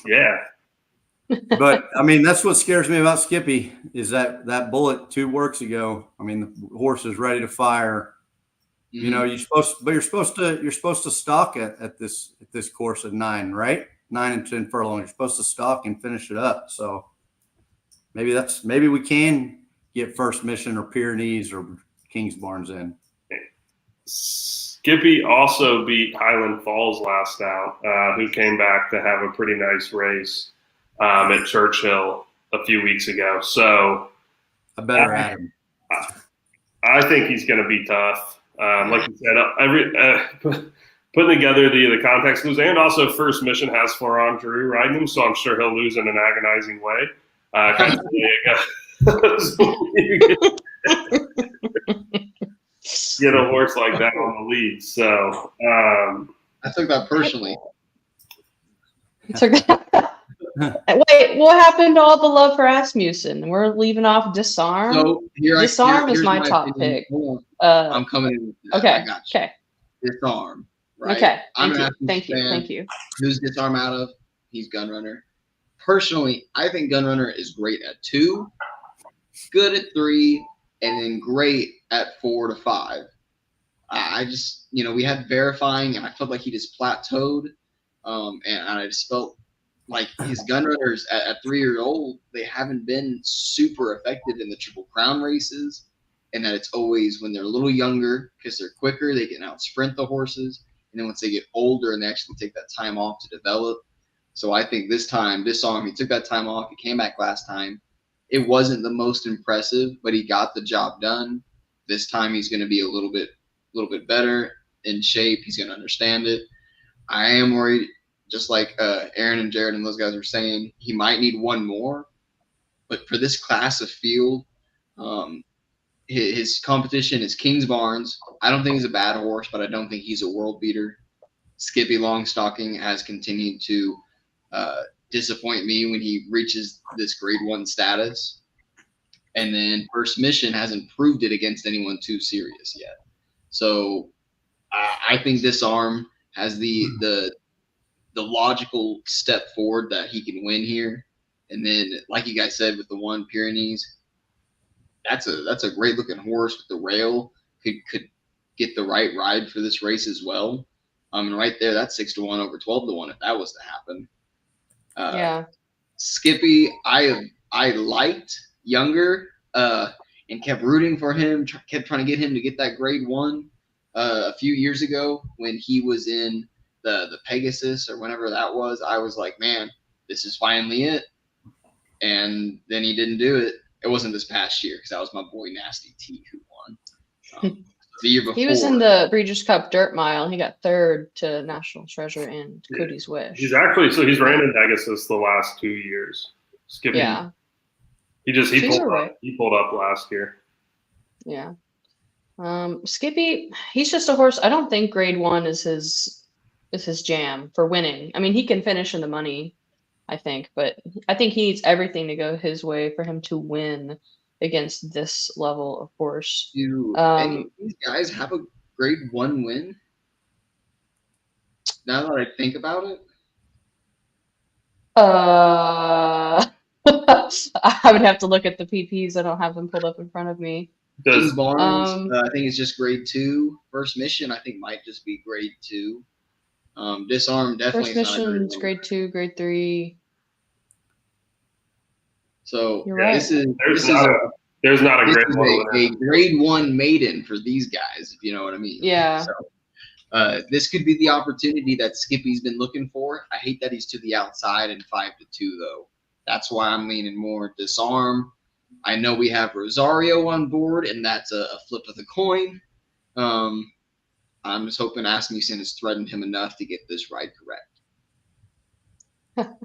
Yeah.
But I mean, that's what scares me about Skippy is that bullet 2 works ago. I mean, the horse is ready to fire.
Mm-hmm.
You're supposed to stalk at this course at 9, right? 9 and 10 furlongs. You're supposed to stalk and finish it up. So maybe we can get First Mission or Pyrenees or King's Barnes in.
Skippy also beat Highland Falls last out, who came back to have a pretty nice race at Churchill a few weeks ago. So
I better add him.
I think he's going to be tough. Like you said, putting together the context clues, and also First Mission has Florent Drew riding him, so I'm sure he'll lose in an agonizing way. Get a horse like that on the lead. So
I took that personally.
Wait, what happened to all the love for Asmussen? We're leaving off Disarm.
So
Disarm is my top
opinion.
pick.
I'm coming in with that.
Okay.
I got you.
Okay.
Disarm. Right?
Okay.
I'm an
Thank you.
fan.
Thank you.
Who's Disarm out of? He's Gunrunner. Personally, I think Gunrunner is great at 2, good at 3, and then great at 4 to 5. I just, we had verifying, and I felt like he just plateaued. And I just felt like his Gunrunners at 3 years old, they haven't been super effective in the Triple Crown races. And that it's always when they're a little younger, because they're quicker, they can out sprint the horses. And then once they get older and they actually take that time off to develop. So I think this time, Disarm, he took that time off. He came back last time. It wasn't the most impressive, but he got the job done. This time he's going to be a little bit better in shape. He's going to understand it. I am worried, just like Aaron and Jared and those guys are saying, he might need one more. But for this class of field, his competition is Kings Barnes. I don't think he's a bad horse, but I don't think he's a world beater. Skippy Longstocking has continued to disappoint me when he reaches this grade 1 status. And then First Mission hasn't proved it against anyone too serious yet. So I think this arm has the logical step forward that he can win here. And then, like you guys said, with the 1 Pyrenees, that's a great looking horse with the rail. Could get the right ride for this race as well. And right there, that's 6-1 over 12-1 if that was to happen.
Yeah.
Skippy, I liked younger and kept rooting for him. Kept trying to get him to get that grade 1 a few years ago when he was in the Pegasus or whenever that was. I was like, man, this is finally it. And then he didn't do it. It wasn't this past year because that was my boy Nasty T who won. The year before,
He was in the Breeders' Cup Dirt Mile. He got 3rd to National Treasure and Cody's Wish.
He's ran in Pegasus the last 2 years. Skippy.
Yeah.
He pulled up last year.
Yeah. Skippy, he's just a horse. I don't think grade 1 is his jam for winning. I mean, he can finish in the money, I think, but I think he needs everything to go his way for him to win against this level of horse.
Do any of these guys have a grade 1 win? Now that I think about it,
I would have to look at the PPs. I don't have them pulled up in front of me.
Kings Barnes, I think it's just grade 2. First Mission, I think might just be grade 2. Disarm definitely.
First Mission's grade 2, grade 3.
So
You're right.
there's not a grade 1
a grade 1 maiden for these guys, if you know what I mean.
Yeah.
So, this could be the opportunity that Skippy's been looking for. I hate that he's to the outside in 5-2 though. That's why I'm leaning more Disarm. I know we have Rosario on board, and that's a flip of the coin. I'm just hoping Asmussen has threatened him enough to get this ride correct.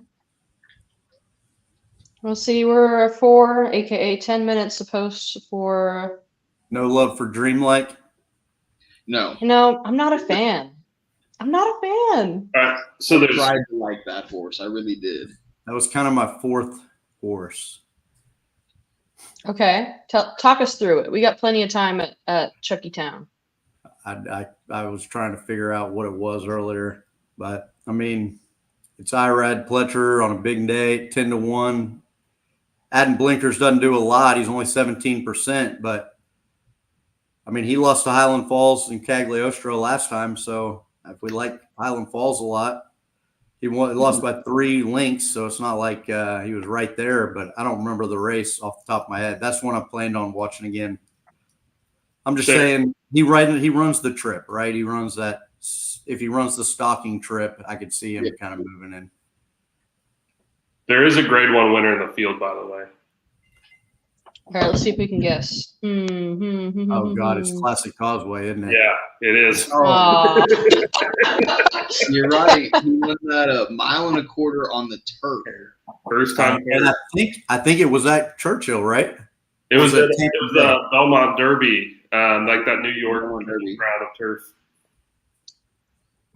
We'll see. We're 4, aka 10 minutes supposed for.
No love for Dreamlike.
No.
I'm not a fan. I'm not a fan.
All right, so
I tried to like that horse. I really did.
That was kind of my 4th horse.
Okay, talk us through it. We got plenty of time at Chucky Town.
I was trying to figure out what it was earlier, but I mean, it's Irad Pletcher on a big day, 10-1. Adding blinkers doesn't do a lot. He's only 17%, but I mean, he lost to Highland Falls and Cagliostro last time. So if we like Highland Falls a lot, he lost by 3 lengths. So it's not like he was right there, but I don't remember the race off the top of my head. That's one I planned on watching again. I'm just saying he runs the trip, right? He runs that. If he runs the stocking trip, I could see him kind of moving in.
There is a grade 1 winner in the field, by the way.
All right, let's see if we can guess.
Oh God, it's Classic Causeway, isn't it?
Yeah, it is.
Oh. You're right. He won that 1.25 miles on the turf.
First time.
And I think it was at Churchill, right?
It was the Belmont Derby, like that New York
Derby
round of turf.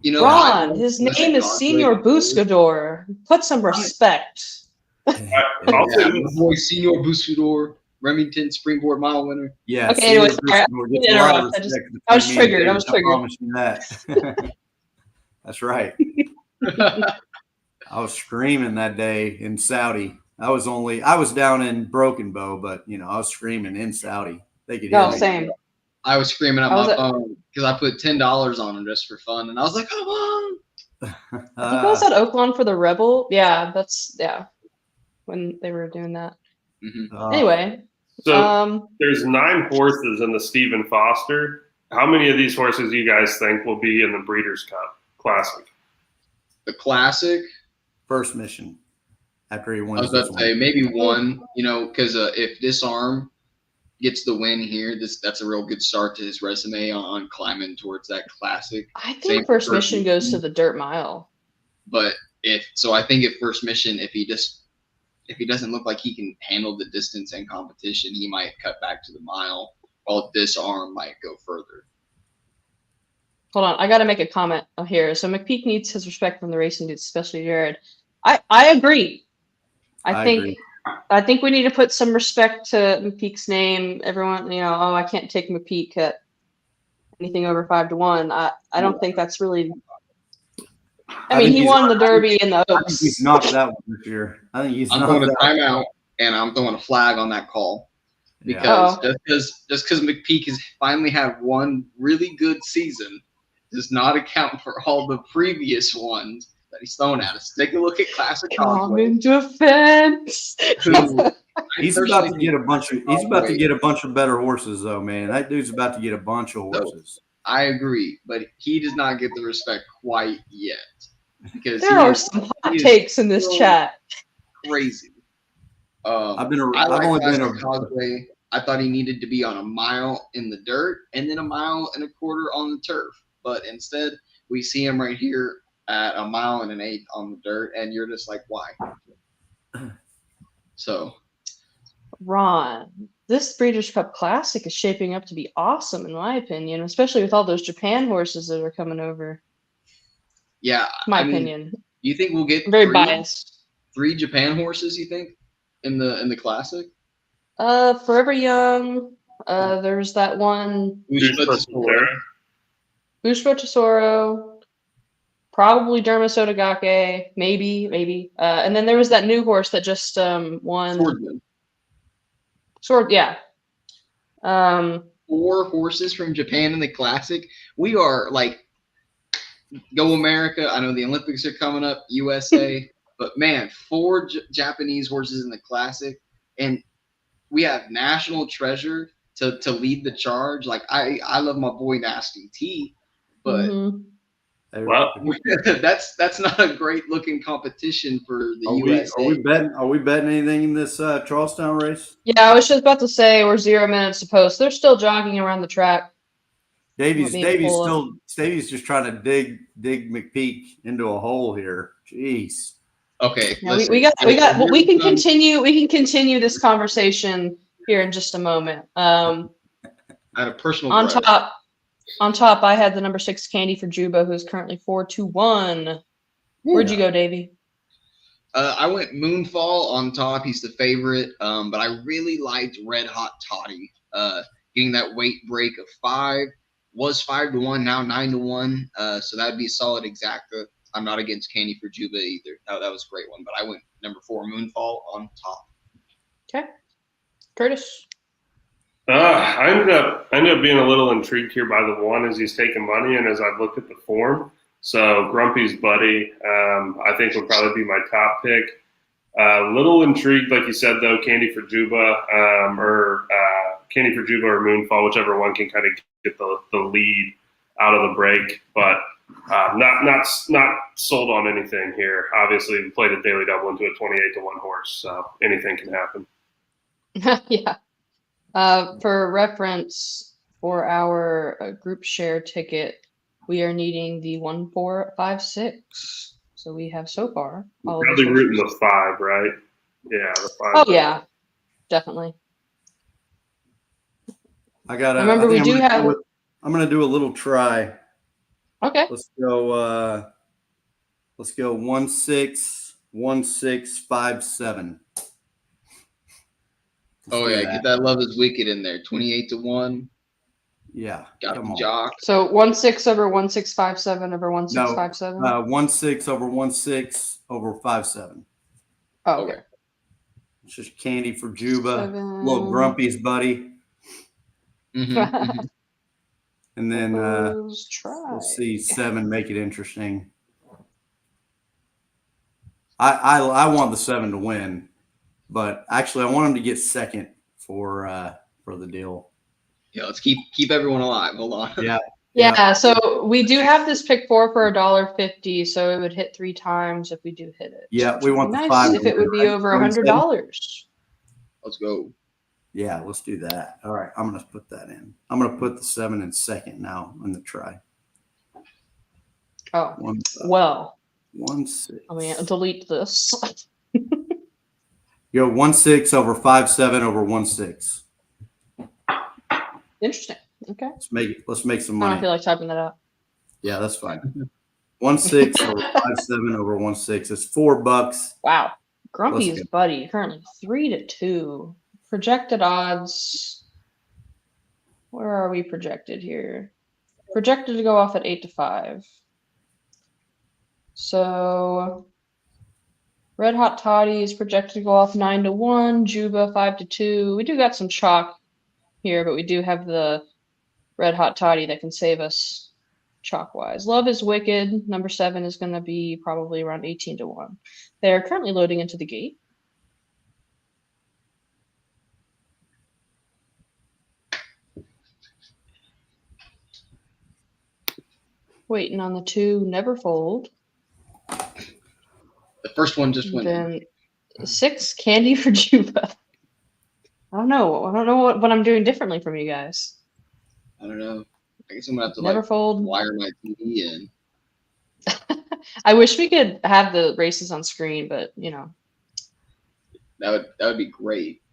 You know,
Ron, his name is Senor Buscador. Put some respect.
Boy, Senor Buscador, Remington Springboard Mile winner.
Yeah.
Okay, anyways, I was triggered. I was triggered.
Promise you that. That's right. I was screaming that day in Saudi. I was down in Broken Bow, but I was screaming in Saudi. They could hear me.
Same.
I was screaming at my phone because I put $10 on him just for fun, and I was like, "Come on!"
You guys at Oakland for the Rebel? Yeah, when they were doing that.
Mm-hmm.
Anyway,
so there's 9 horses in the Stephen Foster. How many of these horses do you guys think will be in the Breeders' Cup Classic?
The Classic,
First Mission. After he won,
I was about to say maybe one. Because if Disarm gets the win here, that's a real good start to his resume on climbing towards that Classic.
I think First Mission goes to the Dirt Mile.
But I think if First Mission, if he just if he doesn't look like he can handle the distance and competition, he might cut back to the mile, while this arm might go further.
Hold on, I got to make a comment here. So McPeak needs his respect from the racing dudes, especially Jared. I agree. I think we need to put some respect to McPeak's name. Everyone, I can't take McPeak at anything over 5-1. I don't think that's really. I mean, he won the Derby and the Oaks.
I think he's knocked that one this year. I think he's.
I'm throwing a timeout, and I'm throwing a flag on that call because just because McPeak has finally had one really good season does not account for all the previous ones that he's thrown at us. Take a look at Classic
Common defense.
He's about to get a bunch of. He's about to get a bunch of better horses, though, man. That dude's about to get a bunch of horses.
I agree, but he does not get the respect quite yet because
there are some hot takes in this chat.
Crazy.
I've only been a
Causeway. I thought he needed to be on a mile in the dirt and then a mile and a quarter on the turf, but instead we see him right here at a mile and an eighth on the dirt, and you're just like, why? So,
Ron, this Breeders' Cup Classic is shaping up to be awesome, in my opinion, especially with all those Japan horses that are coming over.
Yeah,
my opinion.
You think we'll get
very biased?
3 Japan horses? You think in the Classic?
Forever Young. There's that one. Bushra Tesoro. Probably Dermis Otagake, maybe. And then there was that new horse that just won. Sword, yeah.
4 horses from Japan in the Classic. We are like, go America. I know the Olympics are coming up, USA. But man, 4 Japanese horses in the Classic. And we have National Treasure to lead the charge. Like, I love my boy Nasty T, but
well,
that's not a great looking competition for the USA.
Are we betting anything in this Charlestown race?
Yeah, I was just about to say we're 0 minutes to post. They're still jogging around the track.
Davy's just trying to dig McPeak into a hole here. Jeez.
Okay.
Yeah, we can continue this conversation here in just a moment.
I had a personal
on top, I had the number 6 Candy for Juba, who's currently 4-1. Where'd you go, Davey?
I went Moonfall on top. He's the favorite, but I really liked Red Hot Toddy. Getting that weight break of 5 was 5-1, now 9-1. So that'd be a solid exacta. I'm not against Candy for Juba either. That was a great one, but I went number 4 Moonfall on top.
Okay, Curtis.
I ended up being a little intrigued here by the 1 as he's taking money and as I've looked at the form. So Grumpy's Buddy, I think would probably be my top pick. Little intrigued, like you said, though, Candy for Juba or Moonfall, whichever one can kind of get the lead out of the break. But not sold on anything here. Obviously, we played a daily double into a 28-1 horse, so anything can happen.
Yeah. For reference, for our group share ticket, we are needing the 1, 4, 5, 6. So we have so far.
Probably rooting the 5, right? Yeah, the 5.
Oh yeah, definitely.
I'm gonna do a little try.
Okay.
Let's go 1, 6, 1, 6, 5, 7.
Get that Love is Wicked in there. 28-1.
Yeah.
Got him jock.
So 1, 6 over 1, 6, 5, 7 over 1, 6, 5, 7.
1, 6 over 1, 6 over 5, 7.
Oh, okay.
It's just Candy for Juba. Little Grumpy's Buddy.
Mm-hmm.
And then we'll see 7 make it interesting. I want the 7 to win, but actually I want him to get second for the deal.
Yeah, let's keep everyone alive. Hold on.
Yeah.
Yeah. So we do have this pick 4 for $1.50, so it would hit 3 times if we do hit it.
Yeah, we want
nice
the 5.
if it would be over $100.
Let's go.
Yeah, let's do that. All right, I'm going to put that in. I'm going to put the 7 in second now in the try.
Oh,
1,
well.
1, 6.
I mean, delete this.
You go 1-6 over 5-7 over 1-6.
Interesting. Okay.
Let's make some
I don't
money.
feel like typing that out.
Yeah, that's fine. 1-6 over 5-7 over 1-6. It's $4.
Wow. Grumpy's
Let's
buddy currently 3-2. Projected odds. Where are we projected here? Projected to go off at 8-5. So Red Hot Toddy is projected to go off 9-1. Juba 5-2. We do got some chalk here, but we do have the Red Hot Toddy that can save us chalk wise. Love is Wicked. Number 7 is going to be probably around 18-1. They are currently loading into the gate. Waiting on the 2 Never Fold.
The first one just went in.
Then 6 Candy for Juba. I don't know what I'm doing differently from you guys.
I don't know. I guess I'm gonna have to
Never fold.
wire my TV in.
I wish we could have the races on screen, but you know.
That would be great.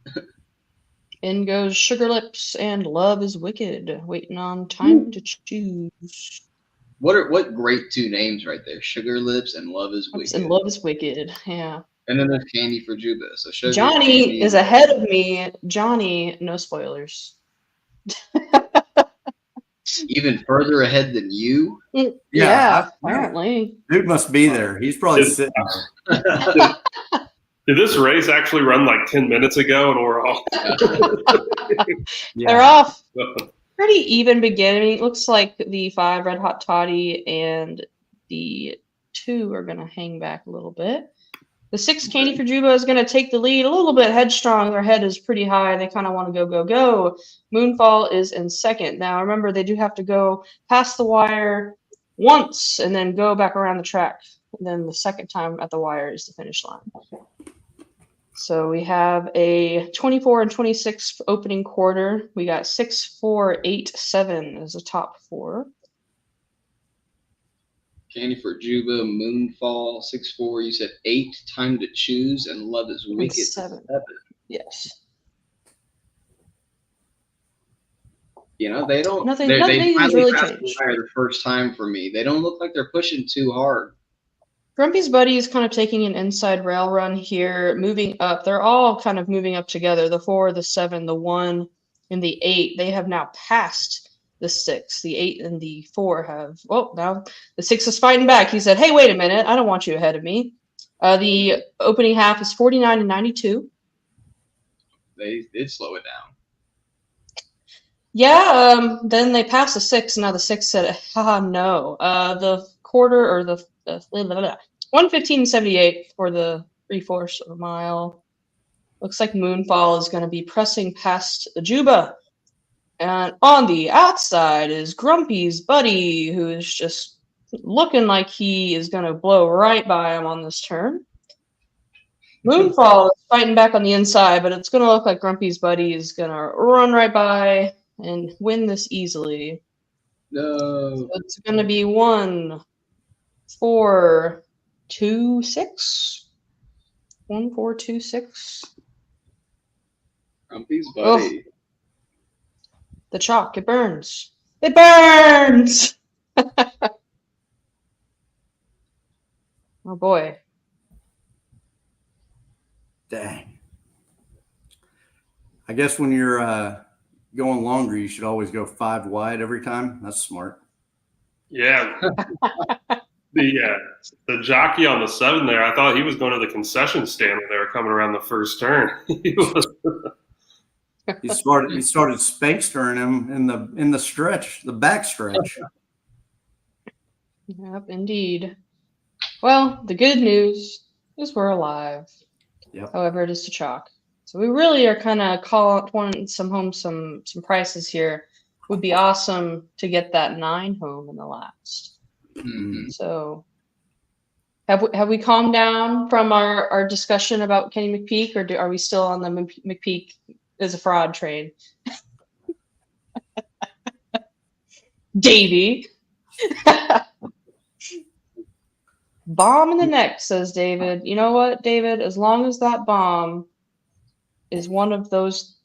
In goes Sugar Lips and Love is Wicked. Waiting on time to choose.
What great 2 names right there. Sugar Lips and Love is Wicked.
And Love is Wicked, yeah.
And then there's Candy for Juba. So Sugar,
Johnny
Candy,
is ahead of me. Johnny, no spoilers.
even further ahead than you.
Yeah, apparently.
Dude must be there. He's probably sitting there.
Did this race actually run like 10 minutes ago and we're off?
Yeah.
They're off. Pretty even beginning. It looks like the 5 Red Hot Toddy and the 2 are going to hang back a little bit. The 6 Candy for Juba is going to take the lead a little bit headstrong. Their head is pretty high. They kind of want to go, go, go. Moonfall is in second. Now, remember, they do have to go past the wire once and then go back around the track. And then the second time at the wire is the finish line. So we have a 24 and 26 opening quarter. We got 6, 4, 8, 7 as the top 4.
Candy for Juba, Moonfall, 6-4. You said 8, Time to Choose, and Love is Wicked.
7. Yes.
You know, they don't.
Nothing
they
has
finally
really
passed
changed.
the wire the first time for me. They don't look like they're pushing too hard.
Grumpy's buddy is kind of taking an inside rail run here, moving up. They're all kind of moving up together. The 4, the 7, the 1, and the 8. They have now passed the 6. The 8 and the 4 have. Oh, now the 6 is fighting back. He said, "Hey, wait a minute. I don't want you ahead of me." The opening half is 49 and 92.
They did slow it down.
Yeah. Then they passed the 6. And now the 6 said, "Haha, no." The quarter or the 1:15.78 for the 3/4 of a mile. Looks like Moonfall is going to be pressing past the Juba. And on the outside is Grumpy's buddy, who is just looking like he is going to blow right by him on this turn. Moonfall is fighting back on the inside, but it's going to look like Grumpy's buddy is going to run right by and win this easily.
No.
So it's going to be 1, 4, 2, 6. 1, 4, 2, 6.
Grumpy's buddy.
The chalk, it burns. It burns! Oh boy.
Dang. I guess when you're going longer, you should always go 5 wide every time. That's smart.
Yeah. The jockey on the 7 there, I thought he was going to the concession stand when they were coming around the first turn.
He started spankstering him in the stretch, the back stretch.
Yep, indeed. Well, the good news is we're alive.
Yep.
However, it is to chalk. So we really are kind of wanting some prices here. Would be awesome to get that 9 home in the last.
Mm-hmm.
So have we calmed down from our discussion about Kenny McPeak, or are we still on the McPeak is a fraud train? Davey. Bomb in the neck, says David. You know what, David? As long as that bomb is one of those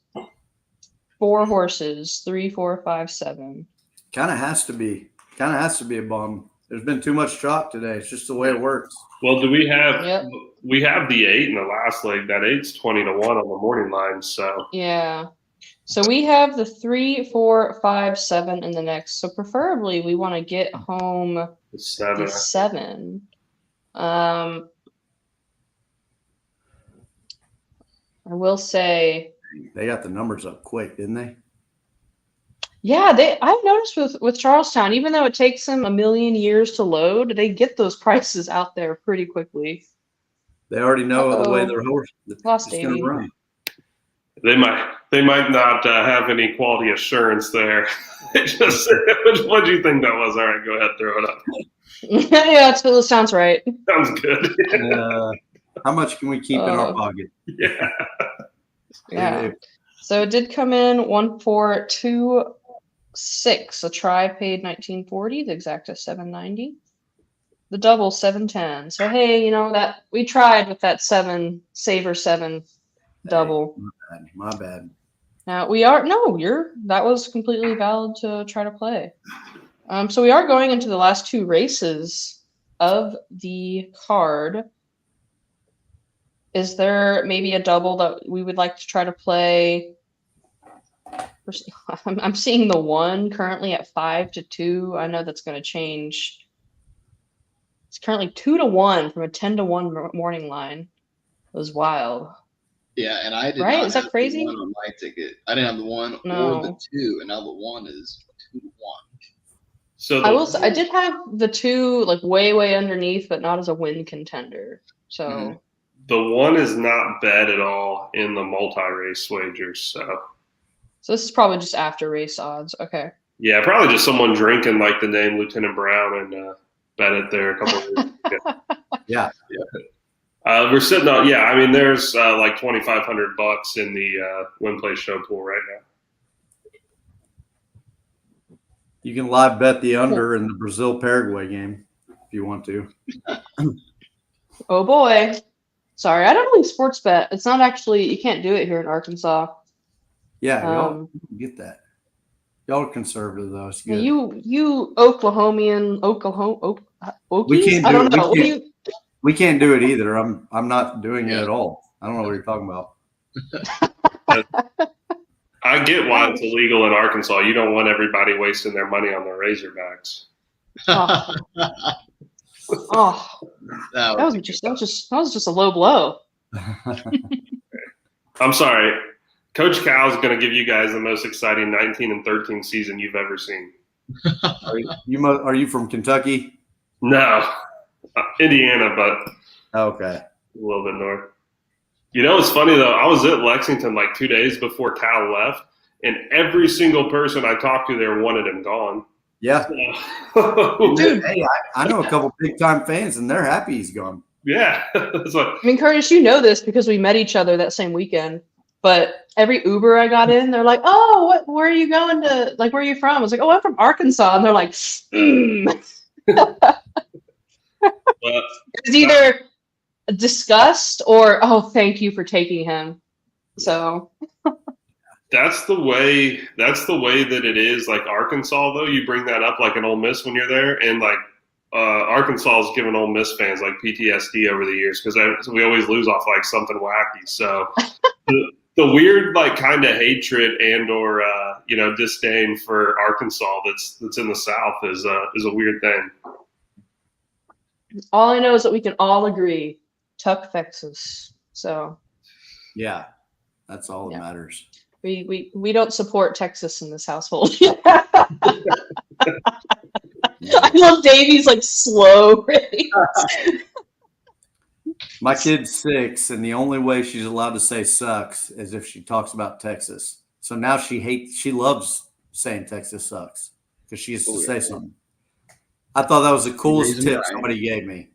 4 horses, 3, 4, 5, 7.
Kind of has to be. Kind of has to be a bum. There's been too much chalk today. It's just the way it works.
Well, do we have
Yep.
we have the 8 in the last leg? That 8's 20-1 on the morning line. So
Yeah. So we have the 3, 4, 5, 7 in the next. So preferably we want to get home
the 7.
the 7. I will say,
They got the numbers up quick, didn't they?
yeah, I've noticed with Charlestown, even though it takes them a million years to load, they get those prices out there pretty quickly.
They already know the way their horse
Lost
is going
Davey.
to run.
They might not have any quality assurance there. Just what do you think that was? All right, go ahead, throw it up.
Yeah, that sounds right.
Sounds good.
How much can we keep in our pocket?
Yeah.
Yeah. So it did come in 1426. A try paid 1940. The exacta 790. The double 710. So hey, you know that we tried with that 7 saver 7 double.
My bad.
Now that was completely valid to try to play. So we are going into the last 2 races of the card. Is there maybe a double that we would like to try to play? I'm seeing the 1 currently at 5-2. I know that's going to change. It's currently 2-1 from a 10-1 morning line. It was wild.
Yeah, and I did
Right?
not
Is that
have
crazy?
the 1 on my ticket. I didn't have the 1 or
No.
the 2, and now the 1 is 2-1.
So
I did have the 2 like way underneath, but not as a win contender. So
the 1 is not bad at all in the multi-race wagers. So
this is probably just after race odds. Okay.
yeah, probably just someone drinking like the name Lieutenant Brown and bet it there a couple of years ago.
Yeah.
We're sitting on, I mean, there's like $2,500 in the win play show pool right now.
You can live bet the under in the Brazil-Paraguay game if you want to.
Oh boy. Sorry, I don't really sports bet. It's not actually, you can't do it here in Arkansas.
Yeah, y'all get that. Y'all are conservative though. It's good.
You Oklahomian,
We can't
I
do
don't
it.
know.
We can't do it either. I'm not doing it at all. I don't know what you're talking about.
I get why it's illegal in Arkansas. You don't want everybody wasting their money on the Razorbacks.
That was just a low blow.
I'm sorry. Coach Cal's going to give you guys the most exciting 19-13 season you've ever seen.
Are you from Kentucky?
No, Indiana, but
Okay.
a little bit north. You know, it's funny though. I was at Lexington like 2 days before Cal left, and every single person I talked to there wanted him gone.
Yeah.
Dude.
Hey, I know a couple big time fans, and they're happy he's gone.
Yeah. It's like,
I mean, Curtis, you know this because we met each other that same weekend. But every Uber I got in, they're like, "Oh, where are you going to? Like, where are you from?" I was like, "Oh, I'm from Arkansas," and they're like, It's either disgust or, "Oh, thank you for taking him." So
that's the way that it is. Like Arkansas, though, you bring that up like an Ole Miss when you're there, and like Arkansas has given Ole Miss fans like PTSD over the years because we always lose off like something wacky. So the weird like kind of hatred and or disdain for Arkansas that's in the South is a weird thing.
all I know is that we can all agree, Tuck, Texas. So
Yeah, that's all that matters.
we don't support Texas in this household. I love Davey's like slow rate.
My kid's 6, and the only way she's allowed to say sucks is if she talks about Texas. So now she loves saying Texas sucks because she used to say something. I thought that was the coolest tip somebody gave me.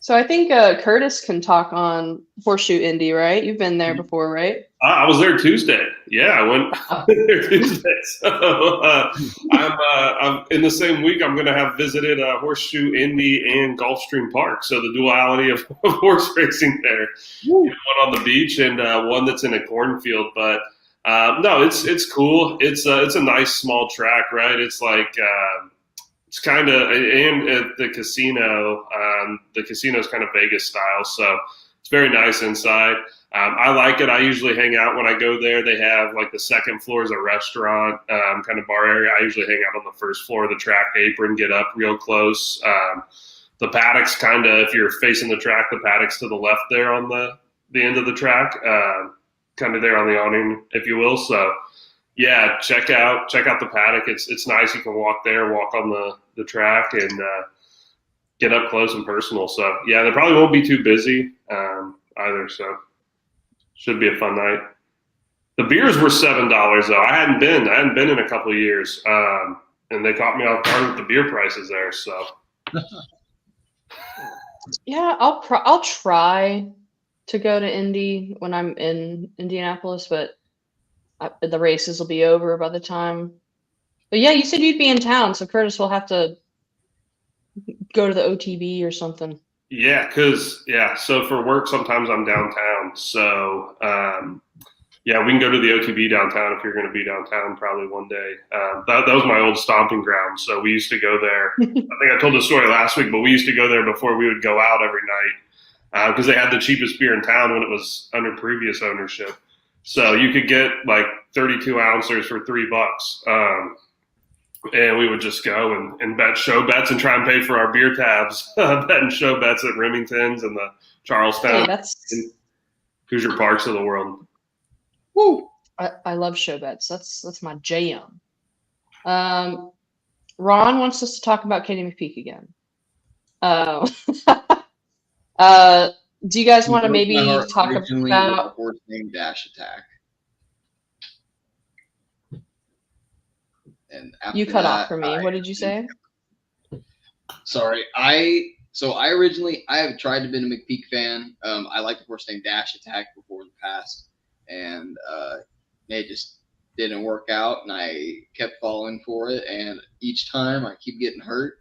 So I think Curtis can talk on Horseshoe Indy, right? You've been there before, right?
I was there Tuesday. Yeah, I went there Tuesday. So I'm in the same week. I'm going to have visited Horseshoe, Indy, and Gulfstream Park. So the duality of horse racing there. One on the beach and one that's in a cornfield. But no, it's cool. It's a nice small track, right? It's like it's kind of, and at the casino's kind of Vegas style, so it's very nice inside. I like it. I usually hang out when I go there. They have like the second floor is a restaurant, kind of bar area. I usually hang out on the first floor of the track apron, get up real close. The paddock's kind of, if you're facing the track, the paddock's to the left there on the end of the track, kind of there on the awning, if you will. So yeah, check out the paddock. It's nice. You can walk there, walk on the track, and get up close and personal. So yeah, they probably won't be too busy either. So should be a fun night. The beers were $7 though. I hadn't been in a couple of years, and they caught me off guard with the beer prices there. So
Yeah, I'll try to go to Indy when I'm in Indianapolis, but the races will be over by the time. But yeah, you said you'd be in town, so Curtis will have to go to the OTB or something.
Yeah, so for work sometimes I'm downtown. So yeah, we can go to the OTB downtown if you're going to be downtown probably one day. That was my old stomping ground. So we used to go there. I think I told the story last week, but we used to go there before we would go out every night because they had the cheapest beer in town when it was under previous ownership. So you could get like 32 ounces for $3. And we would just go and bet show bets and try and pay for our beer tabs, betting show bets at Remington's and the Charlestown and Hoosier Parks of the world.
Woo! I love show bets. That's my jam. Ron wants us to talk about Kenny McPeak again. Do you guys want to maybe talk about
horse named Dash Attack? And
you cut off for me. What did you say?
Sorry, I originally have tried to be a McPeak fan. I liked the horse named Dash Attack before in the past, and it just didn't work out. And I kept falling for it, and each time I keep getting hurt.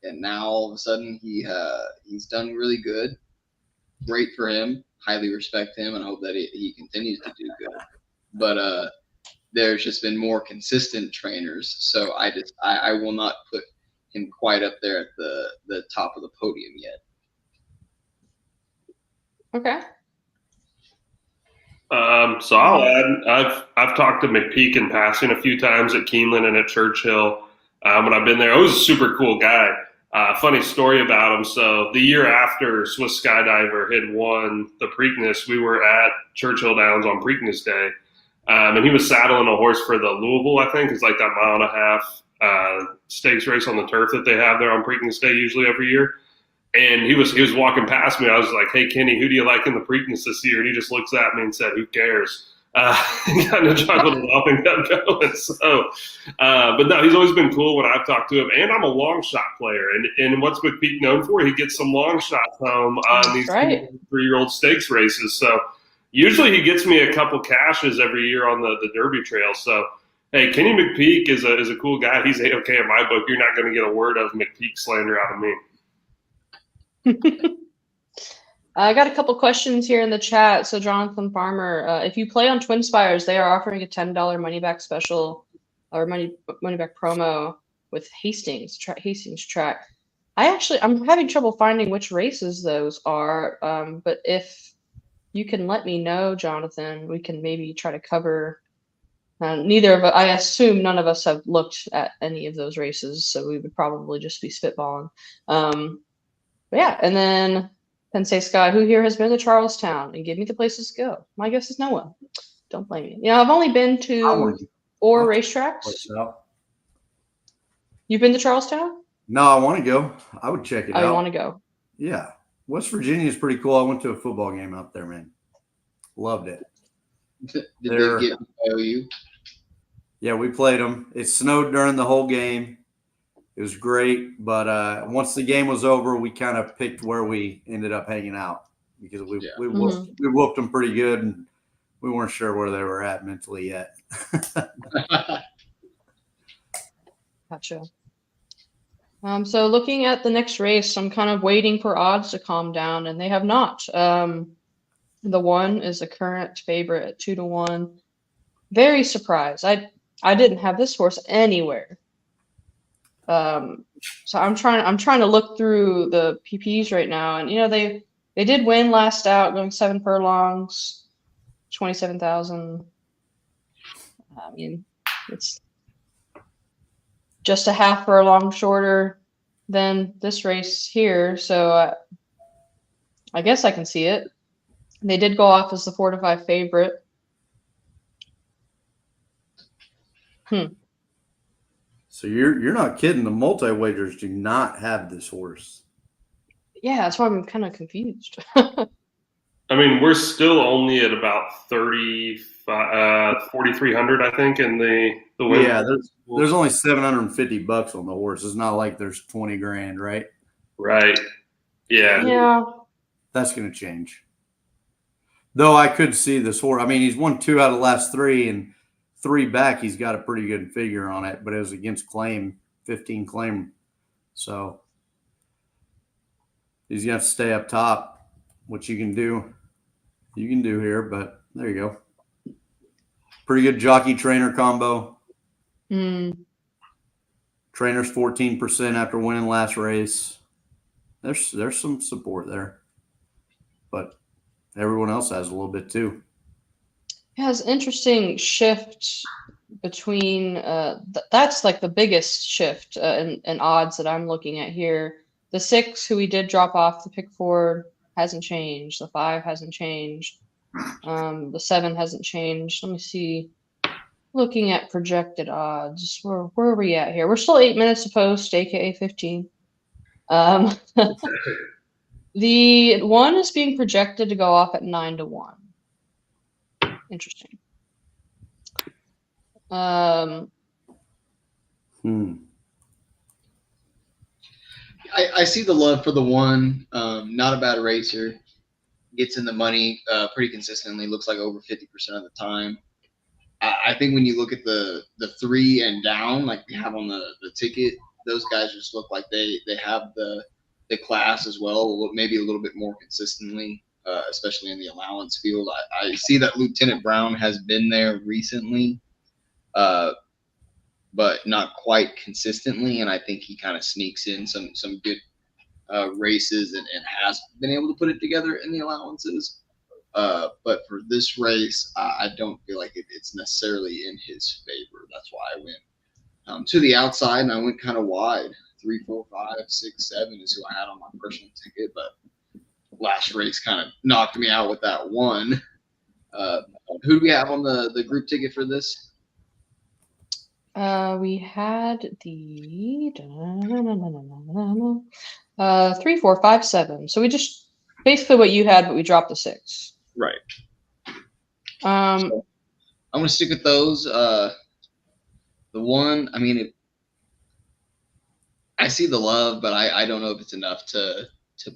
And now all of a sudden he's done really good. Great for him. Highly respect him, and hope that he continues to do good. But there's just been more consistent trainers, so I will not put him quite up there at the top of the podium yet.
Okay.
So I'll add, I've talked to McPeak in passing a few times at Keeneland and at Churchill when I've been there. He was a super cool guy. Funny story about him. So the year after Swiss Skydiver had won the Preakness, we were at Churchill Downs on Preakness Day. And he was saddling a horse for the Louisville, I think. It's like that 1.5 mile stakes race on the turf that they have there on Preakness Day usually every year. And he was walking past me. I was like, "Hey, Kenny, who do you like in the Preakness this year?" And he just looks at me and said, "Who cares?" He kind of chuckled it off and kept going. So, but no, he's always been cool when I've talked to him. And I'm a long shot player. And what's McPeak known for? He gets some long shots home on these 3-year-old stakes races. So usually he gets me a couple cashes every year on the Derby Trail. So, hey, Kenny McPeak is a cool guy. He's A-OK in my book. You're not going to get a word of McPeak slander out of me.
I got a couple questions here in the chat. So Jonathan Farmer, if you play on Twin Spires, they are offering a $10 money back special or money back promo with Hastings track. I'm having trouble finding which races those are. But if you can let me know, Jonathan, we can maybe try to cover. I assume none of us have looked at any of those races, so we would probably just be spitballing. But yeah, and then Pensay Sky, who here has been to Charlestown, and give me the places to go? My guess is no one. Don't blame me. You know, I've only been to 4 racetracks. You've been to Charlestown?
No, I want to go. I would check it out.
Oh, you want to go?
Yeah. West Virginia is pretty cool. I went to a football game out there, man. Loved it.
Did they get OU?
Yeah, we played them. It snowed during the whole game. It was great, but once the game was over, we kind of picked where we ended up hanging out because we whooped them pretty good, and we weren't sure where they were at mentally yet.
Gotcha. So looking at the next race, I'm kind of waiting for odds to calm down, and they have not. The one is a current favorite at 2-1. Very surprised. I didn't have this horse anywhere. So I'm trying to look through the PPs right now, and they did win last out, going 7 furlongs, 27,000. I mean, it's just a half furlong shorter than this race here, so I guess I can see it. They did go off as the 4-5 favorite.
So you're not kidding. The multi-wagers do not have this horse.
Yeah, that's why I'm kind of confused.
I mean, we're still only at about 4,300, I think, in the win.
Yeah, there's only $750 on the horse. It's not like there's 20 grand, right?
Right. Yeah.
Yeah.
That's going to change. Though I could see this horse. I mean, he's won 2 out of the last 3, and 3 back, he's got a pretty good figure on it, but it was against claim, 15 claim. So he's going to have to stay up top, which you can do here, but there you go. Pretty good jockey trainer combo. Trainer's 14% after winning last race. There's some support there, but everyone else has a little bit too.
It has interesting shift between that's like the biggest shift in odds that I'm looking at here. The 6, who we did drop off the pick 4, hasn't changed. The 5 hasn't changed. The 7 hasn't changed. Let me see. Looking at projected odds, where are we at here? We're still 8 minutes to post, aka 15. The 1 is being projected to go off at 9-1. Interesting.
I see the love for the 1. Not a bad racer. Gets in the money pretty consistently. Looks like over 50% of the time. I think when you look at the 3 and down, like we have on the ticket, those guys just look like they have the class as well, maybe a little bit more consistently. Especially in the allowance field. I see that Lieutenant Brown has been there recently, but not quite consistently, and I think he kind of sneaks in some good races and has been able to put it together in the allowances. But for this race, I don't feel like it's necessarily in his favor. That's why I went to the outside, and I went kind of wide. 3, 4, 5, 6, 7 is who I had on my personal ticket, but last race kind of knocked me out with that 1. Who do we have on the group ticket for this?
We had the 3, 4, 5, 7. So we just basically what you had, but we dropped the 6.
Right.
So
I'm gonna stick with those. The 1, I mean, I see the love, but I don't know if it's enough to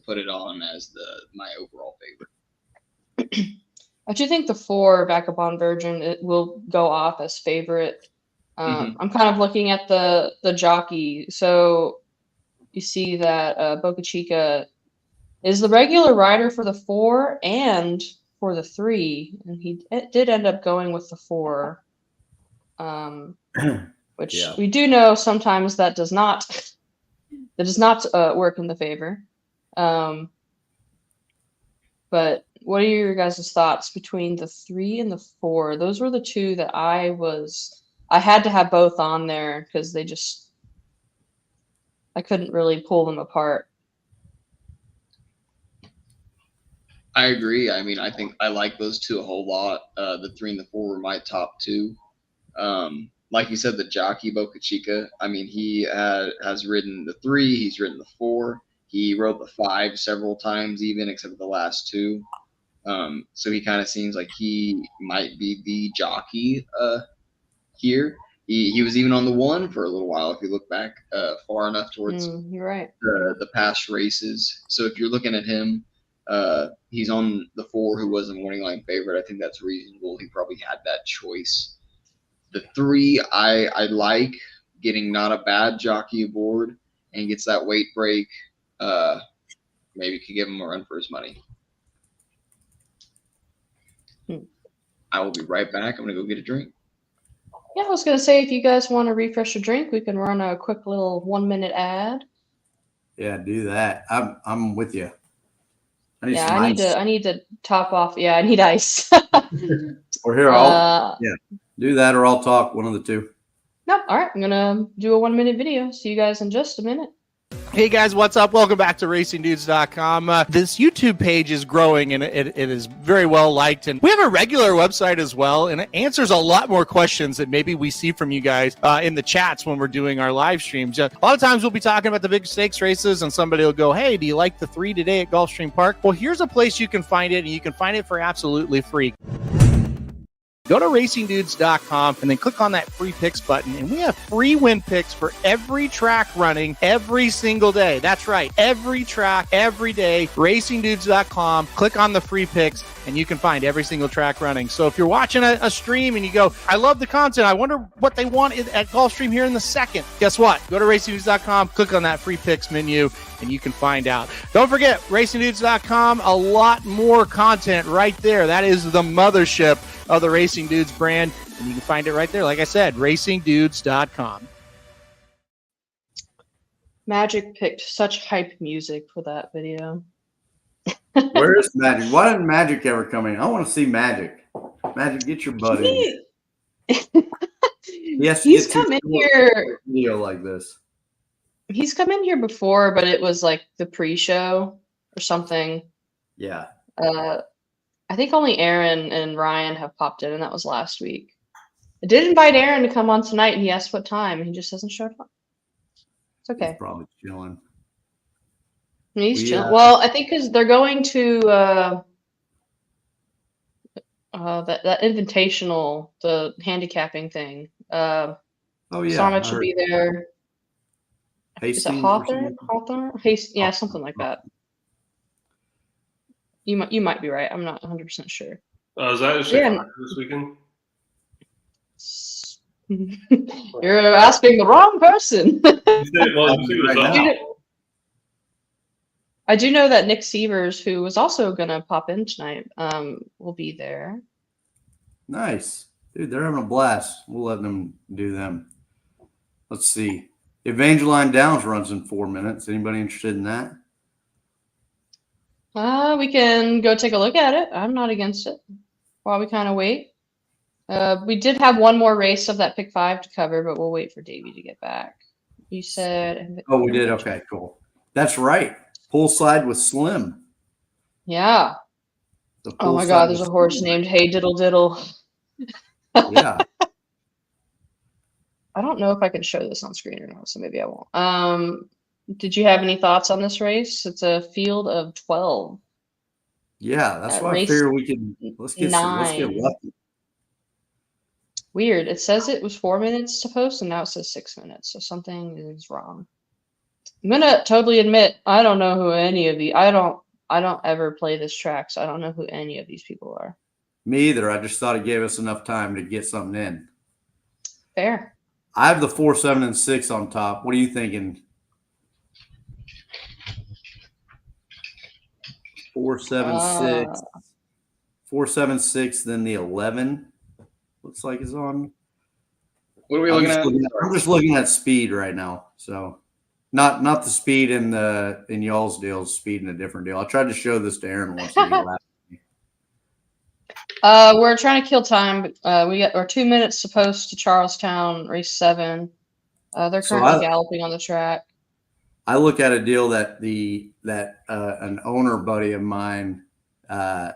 put it on as my overall favorite.
I do think the 4 Vagabond Virgin, it will go off as favorite. I'm kind of looking at the jockey. So you see that Boca Chica is the regular rider for the 4 and for the 3, and he did end up going with the 4, which we do know sometimes that does not work in the favor. But what are your guys' thoughts between the 3 and the 4? Those were the 2 that I had to have both on there because I couldn't really pull them apart.
I agree. I mean, I think I like those 2 a whole lot. The 3 and the 4 were my top 2. Like you said, the jockey Boca Chica. I mean, he has ridden the 3. He's ridden the 4. He rode the 5 several times, even except for the last 2. So he kind of seems like he might be the jockey here. He was even on the 1 for a little while. If you look back far enough towards
You're right.
the past races. So if you're looking at him, He's on the 4, who was the morning line favorite. I think that's reasonable. He probably had that choice. The 3, I like getting not a bad jockey aboard and gets that weight break. Maybe could give him a run for his money. I will be right back. I'm gonna go get a drink.
Yeah, I was gonna say if you guys want to refresh your drink, we can run a quick little 1-minute ad.
Yeah, do that. I'm with you. I need
Yeah,
some ice.
I need to top off. Yeah, I need ice.
Or here, do that, or I'll talk. One of the two.
No, all right. I'm gonna do a 1-minute video. See you guys in just a minute.
Hey guys, what's up? Welcome back to RacingDudes.com. This YouTube page is growing and it is very well liked. And we have a regular website as well, and it answers a lot more questions that maybe we see from you guys in the chats when we're doing our live streams. A lot of times we'll be talking about the big stakes races, and somebody will go, hey, do you like the 3 today at Gulfstream Park? Well, here's a place you can find it, and you can find it for absolutely free. Go to RacingDudes.com and then click on that free picks button, and we have free win picks for every track running every single day. That's right, every track, every day. RacingDudes.com, click on the free picks, and you can find every single track running. So if you're watching a stream and you go, I love the content, I wonder what they want at Gulfstream here in the second. Guess what? Go to RacingDudes.com, click on that free picks menu, and you can find out. Don't forget, RacingDudes.com, a lot more content right there. That is the mothership of the Racing Dudes brand, and you can find it right there. Like I said, RacingDudes.com.
Magic picked such hype music for that video.
Where is Magic? Why didn't Magic ever come in? I want to see Magic. Magic, get your butt in. Yes,
he's come in here.
Video like this.
He's come in here before, but it was like the pre-show or something.
Yeah.
I think only Aaron and Ryan have popped in, and that was last week. I did invite Aaron to come on tonight, and he asked what time, and he just hasn't showed up. It's okay.
He's probably chilling.
He's chilling. Well, I think because they're going to that invitational, the handicapping thing.
Oh yeah.
Somich will be there.
Hastings,
is it Hawthorne? Yeah, something like that. You might be right. I'm not 100% sure.
Is that a Chicago this weekend?
You're asking the wrong person. I do know that Nick Sievers, who was also going to pop in tonight, will be there.
Nice. Dude, they're having a blast. We'll let them do them. Let's see. Evangeline Downs runs in 4 minutes. Anybody interested in that?
We can go take a look at it. I'm not against it while we kind of wait. We did have one more race of that pick 5 to cover, but we'll wait for Davey to get back. You said.
Oh, we did. Okay, cool. That's right. Poolside with Slim.
Yeah. Oh my God, there's a horse named Hey Diddle Diddle.
Yeah.
I don't know if I can show this on screen or not, so maybe I won't. Did you have any thoughts on this race? It's a field of 12.
Yeah, that's why I figured we could let's get lucky.
Weird. It says it was 4 minutes to post, and now it says 6 minutes. So something is wrong. I'm gonna totally admit I don't know who any of the I don't ever play this track, so I don't know who any of these people are.
Me either. I just thought it gave us enough time to get something in.
Fair.
I have the 4, 7, and 6 on top. What are you thinking? 4, 7, 6. 4, 7, 6, then the 11 looks like is on.
What are we looking at?
I'm just looking at speed right now. So not the speed in y'all's deals, speed in a different deal. I tried to show this to Aaron once.
We're trying to kill time. We got our 2 minutes to post to Charlestown, race 7. They're currently galloping on the track.
I look at a deal that an owner buddy of mine has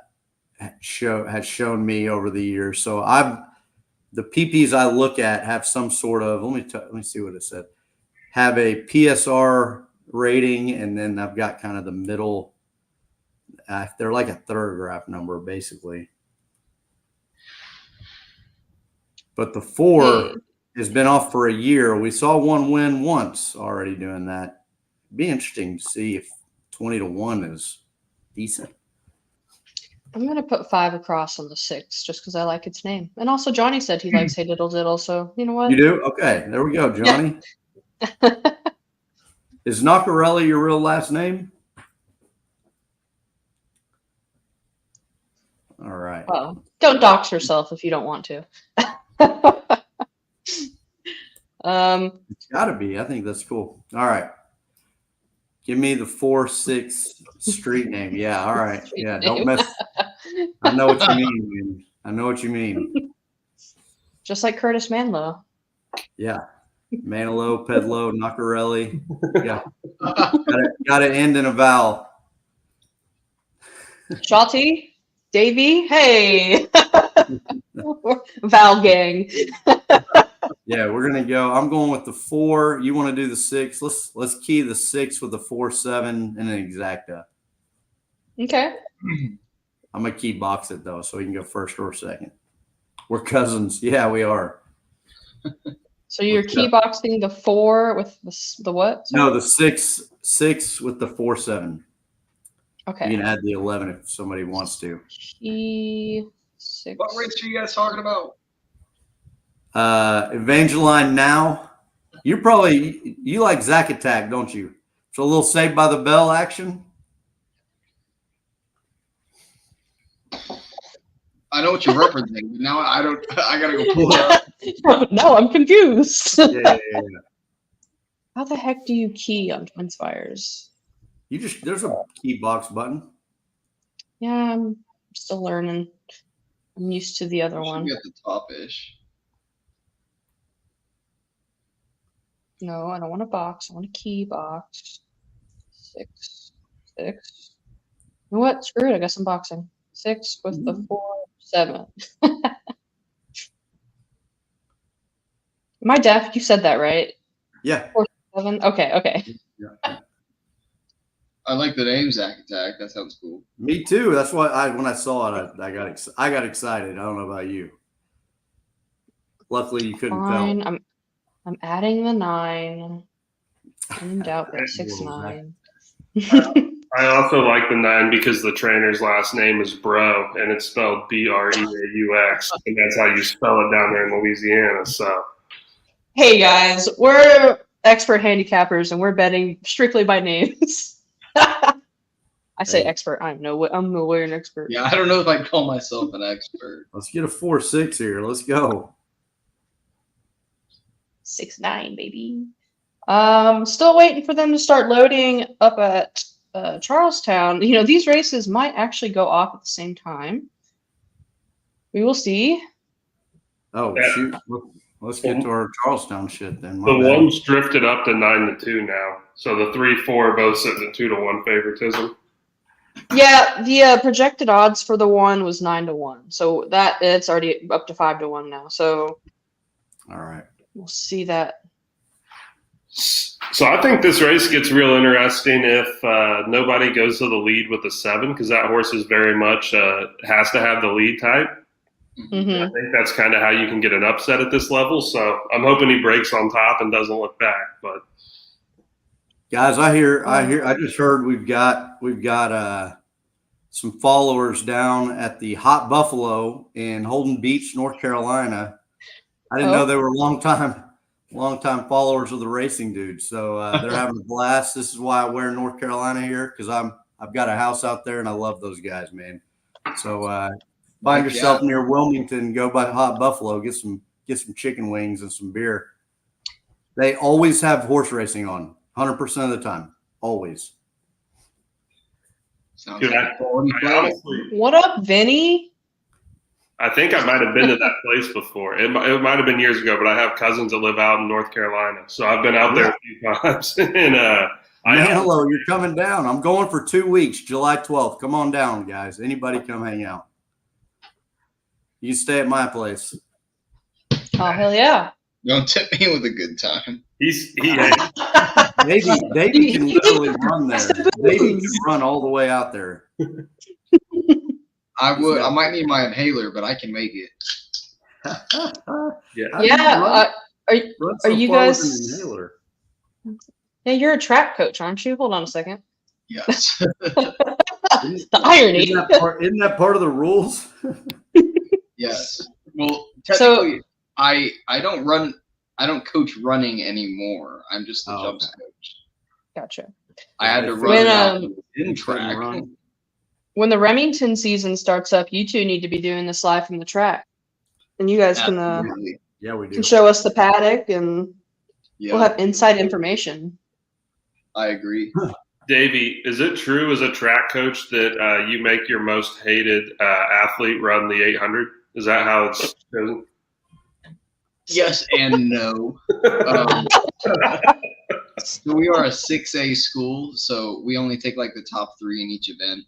shown me over the years. So the PPs I look at have some sort of let me see what it said. Have a PSR rating, and then I've got kind of the middle. They're like a thoroughgraph number basically. But the 4 has been off for a year. We saw one win once already doing that. It'd be interesting to see if 20 to 1 is decent.
I'm going to put 5 across on the 6 just because I like its name. And also, Johnny said he likes Hey Diddle Diddle, so you know what?
You do? Okay, there we go, Johnny. Is Nacarelli your real last name? All right.
Well, don't dox yourself if you don't want to.
It's got to be. I think that's cool. All right. Give me the 4-6 street name. Yeah. All right. Yeah. Don't mess. I know what you mean, man. I know what you mean.
Just like Curtis Manlow.
Yeah. Manilow, Pedlow, Nacarelli. Yeah. Got to end in a vowel.
Shotty, Davey, hey. Val gang.
Yeah, we're gonna go. I'm going with the 4. You want to do the 6? Let's key the 6 with the 4-7 and an exacta.
Okay.
I'm gonna key box it though, so we can go first or second. We're cousins. Yeah, we are.
So you're key boxing the 4 with the what? Sorry?
No, the 6 with the 4-7.
Okay.
You can add the 11 if somebody wants to.
Key 6.
What race are you guys talking about?
Evangeline now. You like Zack Attack, don't you? So a little Saved by the Bell action.
I know what you're referencing, but now I don't. I gotta go pull it up.
No, I'm confused.
Yeah.
How the heck do you key on Twin Spires?
There's a key box button.
Yeah, I'm still learning. I'm used to the other one.
Should be at the top-ish.
No, I don't want a box. I want a key box. 6. You know what? Screw it. I guess I'm boxing. 6 with the 4-7. Am I deaf? You said that, right?
Yeah.
4-7? Okay.
Yeah.
I like the name Zack Attack. That sounds cool.
Me too. That's why when I saw it, I got excited. I don't know about you. Luckily, you couldn't
Fine.
tell.
I'm adding the 9. I'm in doubt that 6-9.
I also like the 9 because the trainer's last name is Bro, and it's spelled Breaux, and that's how you spell it down there in Louisiana. So,
Hey guys, we're expert handicappers, and we're betting strictly by names. I say expert. I'm nowhere an expert.
Yeah, I don't know if I'd call myself an expert.
Let's get a 4-6 here. Let's go.
6-9, baby. Still waiting for them to start loading up at Charlestown. You know, these races might actually go off at the same time. We will see.
Oh, shoot. Let's get to our Charlestown shit then.
the one's drifted up to 9-2 now. So the 3-4 both sitting at 2-1 favoritism.
Yeah, the projected odds for the 1 was 9-1. So it's already up to 5-1 now. So
All right.
we'll see that.
So I think this race gets real interesting if nobody goes to the lead with the 7, because that horse is very much has to have the lead type.
Mm-hmm.
I think that's kind of how you can get an upset at this level. So I'm hoping he breaks on top and doesn't look back. But
Guys, I just heard we've got some followers down at the Hot Buffalo in Holden Beach, North Carolina. I didn't know they were longtime followers of the Racing Dudes. So they're having a blast. This is why I wear North Carolina here, because I've got a house out there and I love those guys, man. So find yourself near Wilmington, go by Hot Buffalo, get some chicken wings and some beer. They always have horse racing on, 100% of the time, always.
Sounds
dude,
like quality play.
honestly,
What up, Vinny?
I think I might have been to that place before. It might have been years ago, but I have cousins that live out in North Carolina, so I've been out there a few times. And
Hello, you're coming down. I'm going for 2 weeks, July 12th. Come on down, guys. Anybody come hang out. You can stay at my place.
Oh, hell yeah.
Don't tip me with a good time.
Davey can literally run there. Davey can run all the way out there.
I might need my inhaler, but I can make it.
Yeah. Are you guys? Yeah, you're a track coach, aren't you? Hold on a second.
Yes.
The irony.
Isn't that part of the rules?
Yes. Well,
So-
technically, I don't coach running anymore. I'm just the jumps coach.
Gotcha.
I had to
When,
run it out
um,
in track.
When the Remington season starts up, you two need to be doing this live from the track, and you guys can
Absolutely.
Yeah, we do.
can show us the paddock, and
Yeah,
we'll have inside information.
I agree.
Davey, is it true as a track coach that you make your most hated athlete run the 800? Is that how it's chosen?
Yes and no. So we are a 6A school, so we only take like the top 3 in each event.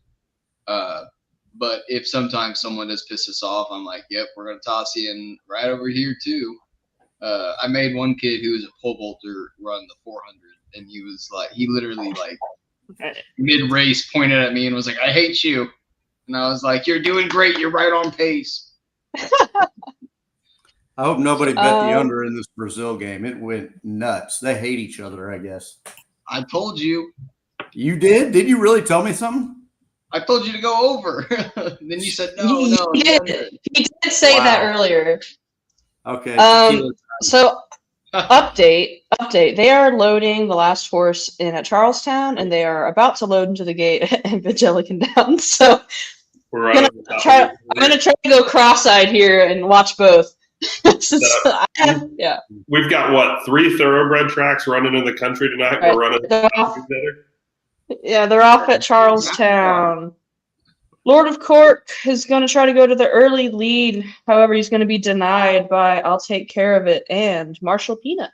But if sometimes someone does piss us off, I'm like, yep, we're going to toss you in right over here too. I made one kid who was a pole vaulter run the 400, and he literally mid-race pointed at me and was like, I hate you. And I was like, you're doing great. You're right on pace.
I hope nobody bet the under in this Brazil game. It went nuts. They hate each other, I guess.
I told you.
You did? Did you really tell me something?
I told you to go over. Then you said, no.
He did say that earlier.
Okay.
So update. They are loading the last horse in at Charlestown, and they are about to load into the gate at Evangelic and Down. So
We're
I'm gonna try to go cross-eyed here and watch both. Yeah.
We've got what, 3 thoroughbred tracks running in the country tonight.
Right.
We're running.
They're off at Charlestown. Lord of Cork is going to try to go to the early lead. However, he's going to be denied by I'll Take Care of It and Marshall Peanut.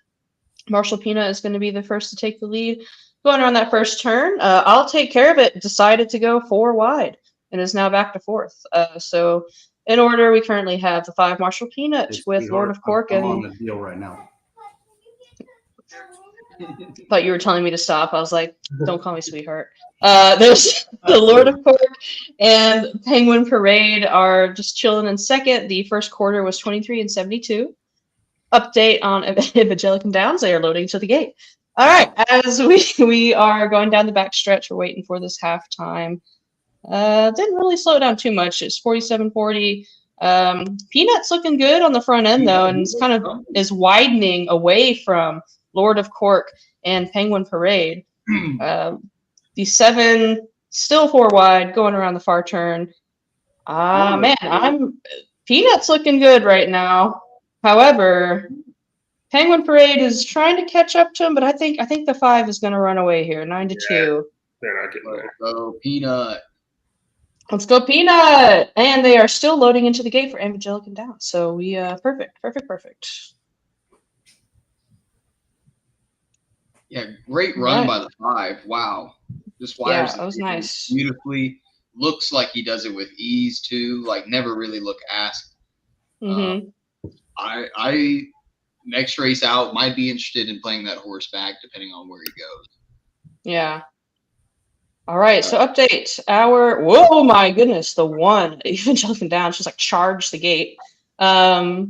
Marshall Peanut is going to be the first to take the lead. Going around that first turn, I'll Take Care of It decided to go 4 wide and is now back to 4th. So in order, we currently have the 5 Marshall Peanut with Lord of Cork.
I'm on the deal right now.
Thought you were telling me to stop. I was like, don't call me sweetheart. There's the Lord of Cork and Penguin Parade are just chilling in second. The first quarter was 23-72. Update on Evangelic and Downs. They are loading to the gate. All right, as we are going down the back stretch, we're waiting for this halftime. Didn't really slow down too much. It's 47-40. Peanut's looking good on the front end though, and it's kind of is widening away from Lord of Cork and Penguin Parade. The 7 still 4 wide, going around the far turn. Peanut's looking good right now. However, Penguin Parade is trying to catch up to him, but I think the 5 is going to run away here, 9-2.
They're not getting there.
Go Peanut.
Let's go Peanut! And they are still loading into the gate for Evangelic and Down. So we perfect.
Yeah, great run by the 5. Wow. Just wires
that was nice.
Beautifully. Looks like he does it with ease too. Like never really look asked.
Mm-hmm.
I next race out might be interested in playing that horse back depending on where he goes.
Yeah. All right, so update. Whoa, my goodness, the 1 Evangelic and Down just like charged the gate. Our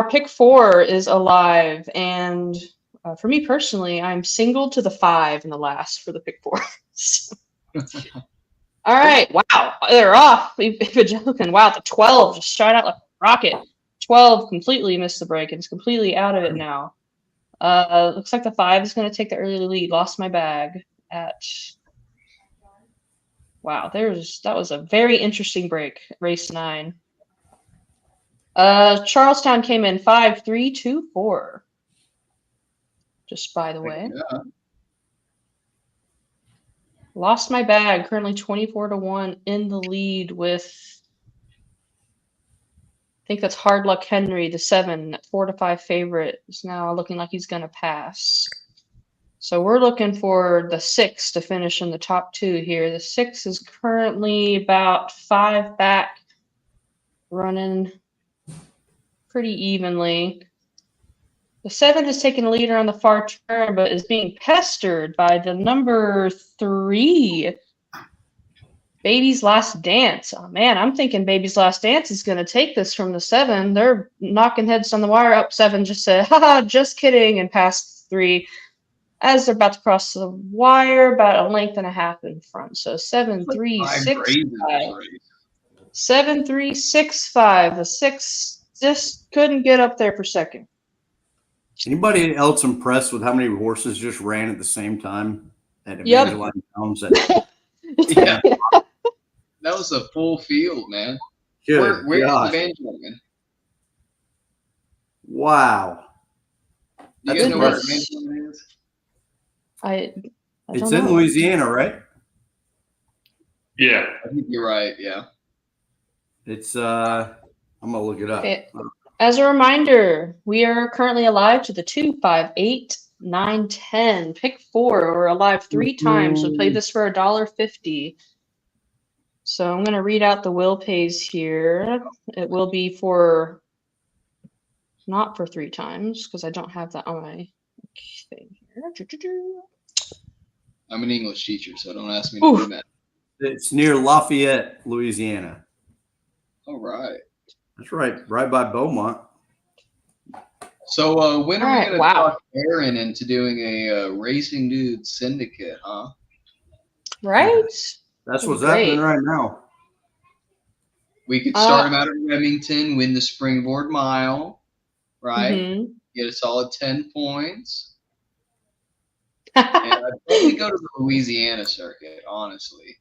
pick 4 is alive, and for me personally, I'm single to the 5 in the last for the pick 4. All right, wow, they're off. Evangelic, wow, the 12 just shot out like a rocket. 12 completely missed the break and is completely out of it now. Looks like the 5 is going to take the early lead. Lost my bag at. Wow, that was a very interesting break. Race 9. Charlestown came in 5-3-2-4. Just by the way.
Yeah.
Lost my bag. Currently 24-1 in the lead with. I think that's Hard Luck Henry, the 7, 4-5 favorite, is now looking like he's going to pass. So we're looking for the 6 to finish in the top 2 here. The 6 is currently about 5 back, running pretty evenly. The 7 has taken a leader on the far turn, but is being pestered by the number 3, Baby's Last Dance. Oh, man, I'm thinking Baby's Last Dance is going to take this from the 7. They're knocking heads on the wire. Up 7 just said, haha, just kidding, and passed 3. as they're about to cross the wire, about a length and a half in front. So 7-3-6-5. 7-3-6-5. The 6 just couldn't get up there for second.
Anybody else impressed with how many horses just ran at the same time at
Yep.
Evangeline Downs?
Yeah. That was a full field, man.
Good
Where's
gosh.
Evangeline?
Wow.
You
That's
guys know where
impressive.
Evangeline is?
I
It's
don't
in
know.
Louisiana, right?
Yeah.
I think you're right. Yeah.
It's I'm gonna look it up.
Okay. As a reminder, we are currently alive to the 2, 5, 8, 9, 10. Pick 4. We're alive 3 times. We played this for $1.50. So I'm gonna read out the will pays here. It will be for not for 3 times because I don't have that on my thing here.
I'm an English teacher, so don't ask me to
Oof.
do that.
It's near Lafayette, Louisiana.
All right.
That's right by Beaumont.
So when are we
Alright,
going to
wow.
talk Aaron into doing a Racing Dudes syndicate, huh?
Right?
That's
That'd
what's
be great.
happening right now.
We could start him out at Remington, win the Springboard Mile, right?
Mhm.
Get a solid 10 points. And I'd probably go to the Louisiana circuit, honestly.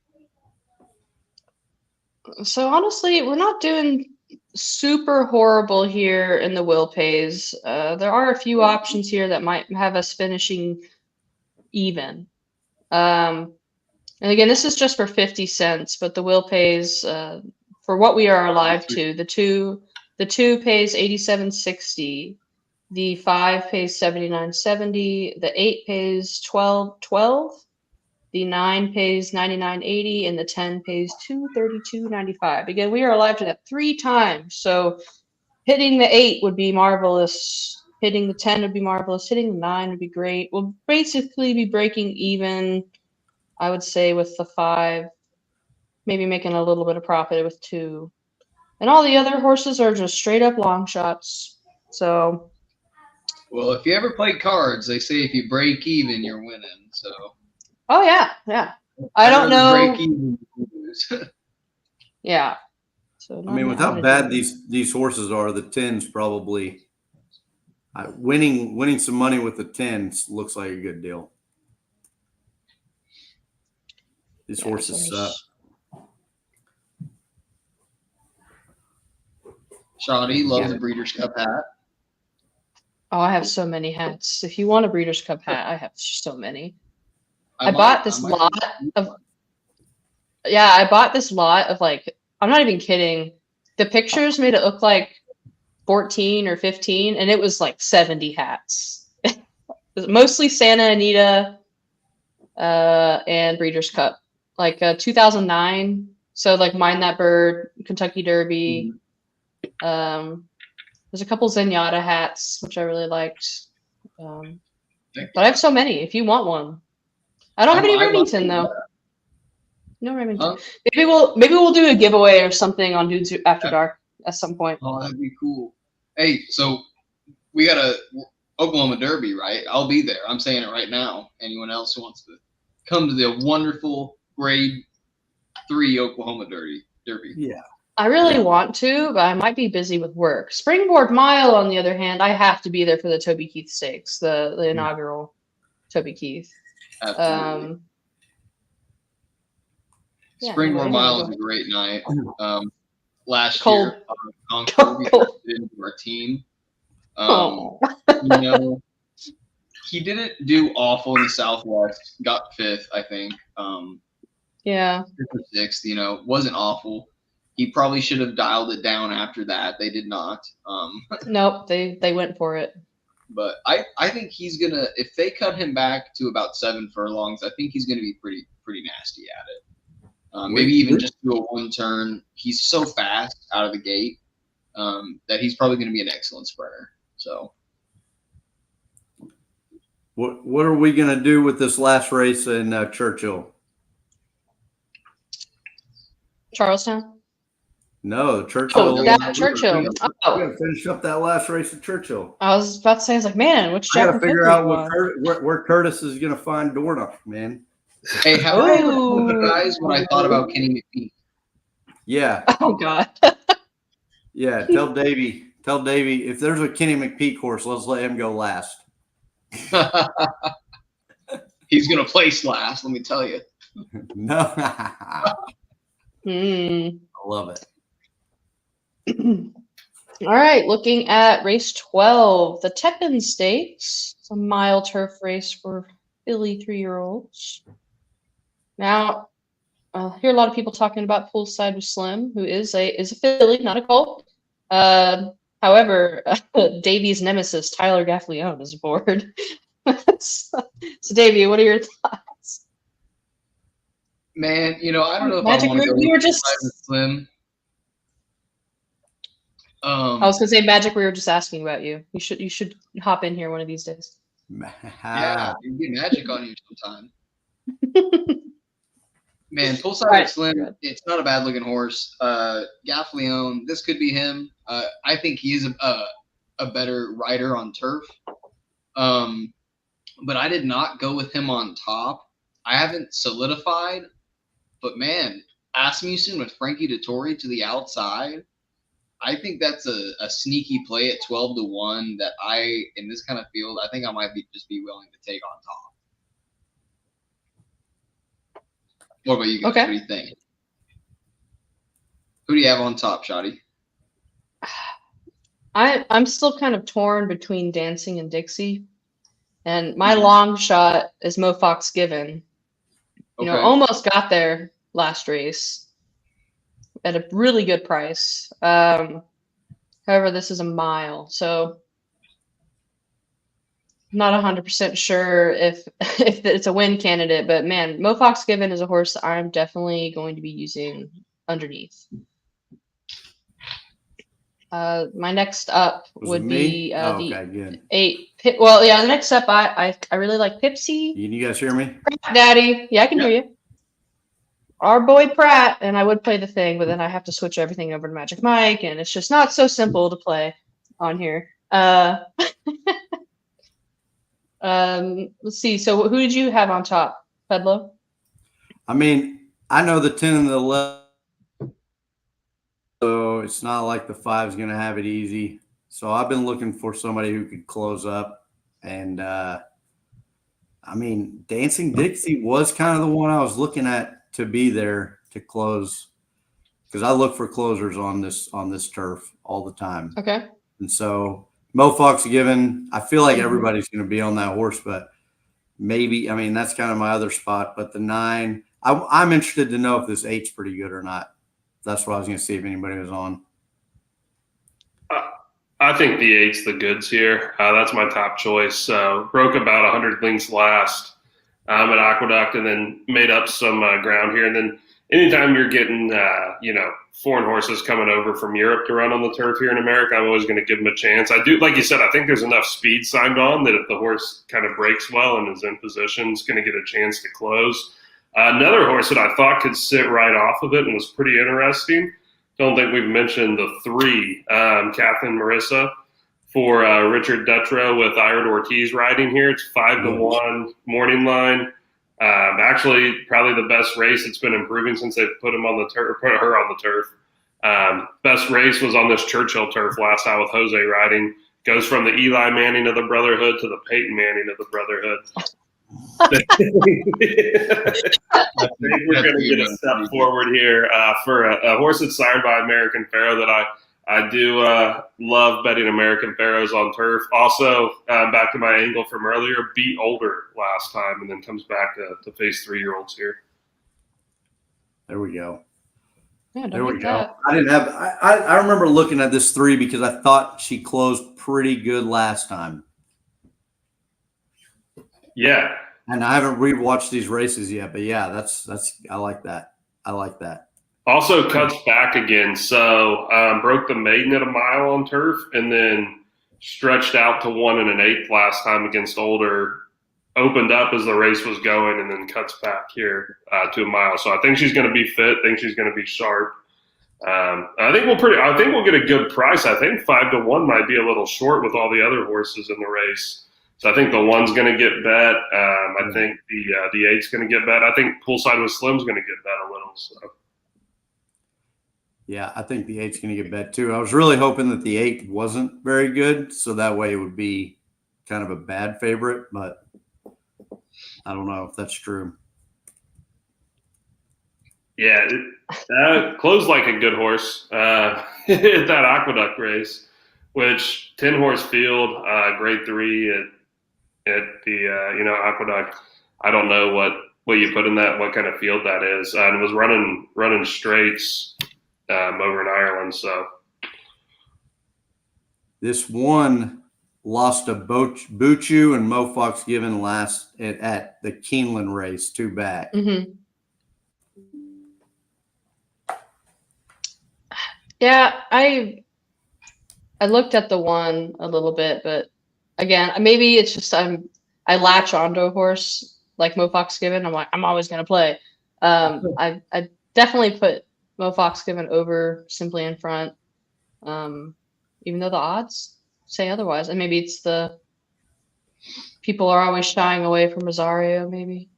So honestly, we're not doing super horrible here in the will pays. There are a few options here that might have us finishing even. And again, this is just for 50 cents, but the will pays for what we are alive to. The two pays 87.60. The 5 pays 79.70. The 8 pays 12.12. The 9 pays 99.80, and the 10 pays 232.95. Again, we are alive to that 3 times. So hitting the 8 would be marvelous. Hitting the 10 would be marvelous. Hitting the 9 would be great. We'll basically be breaking even, I would say, with the 5. Maybe making a little bit of profit with 2. And all the other horses are just straight up long shots. So,
Well, if you ever play cards, they say if you break even, you're winning. So
oh yeah. I don't
I'd rather
know.
break even than lose.
Yeah. So
I mean, with how bad these horses are, the 10s probably winning some money with the 10s looks like a good deal. These horses suck.
Shoddy loves a Breeders' Cup hat.
Oh, I have so many hats. If you want a Breeders' Cup hat, I have so many.
I
bought this lot of I bought this lot of like, I'm not even kidding. The pictures made it look like 14 or 15, and it was like 70 hats. It was mostly Santa Anita and Breeders' Cup. Like 2009. So like Mind That Bird, Kentucky Derby. There's a couple Zenyatta hats, which I really liked. But I have so many. If you want one. I don't have any Remington though. No Remington.
Huh?
Maybe we'll do a giveaway or something on Dudes After Dark at some point.
Oh, that'd be cool. Hey, so we got a Oklahoma Derby, right? I'll be there. I'm saying it right now. Anyone else who wants to come to the wonderful Grade 3 Oklahoma Derby?
Yeah.
I really want to, but I might be busy with work. Springboard Mile, on the other hand, I have to be there for the Toby Keith Stakes, the inaugural Toby Keith.
Absolutely.
Yeah,
Springboard
anyway,
Mile is a great night. Last
Cold.
year, Concord, we
Cold.
did into our team.
Oh.
You know, he didn't do awful in the Southwest. Got 5th, I think.
Yeah.
5th or 6th. You know, wasn't awful. He probably should have dialed it down after that. They did not.
Nope, they went for it.
But I think he's gonna, if they cut him back to about 7 furlongs, I think he's gonna be pretty nasty at it. Maybe even just do a 1 turn. He's so fast out of the gate that he's probably gonna be an excellent sprinter. So.
What are we gonna do with this last race in Churchill?
Charlestown?
No, Churchill.
Oh, that Churchill.
We
Oh,
gotta finish up that last race at Churchill.
I was about to say, I was like, man, which
I
Jack
gotta
and
figure
Pedro
out
won?
where Curtis is gonna find Dorna, man.
Hey, have I ever told you
Ooh.
guys what I thought about Kenny McPeak?
Yeah,
Oh God.
yeah. Tell Davey if there's a Kenny McPeak horse, let's let him go last.
He's gonna place last, let me tell you.
No, I love it.
All right, looking at race 12, the Tepin Stakes. It's a mile turf race for filly 3-year-olds. Now, I hear a lot of people talking about Poolside with Slim, who is a filly, not a colt. However, Davy's nemesis, Tyler Gaffleone, is aboard. So, Davy, what are your thoughts?
Man, I don't know if
Magic,
I want to go
we were
with
just.
Slim.
I was gonna say, Magic. We were just asking about you. You should hop in here one of these days.
Yeah, you get Magic on you sometime. Man, Poolside
Right.
Slim, it's not a bad looking horse. Gaffleone, this could be him. I think he is a better rider on turf. But I did not go with him on top. I haven't solidified, but man, Asmussen with Frankie Dettori to the outside. I think that's a sneaky play at 12-1 that in this kind of field, I think I might just be willing to take on top. What about you guys?
Okay.
What do you think? Who do you have on top, Shotty?
I'm still kind of torn between Dancing and Dixie, and my long shot is Mo Fox Given. Almost got there last race at a really good price. However, this is a mile, so not 100% sure if it's a win candidate. But man, Mo Fox Given is a horse that I'm definitely going to be using underneath. My next up would be
good.
8. Well, yeah, the next up, I really like Pipsy.
You guys hear me?
Pratt Daddy. Yeah, I can hear you. Our boy Pratt, and I would play the thing, but then I have to switch everything over to Magic Mike, and it's just not so simple to play on here. Let's see. So who did you have on top, Pedlo?
I mean, I know the 10 and the 11. So it's not like the 5 is going to have it easy. So I've been looking for somebody who could close up. And, I mean, Dancing Dixie was kind of the one I was looking at to be there to close, because I look for closers on this turf all the time.
Okay.
And so Mo Fox Given, I feel like everybody's going to be on that horse, but maybe, I mean, that's kind of my other spot. But the 9, I'm interested to know if this 8's pretty good or not. That's what I was going to see if anybody was on.
I think the 8's the goods here. That's my top choice. Broke about 100 lengths last at Aqueduct, and then made up some ground here. And then anytime you're getting, foreign horses coming over from Europe to run on the turf here in America, I'm always going to give them a chance. I do, like you said, I think there's enough speed signed on that if the horse kind of breaks well and is in position, it's going to get a chance to close. Another horse that I thought could sit right off of it and was pretty interesting. Don't think we've mentioned the 3, Catherine Marissa for Richard Dutrow with Iron Ortiz riding here. It's 5-1 morning line. Actually, probably the best race. It's been improving since they've put her on the turf. Best race was on this Churchill turf last time with Jose riding. Goes from the Eli Manning of the Brotherhood to the Peyton Manning of the Brotherhood. I think we're going to get a step forward here for a horse that's sired by American Pharoah that I do love betting American Pharaohs on turf. Also, back to my angle from earlier, beat Older last time and then comes back to face 3-year-olds here.
There we go.
Yeah,
there we go. I remember looking at this 3 because I thought she closed pretty good last time.
Yeah.
And I haven't rewatched these races yet, but yeah, that's I like that. I like that.
Also cuts back again. So broke the maiden at a mile on turf and then stretched out to 1 1/8 last time against Older. Opened up as the race was going and then cuts back here to a mile. So I think she's going to be fit. I think she's going to be sharp. I think we'll get a good price. I think 5-1 might be a little short with all the other horses in the race. So I think the 1's going to get bet. I think the 8's going to get bet. I think Poolside with Slim's going to get bet a little. So.
Yeah, I think the 8's going to get bet too. I was really hoping that the 8 wasn't very good, so that way it would be kind of a bad favorite, but I don't know if that's true.
Yeah, closed like a good horse at that Aqueduct race, which 10-horse field, grade 3 at the Aqueduct. I don't know what you put in that, what kind of field that is, and it was running straights over in Ireland. So
this one lost to Buchu and Mo Fox Given last at the Keeneland race, 2 back.
Mm-hmm. Yeah, I looked at the 1 a little bit, but again, maybe it's just I latch onto a horse like Mo Fox Given. I'm like, I'm always gonna play. I definitely put Mo Fox Given over Simply in Front, even though the odds say otherwise. And maybe it's the people are always shying away from Rosario. Maybe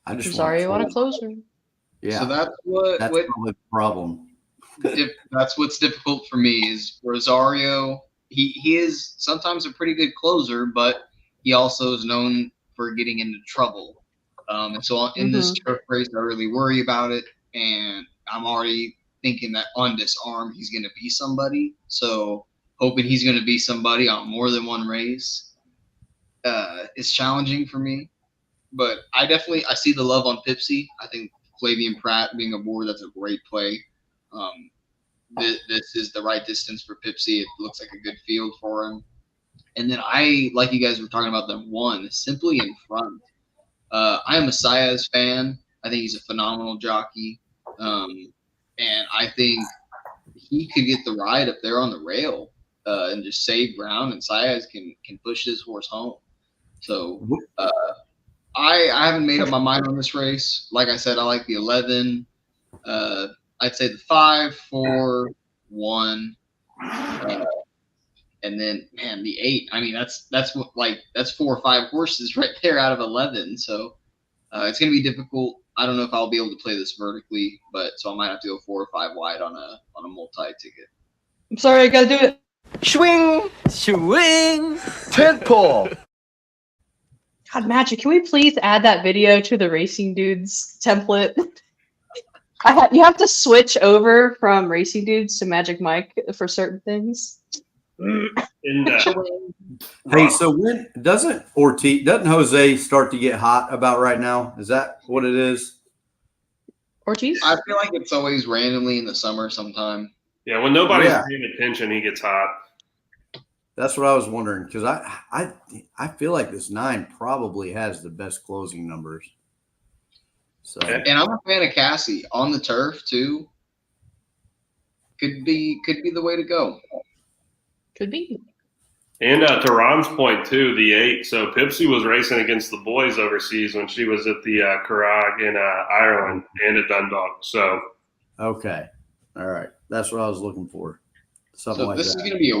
Rosario on a closer.
Yeah, so that's probably
the problem.
That's what's difficult for me is Rosario. He is sometimes a pretty good closer, but he also is known for getting into trouble. And so in this turf race, I really worry about it. And I'm already thinking that on this arm, he's going to be somebody. So hoping he's going to be somebody on more than one race is challenging for me. But I see the love on Pipsy. I think Flavian Pratt being aboard, that's a great play. This is the right distance for Pipsy. It looks like a good field for him. And then like you guys were talking about, them 1, Simply in Front. I am a Saez fan. I think he's a phenomenal jockey. And I think he could get the ride up there on the rail and just save ground, and Saez can push his horse home. So I haven't made up my mind on this race. Like I said, I like the 11. I'd say the 5, 4, 1, and then the 8. I mean, that's 4 or 5 horses right there out of 11. So it's going to be difficult. I don't know if I'll be able to play this vertically, but so I might have to go 4 or 5 wide on a multi-ticket.
I'm sorry, I gotta do it.
Swing, swing, tent pole.
God, Magic, can we please add that video to the Racing Dudes template? You have to switch over from Racing Dudes to Magic Mike for certain things.
Hey, so when doesn't Jose start to get hot about right now? Is that what it is?
Ortiz?
I feel like it's always randomly in the summer sometime.
Yeah, when nobody's paying attention, he gets hot.
That's what I was wondering, because I feel like this 9 probably has the best closing numbers. So,
and I'm a fan of Cassie on the turf too. Could be the way to go.
Could be.
And to Ron's point too, the 8. So Pipsy was racing against the boys overseas when she was at the Carragh in Ireland and at Dundalk. So
okay, all right, that's what I was looking for. Something like
this
that.
is going to be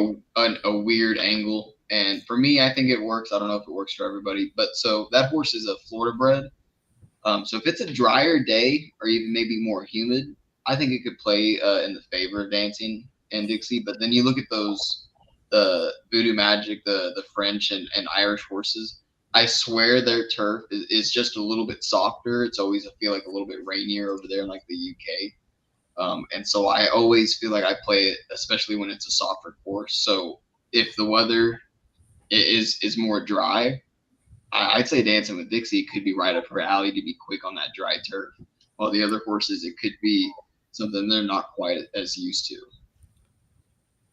a weird angle, and for me, I think it works. I don't know if it works for everybody, but so that horse is a Florida bred. So if it's a drier day or even maybe more humid, I think it could play in the favor of Dancing and Dixie. But then you look at the Voodoo Magic, the French and Irish horses. I swear their turf is just a little bit softer. It's always, I feel like, a little bit rainier over there in like the UK. And so I always feel like I play it, especially when it's a softer course. So if the weather is more dry, I'd say Dancing with Dixie could be right up her alley to be quick on that dry turf. While the other horses, it could be something they're not quite as used to.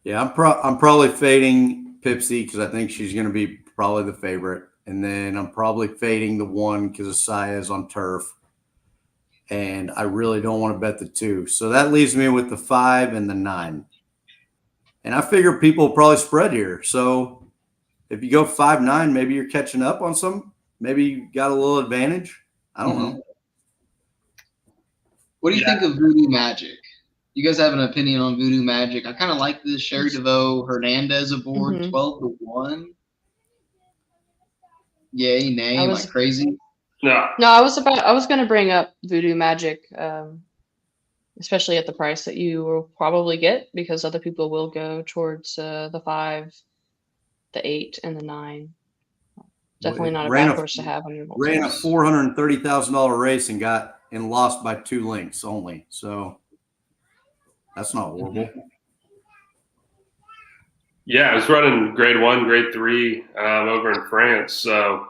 Yeah, I'm probably fading Pipsy because I think she's going to be probably the favorite. And then I'm probably fading the 1 because of Saez on turf. And I really don't want to bet the 2. So that leaves me with the 5 and the 9. And I figure people will probably spread here. So if you go 5-9, maybe you're catching up on some. Maybe you got a little advantage. I don't know.
What do you think of Voodoo Magic? You guys have an opinion on Voodoo Magic? I kind of like this. Sherry DeVoe, Hernandez aboard, 12-1. Yay, nay, am I crazy?
No.
No, I was going to bring up Voodoo Magic, especially at the price that you will probably get, because other people will go towards the 5, the 8, and the 9. Definitely not a bad horse to have on your
ran a $430,000 race and lost by 2 lengths only. So that's not horrible.
Yeah, I was running grade 1, grade 3 over in France. So,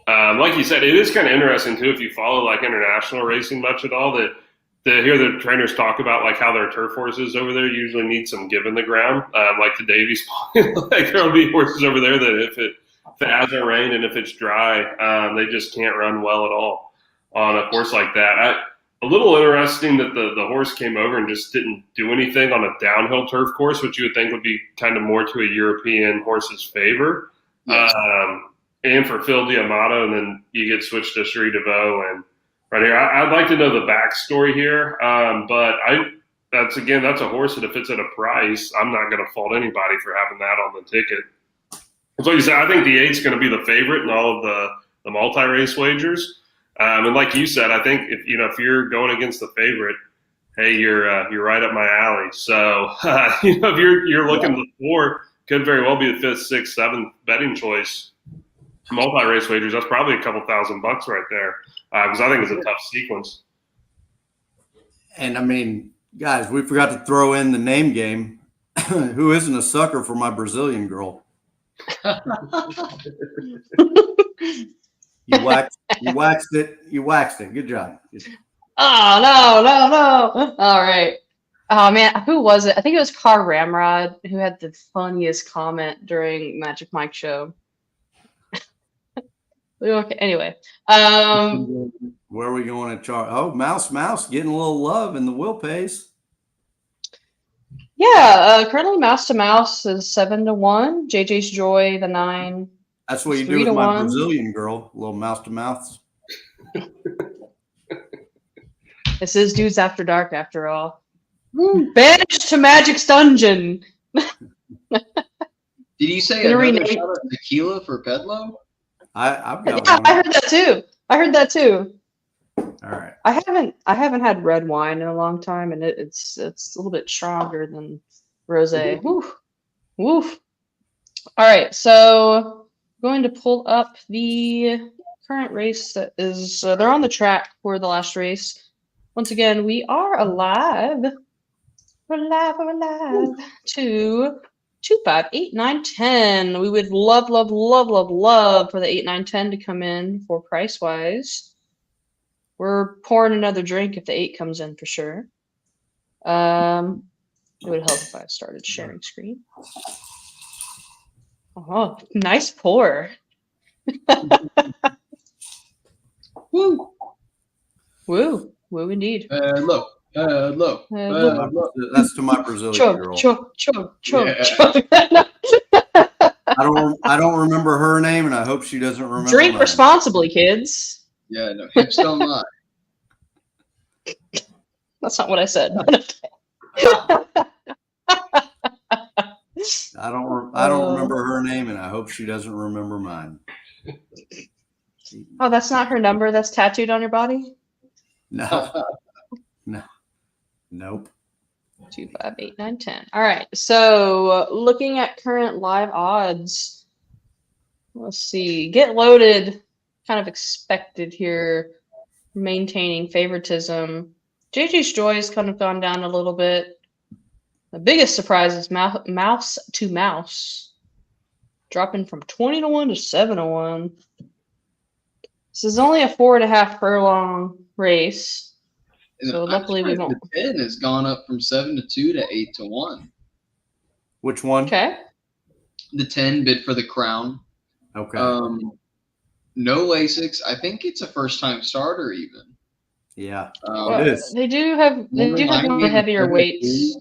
like you said, it is kind of interesting too if you follow like international racing much at all. That to hear the trainers talk about like how their turf horses over there usually need some give in the ground. Like to Davies' point, like there'll be horses over there that if it hasn't rained and if it's dry, they just can't run well at all on a course like that. A little interesting that the horse came over and just didn't do anything on a downhill turf course, which you would think would be kind of more to a European horse's favor.
Yes.
And for Phil D'Amato, and then you get switched to Sherry DeVoe. And right here, I'd like to know the backstory here. But that's a horse that if it's at a price, I'm not going to fault anybody for having that on the ticket. So you said, I think the 8's going to be the favorite in all of the multi-race wagers. And like you said, I think if you're going against the favorite, hey, you're right up my alley. So if you're looking to the 4, could very well be the 5th, 6th, 7th betting choice. Multi-race wagers, that's probably a couple $1,000 right there, because I think it's a tough sequence.
And I mean, guys, we forgot to throw in the name game. Who isn't a sucker for my Brazilian girl? You waxed it. Good job.
Oh, no. All right. Oh, man. Who was it? I think it was Carl Ramrod who had the funniest comment during Magic Mike show. Okay. Anyway.
Where are we going at Charles? Oh, Mouse getting a little love in the wheel pace.
Yeah. Currently Mouse to Mouse is 7-1. JJ's Joy, the 9.
That's what you do with my Brazilian girl, a little mouse to mouth.
This is Dudes After Dark, after all. Banished to Magic's Dungeon.
Did you say another shot of tequila for Pedlo?
I've got
one.
One.
I heard that too.
All right.
I haven't had red wine in a long time, and it's a little bit stronger than rosé. Woof. All right, so going to pull up the current race that is. They're on the track for the last race. Once again, we are alive. We're alive to 2, 5, 8, 9, 10. We would love for the 8, 9, 10 to come in for price wise. We're pouring another drink if the 8 comes in for sure. It would help if I started sharing screen. Oh, nice pour. Woo indeed.
Look.
That's to my Brazilian girl.
Chug.
I don't remember her name, and I hope she doesn't remember.
Drink
mine.
responsibly, kids.
Yeah, no, hips don't lie.
That's not what I said.
I don't remember her name, and I hope she doesn't remember mine.
Oh, that's not her number that's tattooed on your body?
No. Nope.
2, 5, 8, 9, 10. All right. So looking at current live odds, let's see. Get Loaded, kind of expected here, maintaining favoritism. JJ's Joy has kind of gone down a little bit. The biggest surprise is Mouse to Mouse, dropping from 20-1 to 7-1. This is only a 4.5 furlong race. So luckily we won't.
The 10 has gone up from 7-2 to 8-1.
Which one?
Okay.
The 10 bid for the crown.
Okay.
No Lasix. I think it's a first-time starter even.
Yeah.
Well,
it is.
They do have one of the heavier weights.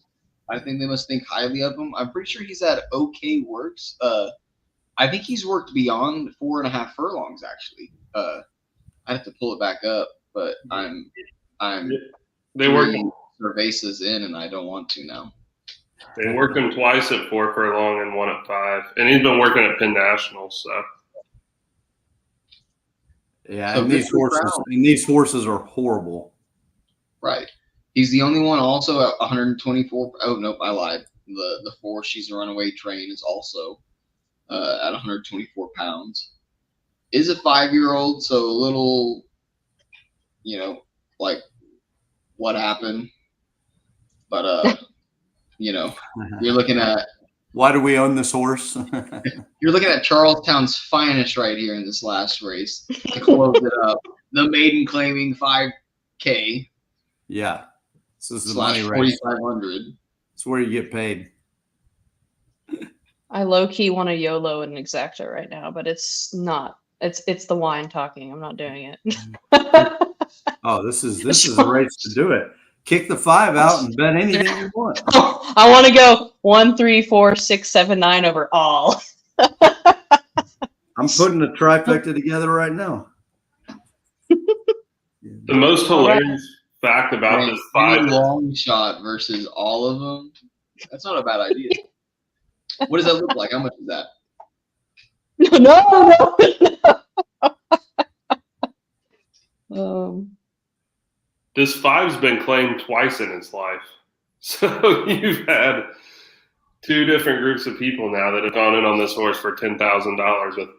I think they must think highly of him. I'm pretty sure he's at OK Works. I think he's worked beyond 4.5 furlongs actually. I have to pull it back up, but I'm
They work
Cervezas in, and I don't want to now.
They worked him twice at 4 furlong and 1 at 5, and he's been working at Penn National. So
Yeah,
So
and
good
these
for
horses,
Brown.
and these horses are horrible.
Right. He's the only one also at 124. Oh, nope, I lied. The 4 She's a Runaway Train is also at 124 pounds. Is a 5-year-old, so a little, like what happened. But, you're looking at
Why do we own this horse?
Charlestown's finest right here in this last race to close it up. The maiden claiming 5K
Yeah, this is the
slash
money race.
4,500.
It's where you get paid.
I low key want to YOLO an exacta right now, but it's not. It's the wine talking. I'm not doing it.
Oh, this is a race to do it. Kick the 5 out and bet anything you want.
I want to go 1, 3, 4, 6, 7, 9 over all.
I'm putting a trifecta together right now.
the most hilarious fact about this 5
Any long shot versus all of them. That's not a bad idea. What does that look like? How much is that?
No.
this 5's been claimed twice in his life. So you've had 2 different groups of people now that have gone in on this horse for $10,000 with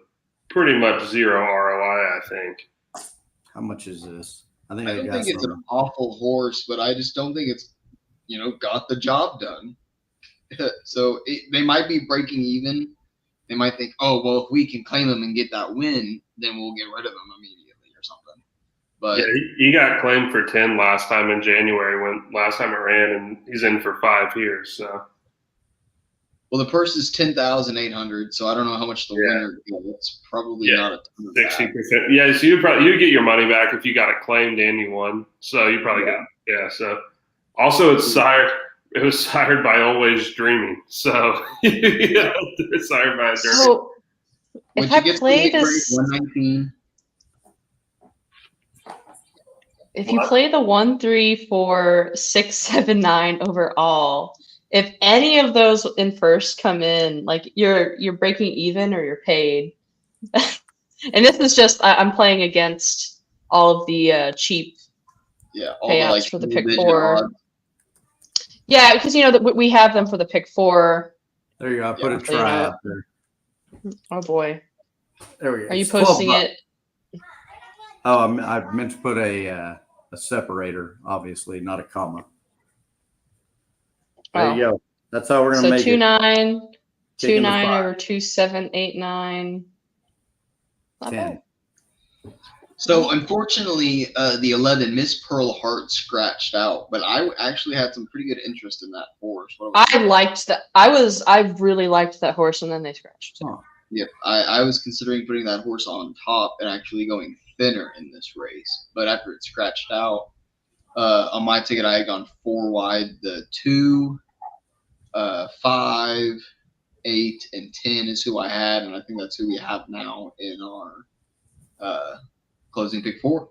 pretty much 0 ROI, I think.
How much is this? I
I don't think it's
some.
an awful horse, but I just don't think it's, got the job done. So they might be breaking even. They might think, oh, well, if we can claim him and get that win, then we'll get rid of him immediately or something. But
Yeah, he got claimed for 10 last time in January when last time it ran, and he's in for 5 here. So
well, the purse is 10,800, so I don't know how much the winner gets. Probably not a ton of that.
60%. Yeah, so you'd get your money back if you got it claimed and you won. So you probably got So also it's sired. It was sired by Always Dreaming. So it's sired by a Derby.
So if I play this,
119.
if you play the 1, 3, 4, 6, 7, 9 overall, if any of those in first come in, like you're breaking even or you're paid. And this is just I'm playing against all of the cheap
All
payouts for the pick
division
4.
odds.
Yeah, because we have them for the pick 4.
There you go. I put a try out there.
Oh boy,
There we go.
are you
It's 12
posting
bucks.
it?
Oh, I meant to put a separator, obviously, not a comma. There you go. That's how we're gonna
So
make
2,
it.
9, 2,
Kicking the
9
5.
over 2, 7, 8, 9. Not
10.
bad.
So unfortunately, the 11 Miss Pearl Heart scratched out, but I actually had some pretty good interest in that horse.
I liked that. I really liked that horse, and then they scratched.
Oh.
Yep, I was considering putting that horse on top and actually going thinner in this race, but after it scratched out, on my ticket I had gone 4 wide. The 2, 5, 8, and 10 is who I had, and I think that's who we have now in our closing pick 4.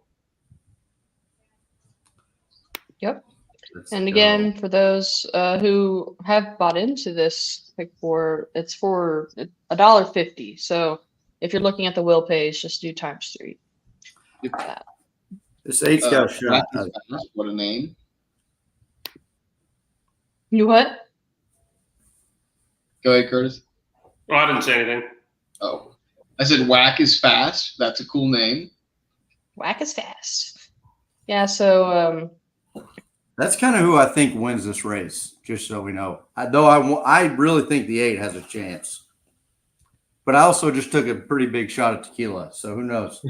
Yep.
Let's
And
go.
again, for those who have bought into this pick 4, it's for $1.50. So if you're looking at the will pays, just do ×3.
Yep.
That.
This 8's got a shot.
What a name.
You what?
Go ahead, Curtis.
Well, I didn't say anything.
Oh, I said Whack is fast. That's a cool name.
Whack is fast. Yeah, so
That's kind of who I think wins this race, just so we know. I really think the 8 has a chance. But I also just took a pretty big shot at tequila, so who knows?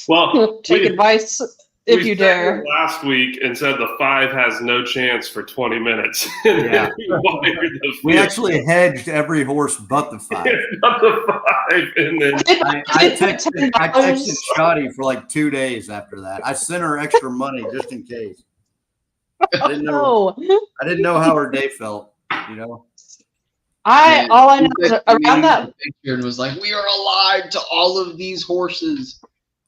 Well,
take advice if
we
you
said
dare.
it last week and said the 5 has no chance for 20 minutes.
Yeah. We
field.
actually hedged every horse but the 5.
Not the 5, and then
I texted Shotty for like 2 days after that. I sent her extra money just in case. I didn't know how her day felt, you know.
All I know is around that.
Picture and was like, "We are alive to all of these horses,"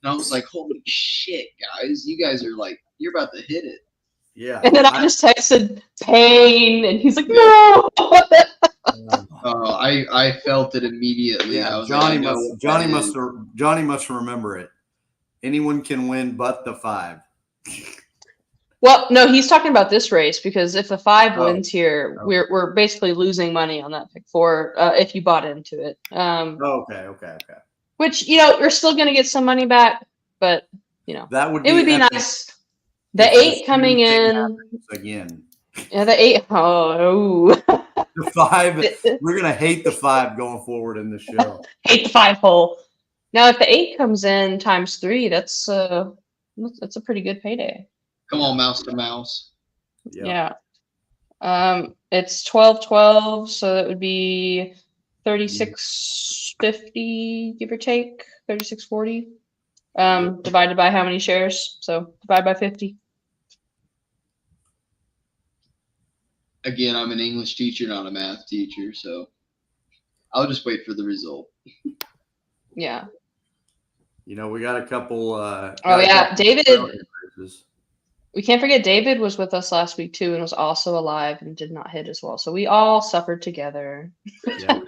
and I was like, "Holy shit, guys! You guys are like, you're about to hit it.
Yeah.
And then I just texted pain, and he's like, no.
I felt it immediately. I
Yeah,
was like, I know what that is.
Johnny must remember it. Anyone can win but the 5.
Well, no, he's talking about this race because if the 5
Oh,
wins here,
okay.
we're basically losing money on that pick 4 if you bought into it.
Okay.
Which you're still gonna get some money back, but
That would be
it would be
epic
nice. The
if the
8 coming
same thing
in
happens again.
Yeah, the 8. Oh,
The 5. We're gonna hate the 5 going forward in the show.
hate the 5 hole. Now, if the 8 comes in times 3, that's a pretty good payday.
Come on, mouse to mouse.
Yeah.
It's 12-12, so that would be 36.50, give or take, 36.40. Divided by how many shares? So divide by 50.
Again, I'm an English teacher, not a math teacher, so I'll just wait for the result.
Yeah.
We got a couple.
David. We can't forget David was with us last week too, and was also alive and did not hit as well. So we all suffered together.
Yeah.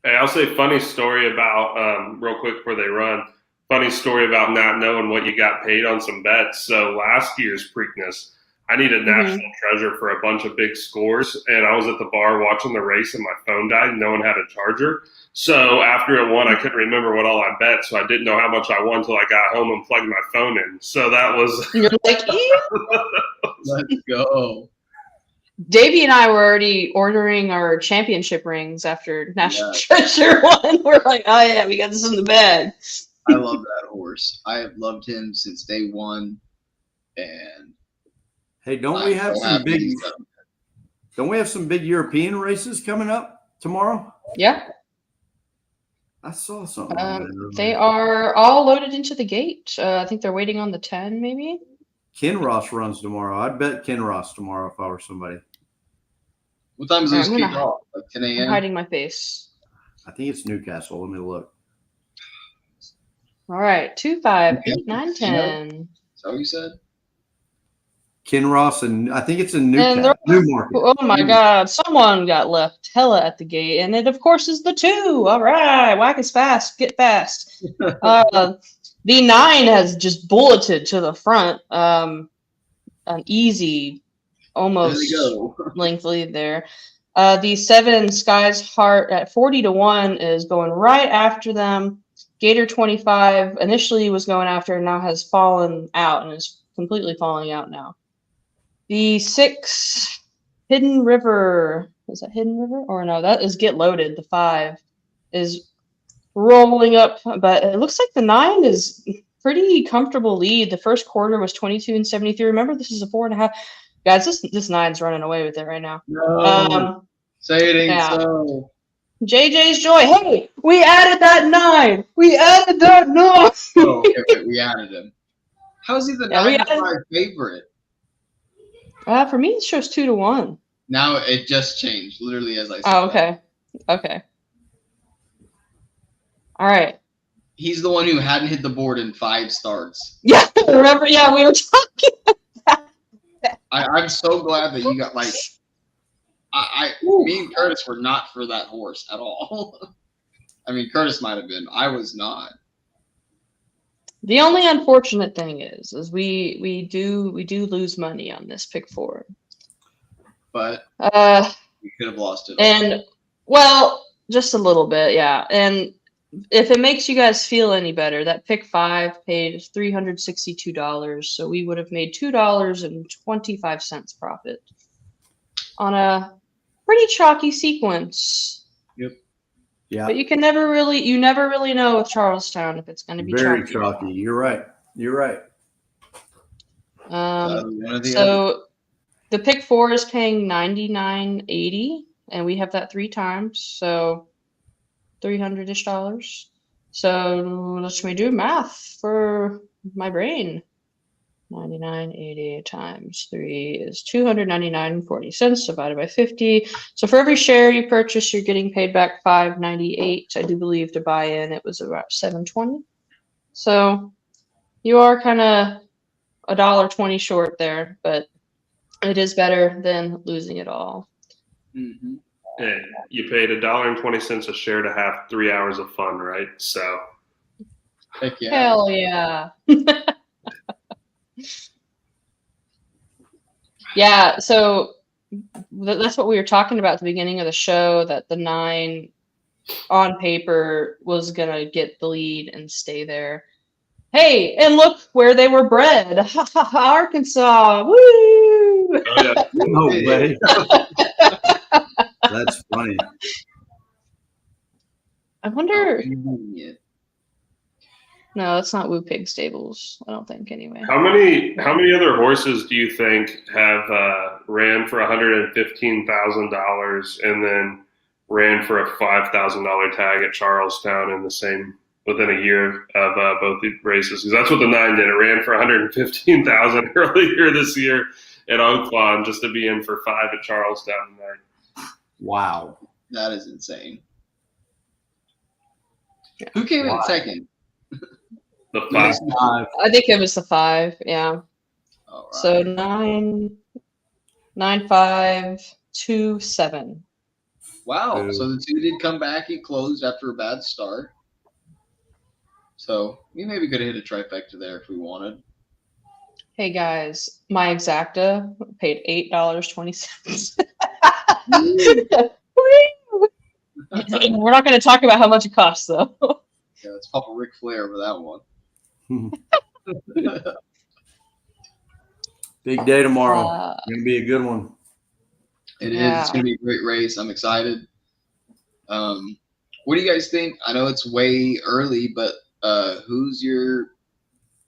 Hey, I'll say funny story about real quick before they run. Funny story about not knowing what you got paid on some bets. So last year's Preakness, I needed National Treasure for a bunch of big scores, and I was at the bar watching the race, and my phone died, and no one had a charger. So after it won, I couldn't remember what all I bet, so I didn't know how much I won until I got home and plugged my phone in. So that was.
You're like,
Let's go.
Davey and I were already ordering our championship rings after National Treasure won. We're like, oh yeah, we got this in the bag.
I love that horse. I have loved him since day one, and
Hey, don't we have some big European races coming up tomorrow?
Yeah.
I saw something.
They are all loaded into the gate. I think they're waiting on the 10, maybe.
Kinross runs tomorrow. I'd bet Kinross tomorrow if I were somebody.
What time does those
I'm
kick
gonna-
off? Like 10
I'm
a.m.?
hiding my face.
I think it's Newcastle. Let me look.
All right, 2, 5, 8,
Yeah.
9, 10.
Is that what you said?
Kinross, and I think it's in
And
Newcastle. Newmarket.
Oh my God, someone got left hella at the gate, and it of course is the 2. All right, whack is fast, get fast. The 9 has just bulleted to the front. An easy, almost
There you go.
length lead there. The 7 Sky's Heart at 40-1 is going right after them. Gator 25 initially was going after, and now has fallen out and is completely falling out now. The 6 Hidden River, is that Hidden River? Or no, that is Get Loaded. The 5 is rolling up, but it looks like the 9 is pretty comfortable lead. The first quarter was 22-73. Remember, this is a 4.5. Guys, this 9's running away with it right now.
No. Say it ain't
yeah.
so.
JJ's Joy. Hey, we added that 9. We added that 9.
Oh, okay, wait, we added him. How is he the
Yeah, we
9 favorite?
For me, it shows 2-1.
Now it just changed, literally as I said.
Oh, okay. Okay. All right.
He's the one who hadn't hit the board in 5 starts.
Yeah, remember? Yeah, we were talking.
I'm so glad that you got me and Curtis were not for that horse at all. I mean, Curtis might have been. I was not.
The only unfortunate thing is we do lose money on this pick 4.
But we could have lost it.
And well, just a little bit, yeah. And if it makes you guys feel any better, that pick 5 paid $362, so we would have made $2.25 profit on a pretty chalky sequence.
Yep.
Yeah.
But you never really know with Charlestown if it's going to be
Very
chalky.
chalky. You're right.
So the pick 4 is paying $99.80, and we have that 3 times, so $300-ish. So let me do math for my brain. 99.80 times 3 is $299.40 divided by 50. So for every share you purchase, you're getting paid back $5.98. I do believe to buy in it was about $7.20. So you are kind of $1.20 short there, but it is better than losing it all.
Mm-hmm.
Hey, you paid $1.20 a share to have 3 hours of fun, right? So
Heck yeah.
Hell yeah. Yeah, so that's what we were talking about at the beginning of the show, that the 9 on paper was going to get the lead and stay there. Hey, and look where they were bred. Arkansas. Woo!
oh, yeah.
No way. That's funny.
I wonder.
Convenient.
No, it's not Woo Pig Stables. I don't think anyway.
How many other horses do you think have ran for $115,000 and then ran for a $5,000 tag at Charlestown in the same within a year of both the races? Because that's what the 9 did. It ran for $115,000 earlier this year at Oaklawn just to be in for 5 at Charlestown tonight.
Wow.
That is insane. Who came in second?
The 5.
I think it was the 5. Yeah.
All right.
So 9, 5, 2, 7.
Wow. So the 2 did come back. He closed after a bad start. So we maybe could have hit a trifecta there if we wanted.
Hey guys, my exacta paid $8.20. We're not going to talk about how much it costs, though.
Yeah, let's pop a Ric Flair for that one.
Big day tomorrow.
Uh,
Gonna be a good one.
It is.
Yeah.
It's going to be a great race. I'm excited. What do you guys think? I know it's way early, but who's your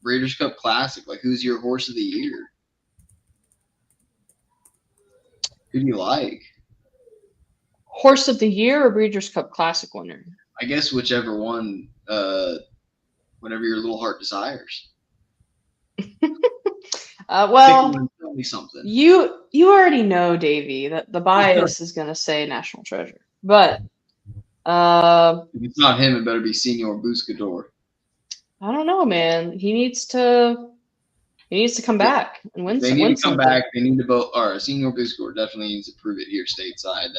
Breeders' Cup Classic? Like, who's your horse of the year? Who do you like?
Horse of the Year or Breeders' Cup Classic winner?
I guess whichever one, whatever your little heart desires.
Well,
Pick one, tell me something.
you already know, Davey, that the bias is going to say National Treasure. But
If it's not him, it better be Senor Buscador.
I don't know, man. He needs to come back and win.
They
win
need to come
something.
back. They need to vote. Or Senor Buscador definitely needs to prove it here stateside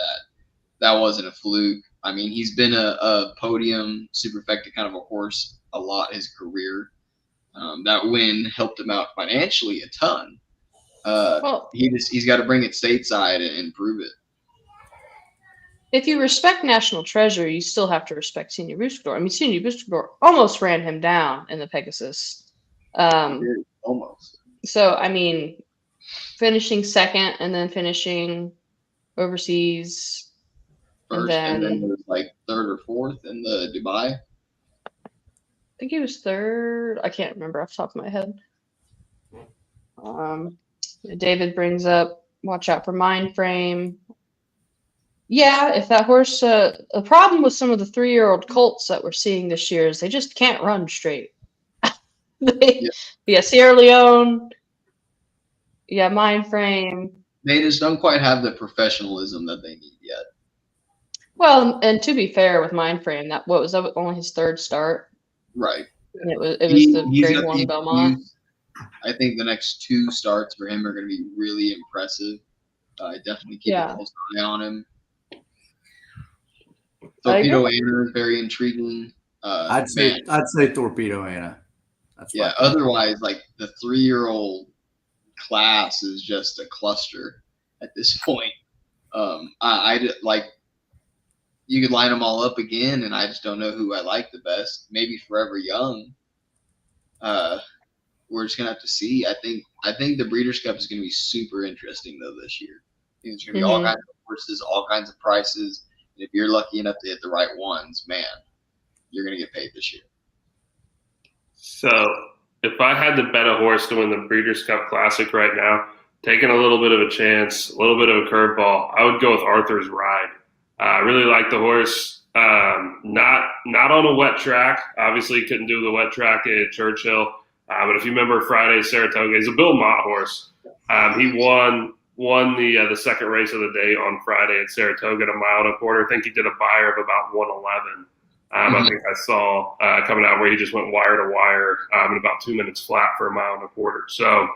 that wasn't a fluke. I mean, he's been a podium superfecta kind of a horse a lot his career. That win helped him out financially a ton.
Well,
He's got to bring it stateside and prove it.
if you respect National Treasure, you still have to respect Senior Buscador. I mean, Senior Buscador almost ran him down in the Pegasus.
Almost.
So, I mean, finishing second and then finishing overseas.
First, and then
then
it was like third or fourth in the Dubai.
I think he was third. I can't remember off the top of my head. David brings up, watch out for Mind Frame. Yeah, if that horse, the problem with some of the 3-year-old colts that we're seeing this year is they just can't run straight. Yeah, Sierra Leone. Yeah, Mind Frame.
They just don't quite have the professionalism that they need yet.
Well, and to be fair with Mind Frame, that was only his 3rd start.
Right.
And it was the
He's
Grade
got
1
the
Belmont.
excuse. I think the next 2 starts for him are going to be really impressive. Definitely keep a close eye on him. Torpedo Anna is very intriguing.
I'd say Torpedo Anna. That's
yeah. Otherwise, like the 3-year-old class is just a cluster at this point. I like. You could line them all up again, and I just don't know who I like the best. Maybe Forever Young. We're just gonna have to see. I think the Breeders' Cup is gonna be super interesting though this year. I think there's gonna be all kinds of horses, all kinds of prices. And if you're lucky enough to hit the right ones, man, you're gonna get paid this year.
So if I had to bet a horse to win the Breeders' Cup Classic right now, taking a little bit of a chance, a little bit of a curveball, I would go with Arthur's Ride. I really like the horse. Not on a wet track. Obviously, couldn't do the wet track at Churchill. But if you remember Friday, Saratoga, he's a Bill Mott horse. He won the second race of the day on Friday at Saratoga at a mile and a quarter. I think he did a buyer of about 111. I think I saw coming out where he just went wire to wire in about 2 minutes flat for 1.25 miles. So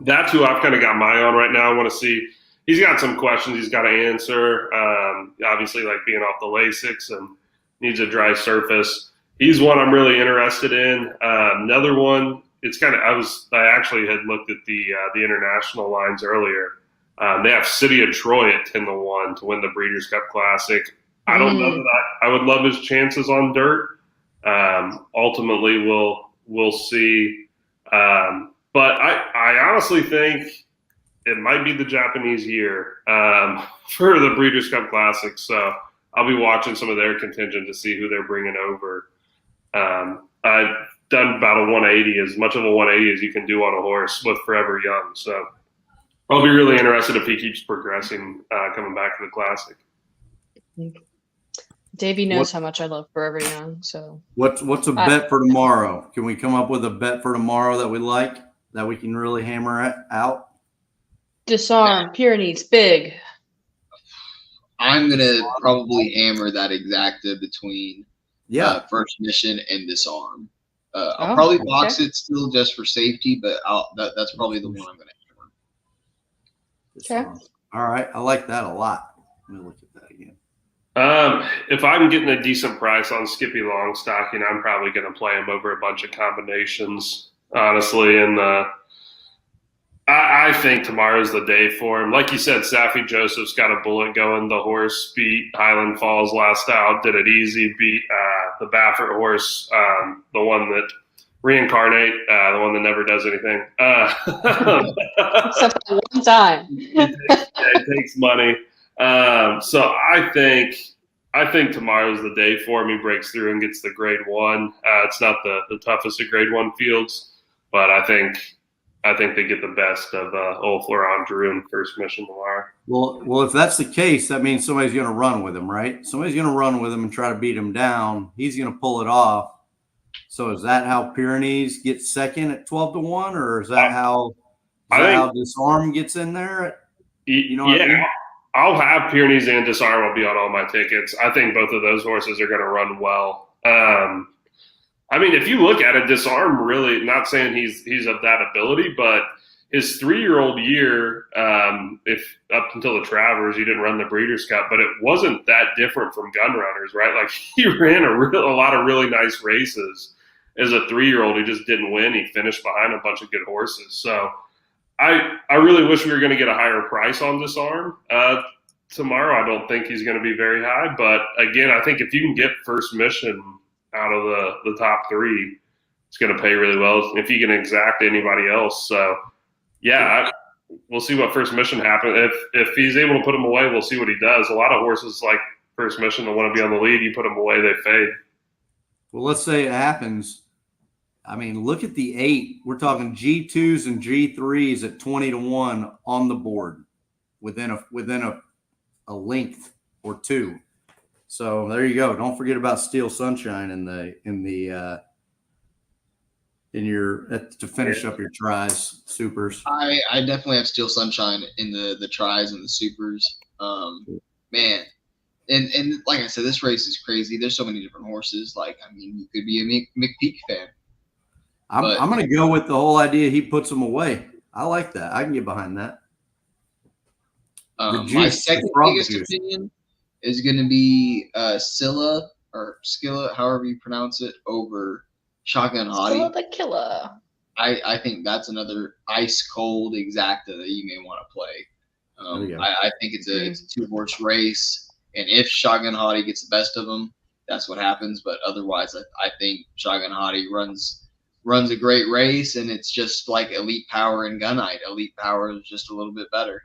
that's who I've kind of got my eye on right now. I want to see. He's got some questions he's got to answer. Obviously, like being off the Lasix and needs a dry surface. He's one I'm really interested in. Another one, it's kind of I actually had looked at the international lines earlier. They have City of Troy at 10-1 to win the Breeders' Cup Classic. I don't know that I would love his chances on dirt. Ultimately, we'll see. But I honestly think it might be the Japanese year for the Breeders' Cup Classic. So I'll be watching some of their contingent to see who they're bringing over. I've done about a 180, as much of a 180 as you can do on a horse with Forever Young. So I'll be really interested if he keeps progressing coming back to the Classic.
Davey knows how much I love Forever Young. So
what's a bet for tomorrow? Can we come up with a bet for tomorrow that we like, that we can really hammer out?
Disarm, Pyrenees, big.
I'm gonna probably hammer that exacta between First Mission and Disarm. I'll probably box it still just for safety, but that's probably the one I'm gonna hammer.
Okay.
All right, I like that a lot. Let me look at that again.
If I'm getting a decent price on Skippy Longstocking, I'm probably going to play him over a bunch of combinations, honestly. And I think tomorrow's the day for him. Like you said, Safi Joseph's got a bullet going. The horse beat Highland Falls last out, did it easy, beat the Baffert horse, the one that reincarnate, the one that never does anything.
Except for one time.
It takes money. So I think tomorrow's the day for him. He breaks through and gets the grade 1. It's not the toughest of grade 1 fields, but I think they get the best of old Florent Drew in First Mission tomorrow.
Well, if that's the case, that means somebody's going to run with him, right? Somebody's going to run with him and try to beat him down. He's going to pull it off. So is that how Pyrenees gets second at 12-1, or is that how Disarm gets in there? You know what I mean?
I'll have Pyrenees and Disarm will be on all my tickets. I think both of those horses are going to run well. I mean, if you look at it, Disarm really, not saying he's of that ability, but his 3-year-old year, if up until the Travers, he didn't run the Breeders' Cup, but it wasn't that different from Gun Runners, right? Like he ran a lot of really nice races as a 3-year-old. He just didn't win. He finished behind a bunch of good horses. So I really wish we were going to get a higher price on Disarm tomorrow. I don't think he's going to be very high, but again, I think if you can get First Mission out of the top 3, it's going to pay really well if you can exact anybody else. So yeah, we'll see what First Mission happens. If he's able to put him away, we'll see what he does. A lot of horses like First Mission that want to be on the lead, you put them away, they fade.
Well, let's say it happens. I mean, look at the 8. We're talking G2s and G3s at 20-1 on the board within a length or 2. So there you go. Don't forget about Steel Sunshine to finish up your tries, supers.
I definitely have Steel Sunshine in the tries and the supers. Man. And like I said, this race is crazy. There's so many different horses. Like, I mean, you could be a McPeak fan.
I'm going to go with the whole idea he puts them away. I like that. I can get behind that.
My second biggest opinion is going to be Scylla or Skilla, however you pronounce it, over Shotgun Hottie.
Scylla the Killer.
I think that's another ice cold exacta that you may want to play. I think it's a 2-horse race, and if Shotgun Hottie gets the best of them, that's what happens. But otherwise, I think Shotgun Hottie runs a great race, and it's just like Elite Power and Gunite. Elite Power is just a little bit better.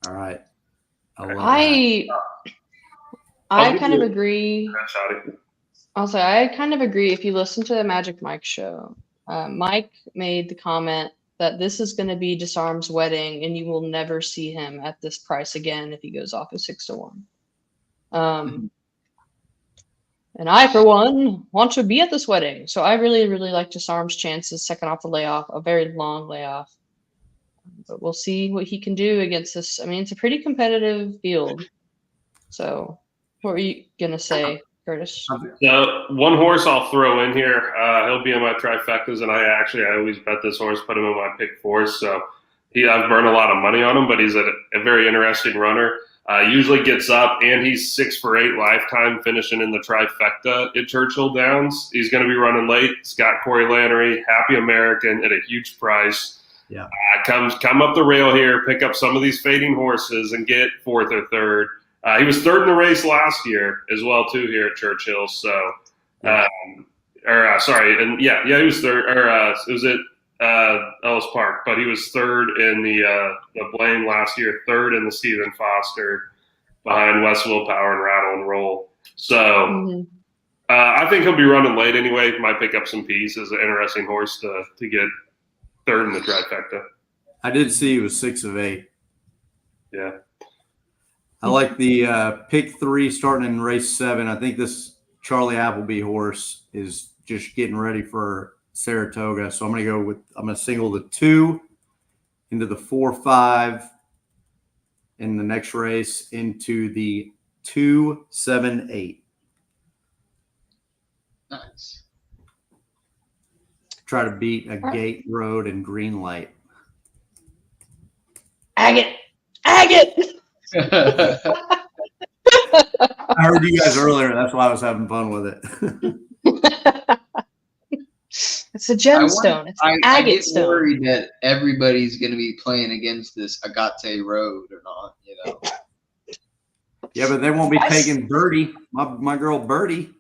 All right.
I kind of agree. Also, I kind of agree. If you listen to the Magic Mike show, Mike made the comment that this is going to be Disarm's wedding, and you will never see him at this price again if he goes off of 6-1. And I, for one, want to be at this wedding. So I really, really like Disarm's chances second off the layoff, a very long layoff. But we'll see what he can do against this. I mean, it's a pretty competitive field. So What were you gonna say, Curtis?
So one horse I'll throw in here. He'll be in my trifectas, and I always bet this horse, put him in my pick four. So I've burned a lot of money on him, but he's a very interesting runner. Usually gets up, and he's 6 for 8 lifetime, finishing in the trifecta at Churchill Downs. He's going to be running late. Scott Corey Lannery, Happy American at a huge price.
Yeah,
come up the rail here, pick up some of these fading horses, and get 4th or 3rd. He was 3rd in the race last year as well too here at Churchill. So, he was 3rd. It was at Ellis Park, but he was 3rd in the Blaine last year, 3rd in the Stephen Foster, behind West Willpower and Rattle and Roll. So, I think he'll be running late anyway. Might pick up some P's as an interesting horse to get 3rd in the trifecta.
I did see he was 6 of 8.
Yeah.
I like the pick 3 starting in race 7. I think this Charlie Appleby horse is just getting ready for Saratoga. So I'm going to single the 2 into the 4-5 in the next race into the 2-7-8.
Nice.
Try to beat a gate road and green light.
Agate.
I heard you guys earlier. That's why I was having fun with it.
It's a gemstone. It's an agate stone.
I get worried that everybody's going to be playing against this Agate road or not, you know.
Yeah, but they won't be taking Birdie, my girl Birdie,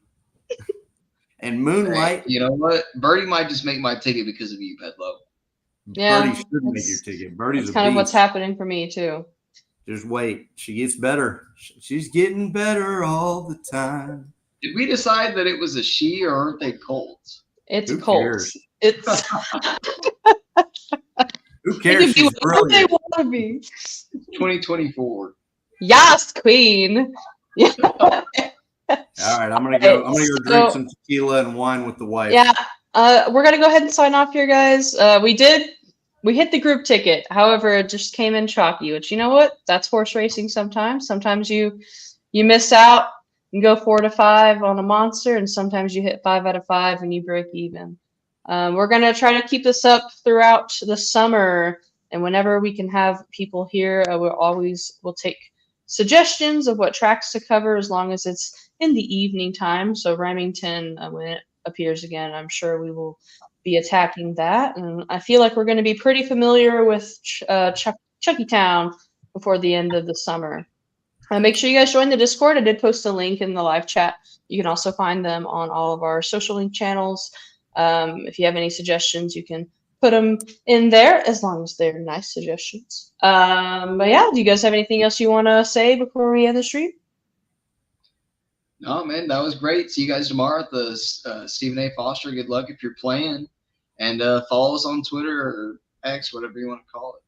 and Moonlight.
You know what? Birdie might just make my ticket because of you, Pedlo.
Yeah,
Birdie should make your ticket. Birdie's
kind of what's happening for me too.
Just wait. She gets better. She's getting better all the time.
Did we decide that it was a she or aren't they colts?
It's
Who
Colts.
cares?
It's
Who cares? She's
who they
brilliant.
want to be.
2024.
Yes, Queen. Yeah.
All right, I'm gonna go drink some tequila and wine with the wife.
Yeah. We're gonna go ahead and sign off here, guys. We hit the group ticket. However, it just came in chalky, which, you know what? That's horse racing sometimes. Sometimes you miss out and go 4 to 5 on a monster, and sometimes you hit 5 out of 5 and you break even. We're going to try to keep this up throughout the summer, and whenever we can have people here, we'll take suggestions of what tracks to cover as long as it's in the evening time. So Remington, when it appears again, I'm sure we will be attacking that, and I feel like we're going to be pretty familiar with Chuckytown before the end of the summer. Make sure you guys join the Discord. I did post a link in the live chat. You can also find them on all of our social link channels. If you have any suggestions, you can put them in there as long as they're nice suggestions. But yeah, do you guys have anything else you want to say before we end the stream?
No, man, that was great. See you guys tomorrow at the Stephen A. Foster. Good luck if you're playing. And follow us on Twitter or X, whatever you want to call it.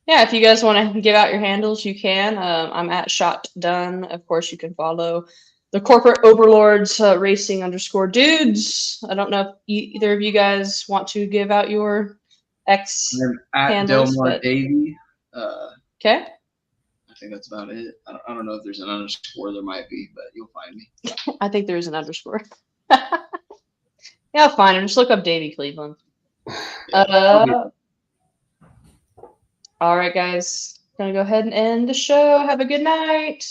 Yeah, if you guys want to give out your handles, you can. I'm at Shot Done. Of course, you can follow the corporate overlords racing _dudes. I don't know if either of you guys want to give out your X
At
handles.
Delmar Davey.
Okay.
I think that's about it. I don't know if there's an underscore. There might be, but you'll find me.
I think there is an underscore. Yeah, fine. And just look up Davey Cleveland. All right, guys. Gonna go ahead and end the show. Have a good night.